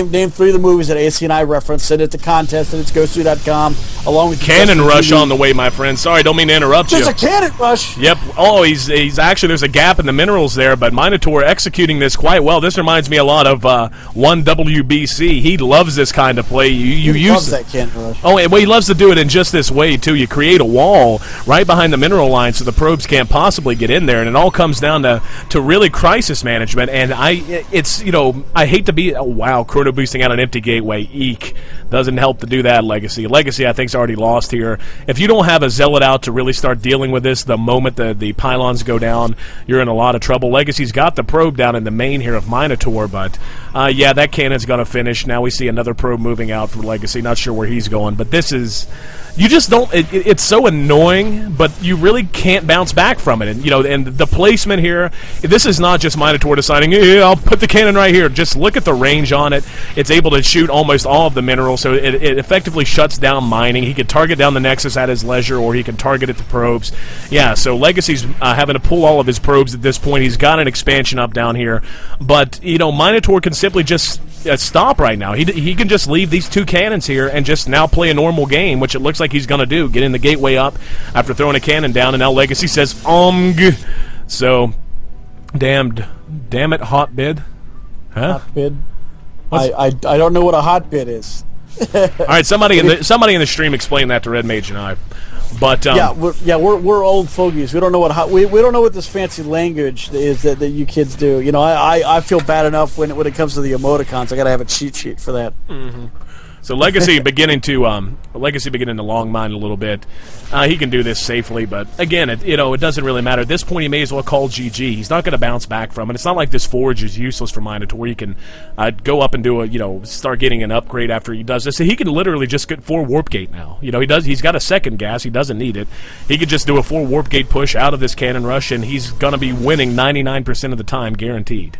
3 of the movies that AC and I reference. Send it to contest at itsgosu.com along with Cannon Rush on the way, my friend. Sorry, don't mean to interrupt you. There's a Cannon Rush. Yep. Oh, he's actually, there's a gap in the minerals there, but Minotaur executing this quite well. This reminds me a lot of 1WBC. He loves this kind of play. You he use loves that Cannon Rush. Oh, well, he loves to do it in just this way too. You create a wall right behind the mineral line so the probes can't possibly get in there, and it all comes down to really crisis management. And it's I hate to be chrono boosting out an empty gateway. Eek. Doesn't help to do that. Legacy I think is already lost here. If you don't have a zealot out to really start dealing with this the moment the pylons go down, you're in a lot of trouble. Legacy's got the probe down in the main here of Minotaur, but that cannon's gonna finish. Now we see another probe moving out for Legacy. Not sure where he's going, but this is you just don't. It's so annoying, but you really can't bounce back from it. And and the placement here. This is not just Minotaur deciding, I'll put the cannon right here. Just look at the range on it. It's able to shoot almost all of the minerals, so it effectively shuts down mining. He could target down the Nexus at his leisure, or he can target at the probes. Yeah, so Legacy's having to pull all of his probes at this point. He's got an expansion up down here, but Minotaur can simply just stop right now. He can just leave these 2 cannons here and just now play a normal game, which it looks like he's going to do. Get in the gateway up after throwing a cannon down, and now Legacy says, So, damn it, hot bid. Huh? Hot bid. I don't know what a hot bid is. All right, somebody in the stream explain that to Red Mage and I. But we're old fogies. We don't know what we don't know what this fancy language is that you kids do. I feel bad enough when it comes to the emoticons. I got to have a cheat sheet for that. Mm-hmm. So Legacy beginning to long mine a little bit. He can do this safely, but again, it doesn't really matter. At this point, he may as well call GG. He's not going to bounce back from it. It's not like this forge is useless for Minotaur, where you can go up and do start getting an upgrade after he does this. So he can literally just get 4 warp gate now. He's got a second gas. He doesn't need it. He could just do a 4 warp gate push out of this cannon rush, and he's going to be winning 99% of the time, guaranteed.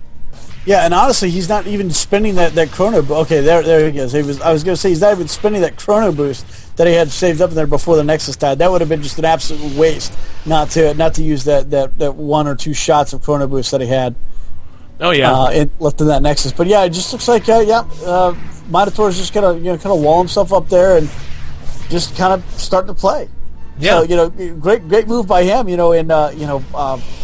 Yeah, and honestly, he's not even spending that chrono. Okay, there he goes. I was going to say he's not even spending that chrono boost that he had saved up in there before the Nexus died. That would have been just an absolute waste not to use that 1 or 2 shots of chrono boost that he had. Oh yeah, left in that Nexus. But yeah, it just looks like Minotaur's just gonna kind of wall himself up there and just kind of start to play. Yeah. So, great move by him,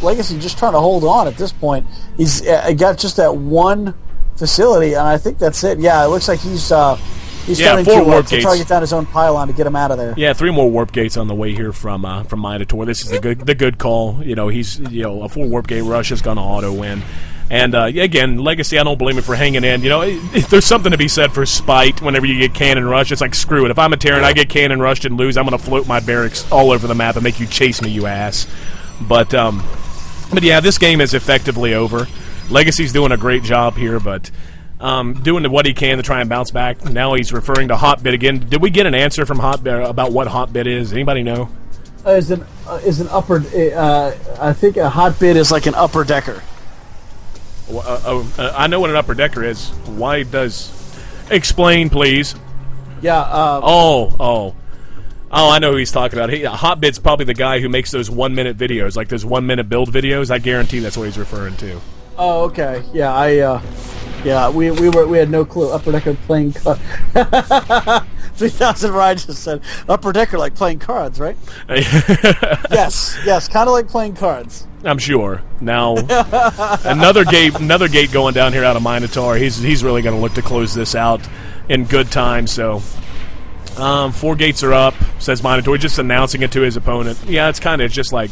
Legacy just trying to hold on at this point. He's got just that one facility, and I think that's it. Yeah, it looks like he's starting 4 warp to gates. target down his own pylon to get him out of there. Yeah, 3 more warp gates on the way here from Minotaur. This is the good call. He's a 4 warp gate rush is going to auto win. And again, Legacy, I don't blame him for hanging in. There's something to be said for spite whenever you get cannon rushed. It's like, screw it. If I'm a Terran, I get cannon rushed and lose, I'm going to float my barracks all over the map and make you chase me, you ass. But yeah, this game is effectively over. Legacy's doing a great job here, but doing what he can to try and bounce back. Now he's referring to Hotbit again. Did we get an answer from Hotbit about what Hotbit is? Anybody know? Is an upper. I think a Hotbit is like an upper decker. I know what an upper decker is. Why does... Explain, please. Yeah, Oh, I know who he's talking about. Hotbit's probably the guy who makes those 1-minute videos, like those 1-minute build videos. I guarantee that's what he's referring to. Oh, okay. Yeah, we had no clue. Upper decker playing cards. 3000 Ryan just said upper decker like playing cards, right? Yes, kind of like playing cards. I'm sure. Now, another gate going down here out of Minotaur. He's really going to look to close this out in good time. So, 4 gates are up, says Minotaur, just announcing it to his opponent. Yeah, it's just like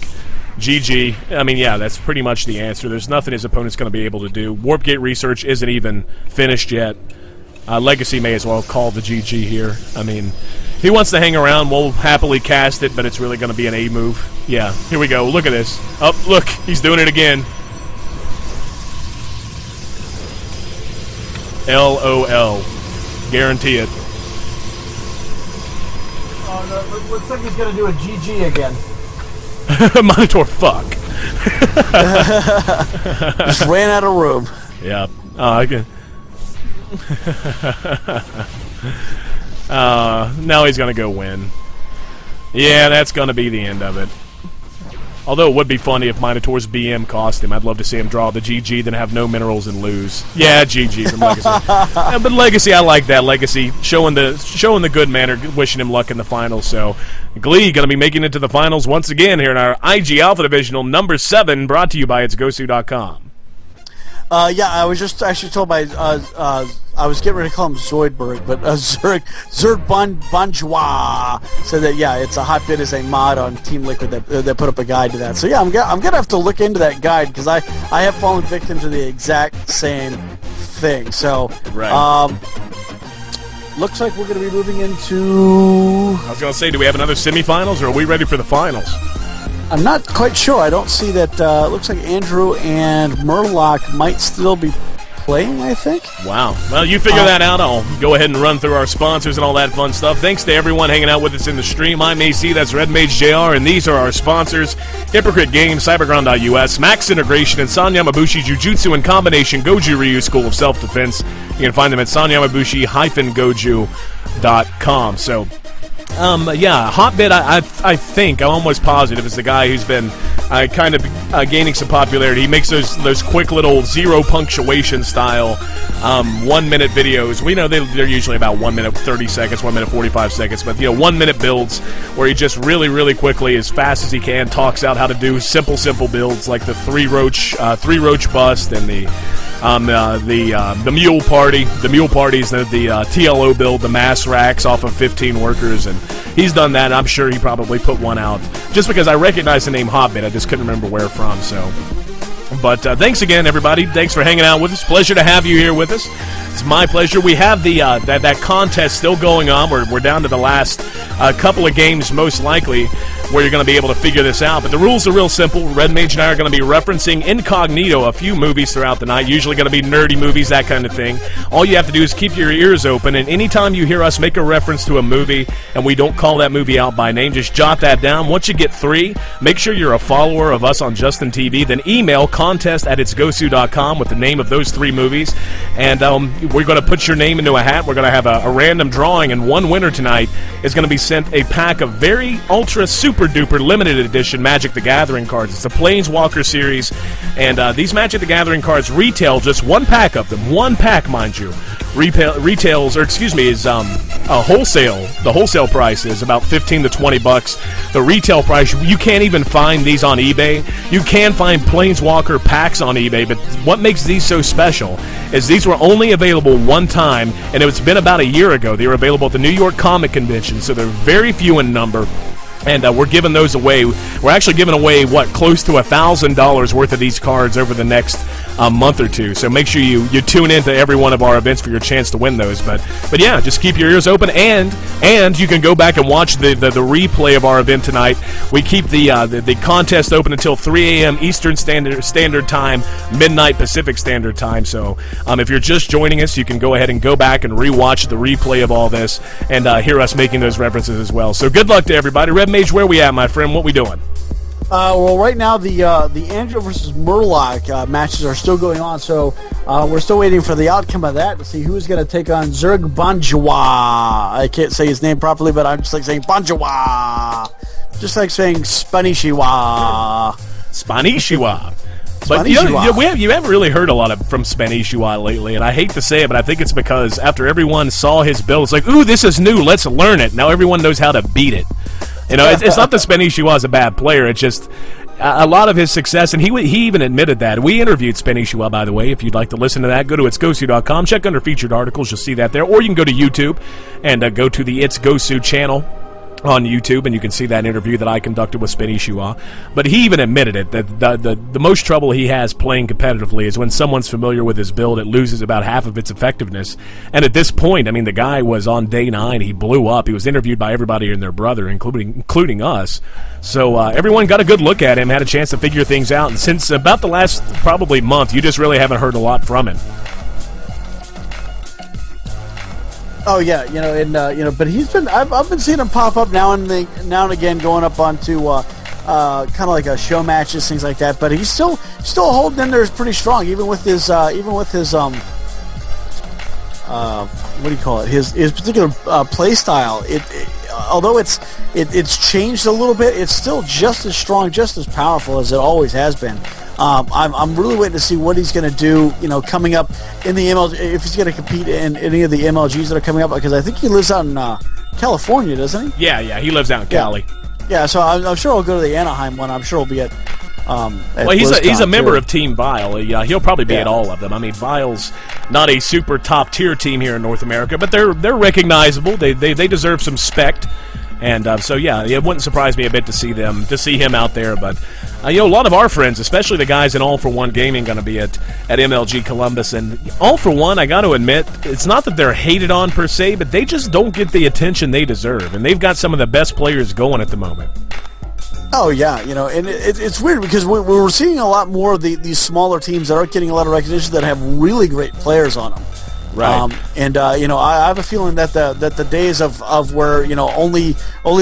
GG. I mean, yeah, that's pretty much the answer. There's nothing his opponent's going to be able to do. Warp gate research isn't even finished yet. Legacy may as well call the GG here. I mean, if he wants to hang around, we'll happily cast it, but it's really going to be an A move. Yeah, here we go. Look at this. Oh, look, he's doing it again. LOL. Guarantee it. Oh, no, looks like he's going to do a GG again. Minotaur, fuck. Just ran out of room. Yeah. I can... now he's gonna go win. Yeah, that's gonna be the end of it. Although it would be funny if Minotaur's BM cost him. I'd love to see him draw the GG, then have no minerals and lose. Yeah, GG from Legacy. But Legacy, I like that. Legacy showing the good manner, wishing him luck in the finals. So Glee gonna be making it to the finals once again here in our IG Alpha Divisional number 7, brought to you by itsgosu.com. Yeah, I was just actually told by I was getting ready to call him Zoidberg, but Zerg Bonjour said that it's a Hotbit is a mod on Team Liquid that put up a guide to that. So yeah, I'm gonna have to look into that guide because I have fallen victim to the exact same thing. So right. Looks like we're gonna be moving into. I was gonna say, do we have another semifinals, or are we ready for the finals? I'm not quite sure. I don't see that. It looks like Andrew and Murloc might still be playing, I think. Wow. Well, you figure that out. I'll go ahead and run through our sponsors and all that fun stuff. Thanks to everyone hanging out with us in the stream. I'm AC, that's Red Mage JR, and these are our sponsors: Hypocrite Games, Cyberground.us, Max Integration, and San Yamabushi Jujutsu and Combination Goju Ryu School of Self-Defense. You can find them at sanyamabushi-goju.com. So, yeah, Hotbit, I think, I'm almost positive, is the guy who's been kind of gaining some popularity. He makes those quick little zero punctuation style 1-minute videos. We know they're usually about 1 minute 30 seconds, 1 minute 45 seconds, but 1 minute builds where he just really, really quickly, as fast as he can, talks out how to do simple builds like the three roach bust and the mule party. The mule party is the TLO build, the mass racks off of 15 workers, and he's done that. I'm sure he probably put one out just because I recognize the name Hotbit. I just couldn't remember where from. So, But thanks again, everybody. Thanks for hanging out with us. Pleasure to have you here with us. It's my pleasure. We have the that contest still going on. We're down to the last couple of games, most likely, where you're going to be able to figure this out. But the rules are real simple. Red Mage and I are going to be referencing incognito a few movies throughout the night, usually going to be nerdy movies, that kind of thing. All you have to do is keep your ears open, and anytime you hear us make a reference to a movie and we don't call that movie out by name, just jot that down. Once you get 3, make sure you're a follower of us on Justin TV, then email contest@itsgosu.com with the name of those 3 movies, and we're going to put your name into a hat. We're going to have a random drawing, and one winner tonight is going to be sent a pack of very ultra super duper limited edition Magic the Gathering cards. It's a Planeswalker series, and these Magic the Gathering cards retail, just one pack of them, one pack, mind you, retails, or excuse me, is wholesale. The wholesale price is about $15 to $20. The retail price, you can't even find these on eBay. You can find Planeswalker packs on eBay, but what makes these so special is these were only available one time, and it's been about a year ago. They were available at the New York Comic Convention, so they're very few in number. And we're giving those away. We're actually giving away, close to $1,000 worth of these cards over the next month or two. So make sure you tune in to every one of our events for your chance to win those. But yeah, just keep your ears open, and you can go back and watch the replay of our event tonight. We keep the contest open until 3 a.m. Eastern Standard Time, midnight Pacific Standard Time. So if you're just joining us, you can go ahead and go back and rewatch the replay of all this and hear us making those references as well. So good luck to everybody. Red Mage, where we at, my friend? What we doing? Well, right now the Angel versus Murloc matches are still going on, so we're still waiting for the outcome of that to see who's going to take on Zerg Banjwa. I can't say his name properly, but I'm just like saying Banjwa, just like saying Spanishiwa. Spanishiwa. But you haven't really heard a lot from Spanishiwa lately, and I hate to say it, but I think it's because after everyone saw his build, it's like, ooh, this is new, let's learn it. Now everyone knows how to beat it. You know, it's not that Spanishiwa is a bad player, it's just a lot of his success, and he even admitted that. We interviewed Spanishiwa, by the way. If you'd like to listen to that, go to itsgosu.com, check under featured articles, you'll see that there, or you can go to YouTube and go to the It's Gosu channel on YouTube, and you can see that interview that I conducted with Spanishiwa. But he even admitted it, that the most trouble he has playing competitively is when someone's familiar with his build, it loses about half of its effectiveness. And at this point, I mean, the guy was on day 9, he blew up. He was interviewed by everybody and their brother, including us. So everyone got a good look at him, had a chance to figure things out, and since about the last probably month, you just really haven't heard a lot from him. Oh yeah, but he's been. I've been seeing him pop up now and again, going up onto kind of like a show matches, things like that. But he's still holding in there pretty strong, even with his what do you call it? His particular play style. Although it's changed a little bit, it's still just as strong, just as powerful as it always has been. I'm really waiting to see what he's going to do, coming up in the MLG, if he's going to compete in any of the MLGs that are coming up, because I think he lives out in California, doesn't he? Yeah, he lives out in Cali. Yeah, so I'm sure he'll go to the Anaheim one. I'm sure he'll be at well, he's a member of Team Vile. He'll probably be at all of them. I mean, Vile's not a super top-tier team here in North America, but they're recognizable. They deserve some spect. And so, yeah, it wouldn't surprise me a bit to see him out there. But, a lot of our friends, especially the guys in All For One Gaming, going to be at MLG Columbus. And All For One, I got to admit, it's not that they're hated on per se, but they just don't get the attention they deserve. And they've got some of the best players going at the moment. Oh, yeah, and it's weird because we're seeing a lot more of these smaller teams that aren't getting a lot of recognition that have really great players on them. Right. I have a feeling that the days of where only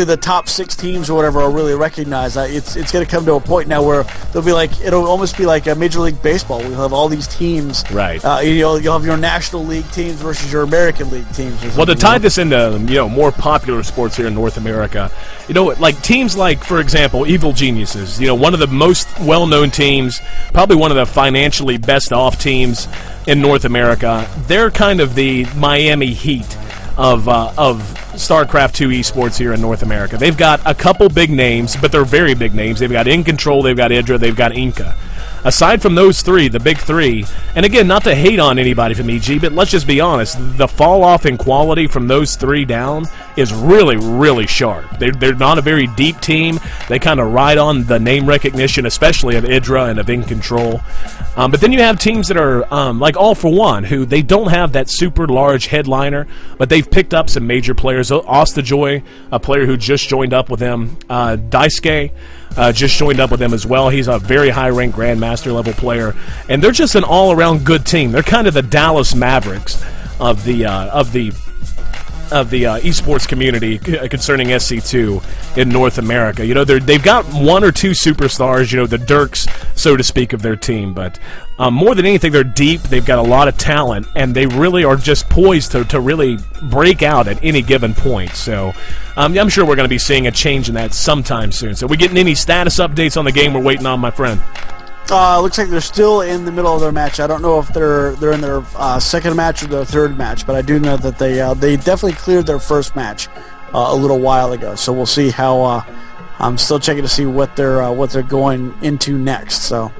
the top 6 teams or whatever are really recognized. It's going to come to a point now where it'll almost be like a Major League Baseball. We'll have all these teams. Right. You'll have your National League teams versus your American League teams. Well, to tie this into more popular sports here in North America, like teams like, for example, Evil Geniuses. One of the most well-known teams, probably one of the financially best off teams in North America. They're kind of the Miami Heat of StarCraft 2 esports here in North America. They've got a couple big names, but they're very big names. They've got In Control, they've got Idra, they've got Inca. Aside from those 3, the big 3, and again, not to hate on anybody from EG, but let's just be honest, the fall off in quality from those 3 down is really, really sharp. They're not a very deep team. They kind of ride on the name recognition, especially of Idra and of In Control. But then you have teams that are like All For One, who they don't have that super large headliner, but they've picked up some major players. Ostajoy, a player who just joined up with them. Daisuke just joined up with them as well. He's a very high-ranked Grandmaster level player, and they're just an all-around good team. They're kind of the Dallas Mavericks of the esports community concerning SC2 in North America. You know, they've got one or two superstars, you know, the Dirks, so to speak, of their team. But more than anything, they're deep. They've got a lot of talent, and they really are just poised to really break out at any given point. So I'm sure we're going to be seeing a change in that sometime soon. So we getting any status updates on the game we're waiting on, my friend? Looks like they're still in the middle of their match. I don't know if they're in their second match or their third match, but I do know that they definitely cleared their first match a little while ago. So we'll see how. I'm still checking to see what they're going into next. So.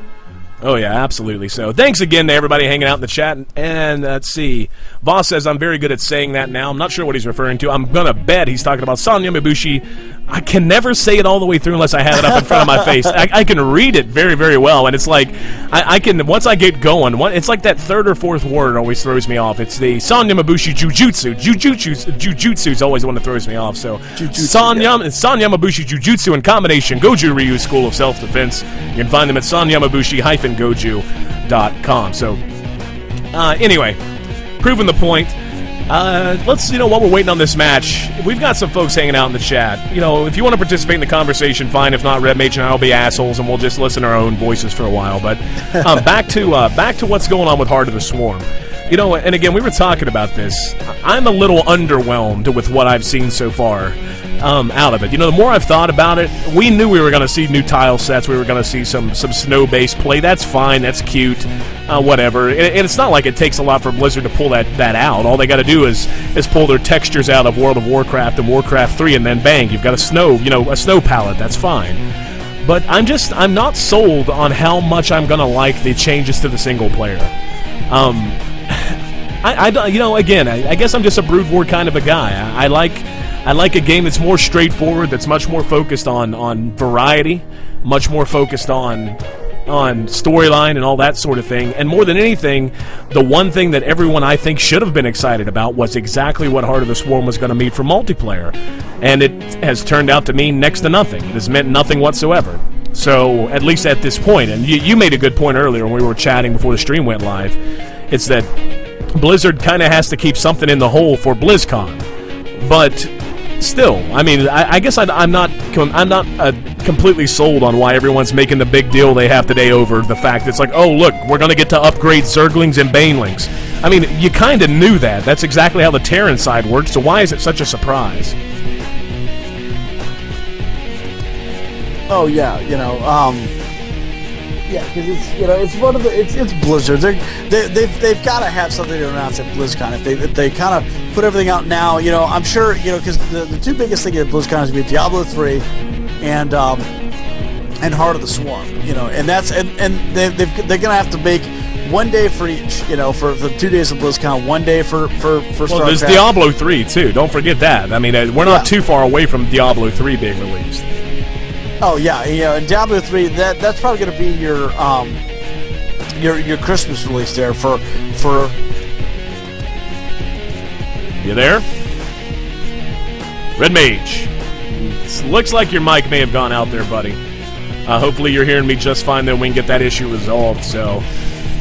Oh, yeah, absolutely. So thanks again to everybody hanging out in the chat. And let's see. Voss says, I'm very good at saying that now. I'm not sure what he's referring to. I'm going to bet he's talking about Sanya Mibushi. I can never say it all the way through unless I have it up in front of my face. I can read it very, very well. And it's like, I can, once I get going, it's like that third or fourth word always throws me off. It's the Sanya Mibushi Jujutsu. Jujutsu is always the one that throws me off. So Sanya Mibushi Jujutsu in combination, Goju Ryu School of Self-Defense. You can find them at sanyamabushi-goju.com. So, anyway, proving the point. Let's, while we're waiting on this match, we've got some folks hanging out in the chat. If you want to participate in the conversation, fine. If not, Red Mage and I will be assholes, and we'll just listen to our own voices for a while. But back to what's going on with Heart of the Swarm. And again, we were talking about this. I'm a little underwhelmed with what I've seen so far out of it. The more I've thought about it, we knew we were going to see new tile sets. We were going to see some snow-based play. That's fine. That's cute. Whatever. And it's not like it takes a lot for Blizzard to pull that out. All they got to do is pull their textures out of World of Warcraft and Warcraft 3, and then bang, you've got a snow palette. That's fine. But I'm not sold on how much I'm going to like the changes to the single player. I guess I'm just a Brood War kind of a guy. I like a game that's more straightforward, that's much more focused on variety, much more focused on storyline and all that sort of thing. And more than anything, the one thing that everyone I think should have been excited about was exactly what Heart of the Swarm was going to mean for multiplayer. And it has turned out to mean next to nothing. It has meant nothing whatsoever. So, at least at this point, and you made a good point earlier when we were chatting before the stream went live, it's that Blizzard kind of has to keep something in the hole for BlizzCon. But still, I guess I'm not completely sold on why everyone's making the big deal they have today over the fact that it's like, oh, look, we're going to get to upgrade Zerglings and Banelings. You kind of knew that. That's exactly how the Terran side worked, so why is it such a surprise? Oh, yeah, yeah, because it's one of it's Blizzard. They've got to have something to announce at BlizzCon. If they kind of put everything out now, I'm sure because the two biggest things at BlizzCon is going to be Diablo 3 and Heart of the Swarm. And that's and they're going to have to make one day for each. For the 2 days of BlizzCon, one day for Well, there's Diablo 3 too. Don't forget that. We're not too far away from Diablo 3 being released. Oh yeah, and Diablo 3. That's probably going to be your Christmas release there for. You there, Red Mage? Looks like your mic may have gone out there, buddy. Hopefully you're hearing me just fine. Then we can get that issue resolved. So.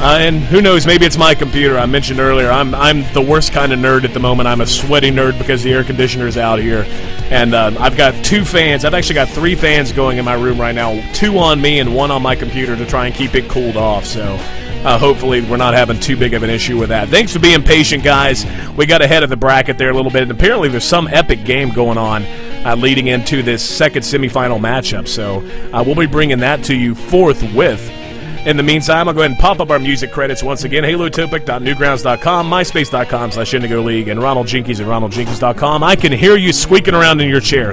And who knows, maybe it's my computer. I mentioned earlier, I'm the worst kind of nerd at the moment. I'm a sweaty nerd because the air conditioner is out here. And I've got two fans. I've actually got 3 fans going in my room right now. 2 on me and 1 on my computer to try and keep it cooled off. So hopefully we're not having too big of an issue with that. Thanks for being patient, guys. We got ahead of the bracket there a little bit. And apparently there's some epic game going on leading into this second semifinal matchup. So we'll be bringing that to you forthwith. In the meantime, I'll go ahead and pop up our music credits once again. HaloTopic.newgrounds.com, MySpace.com/Indigo League, and RonaldJinkies at RonaldJinkies.com. I can hear you squeaking around in your chair.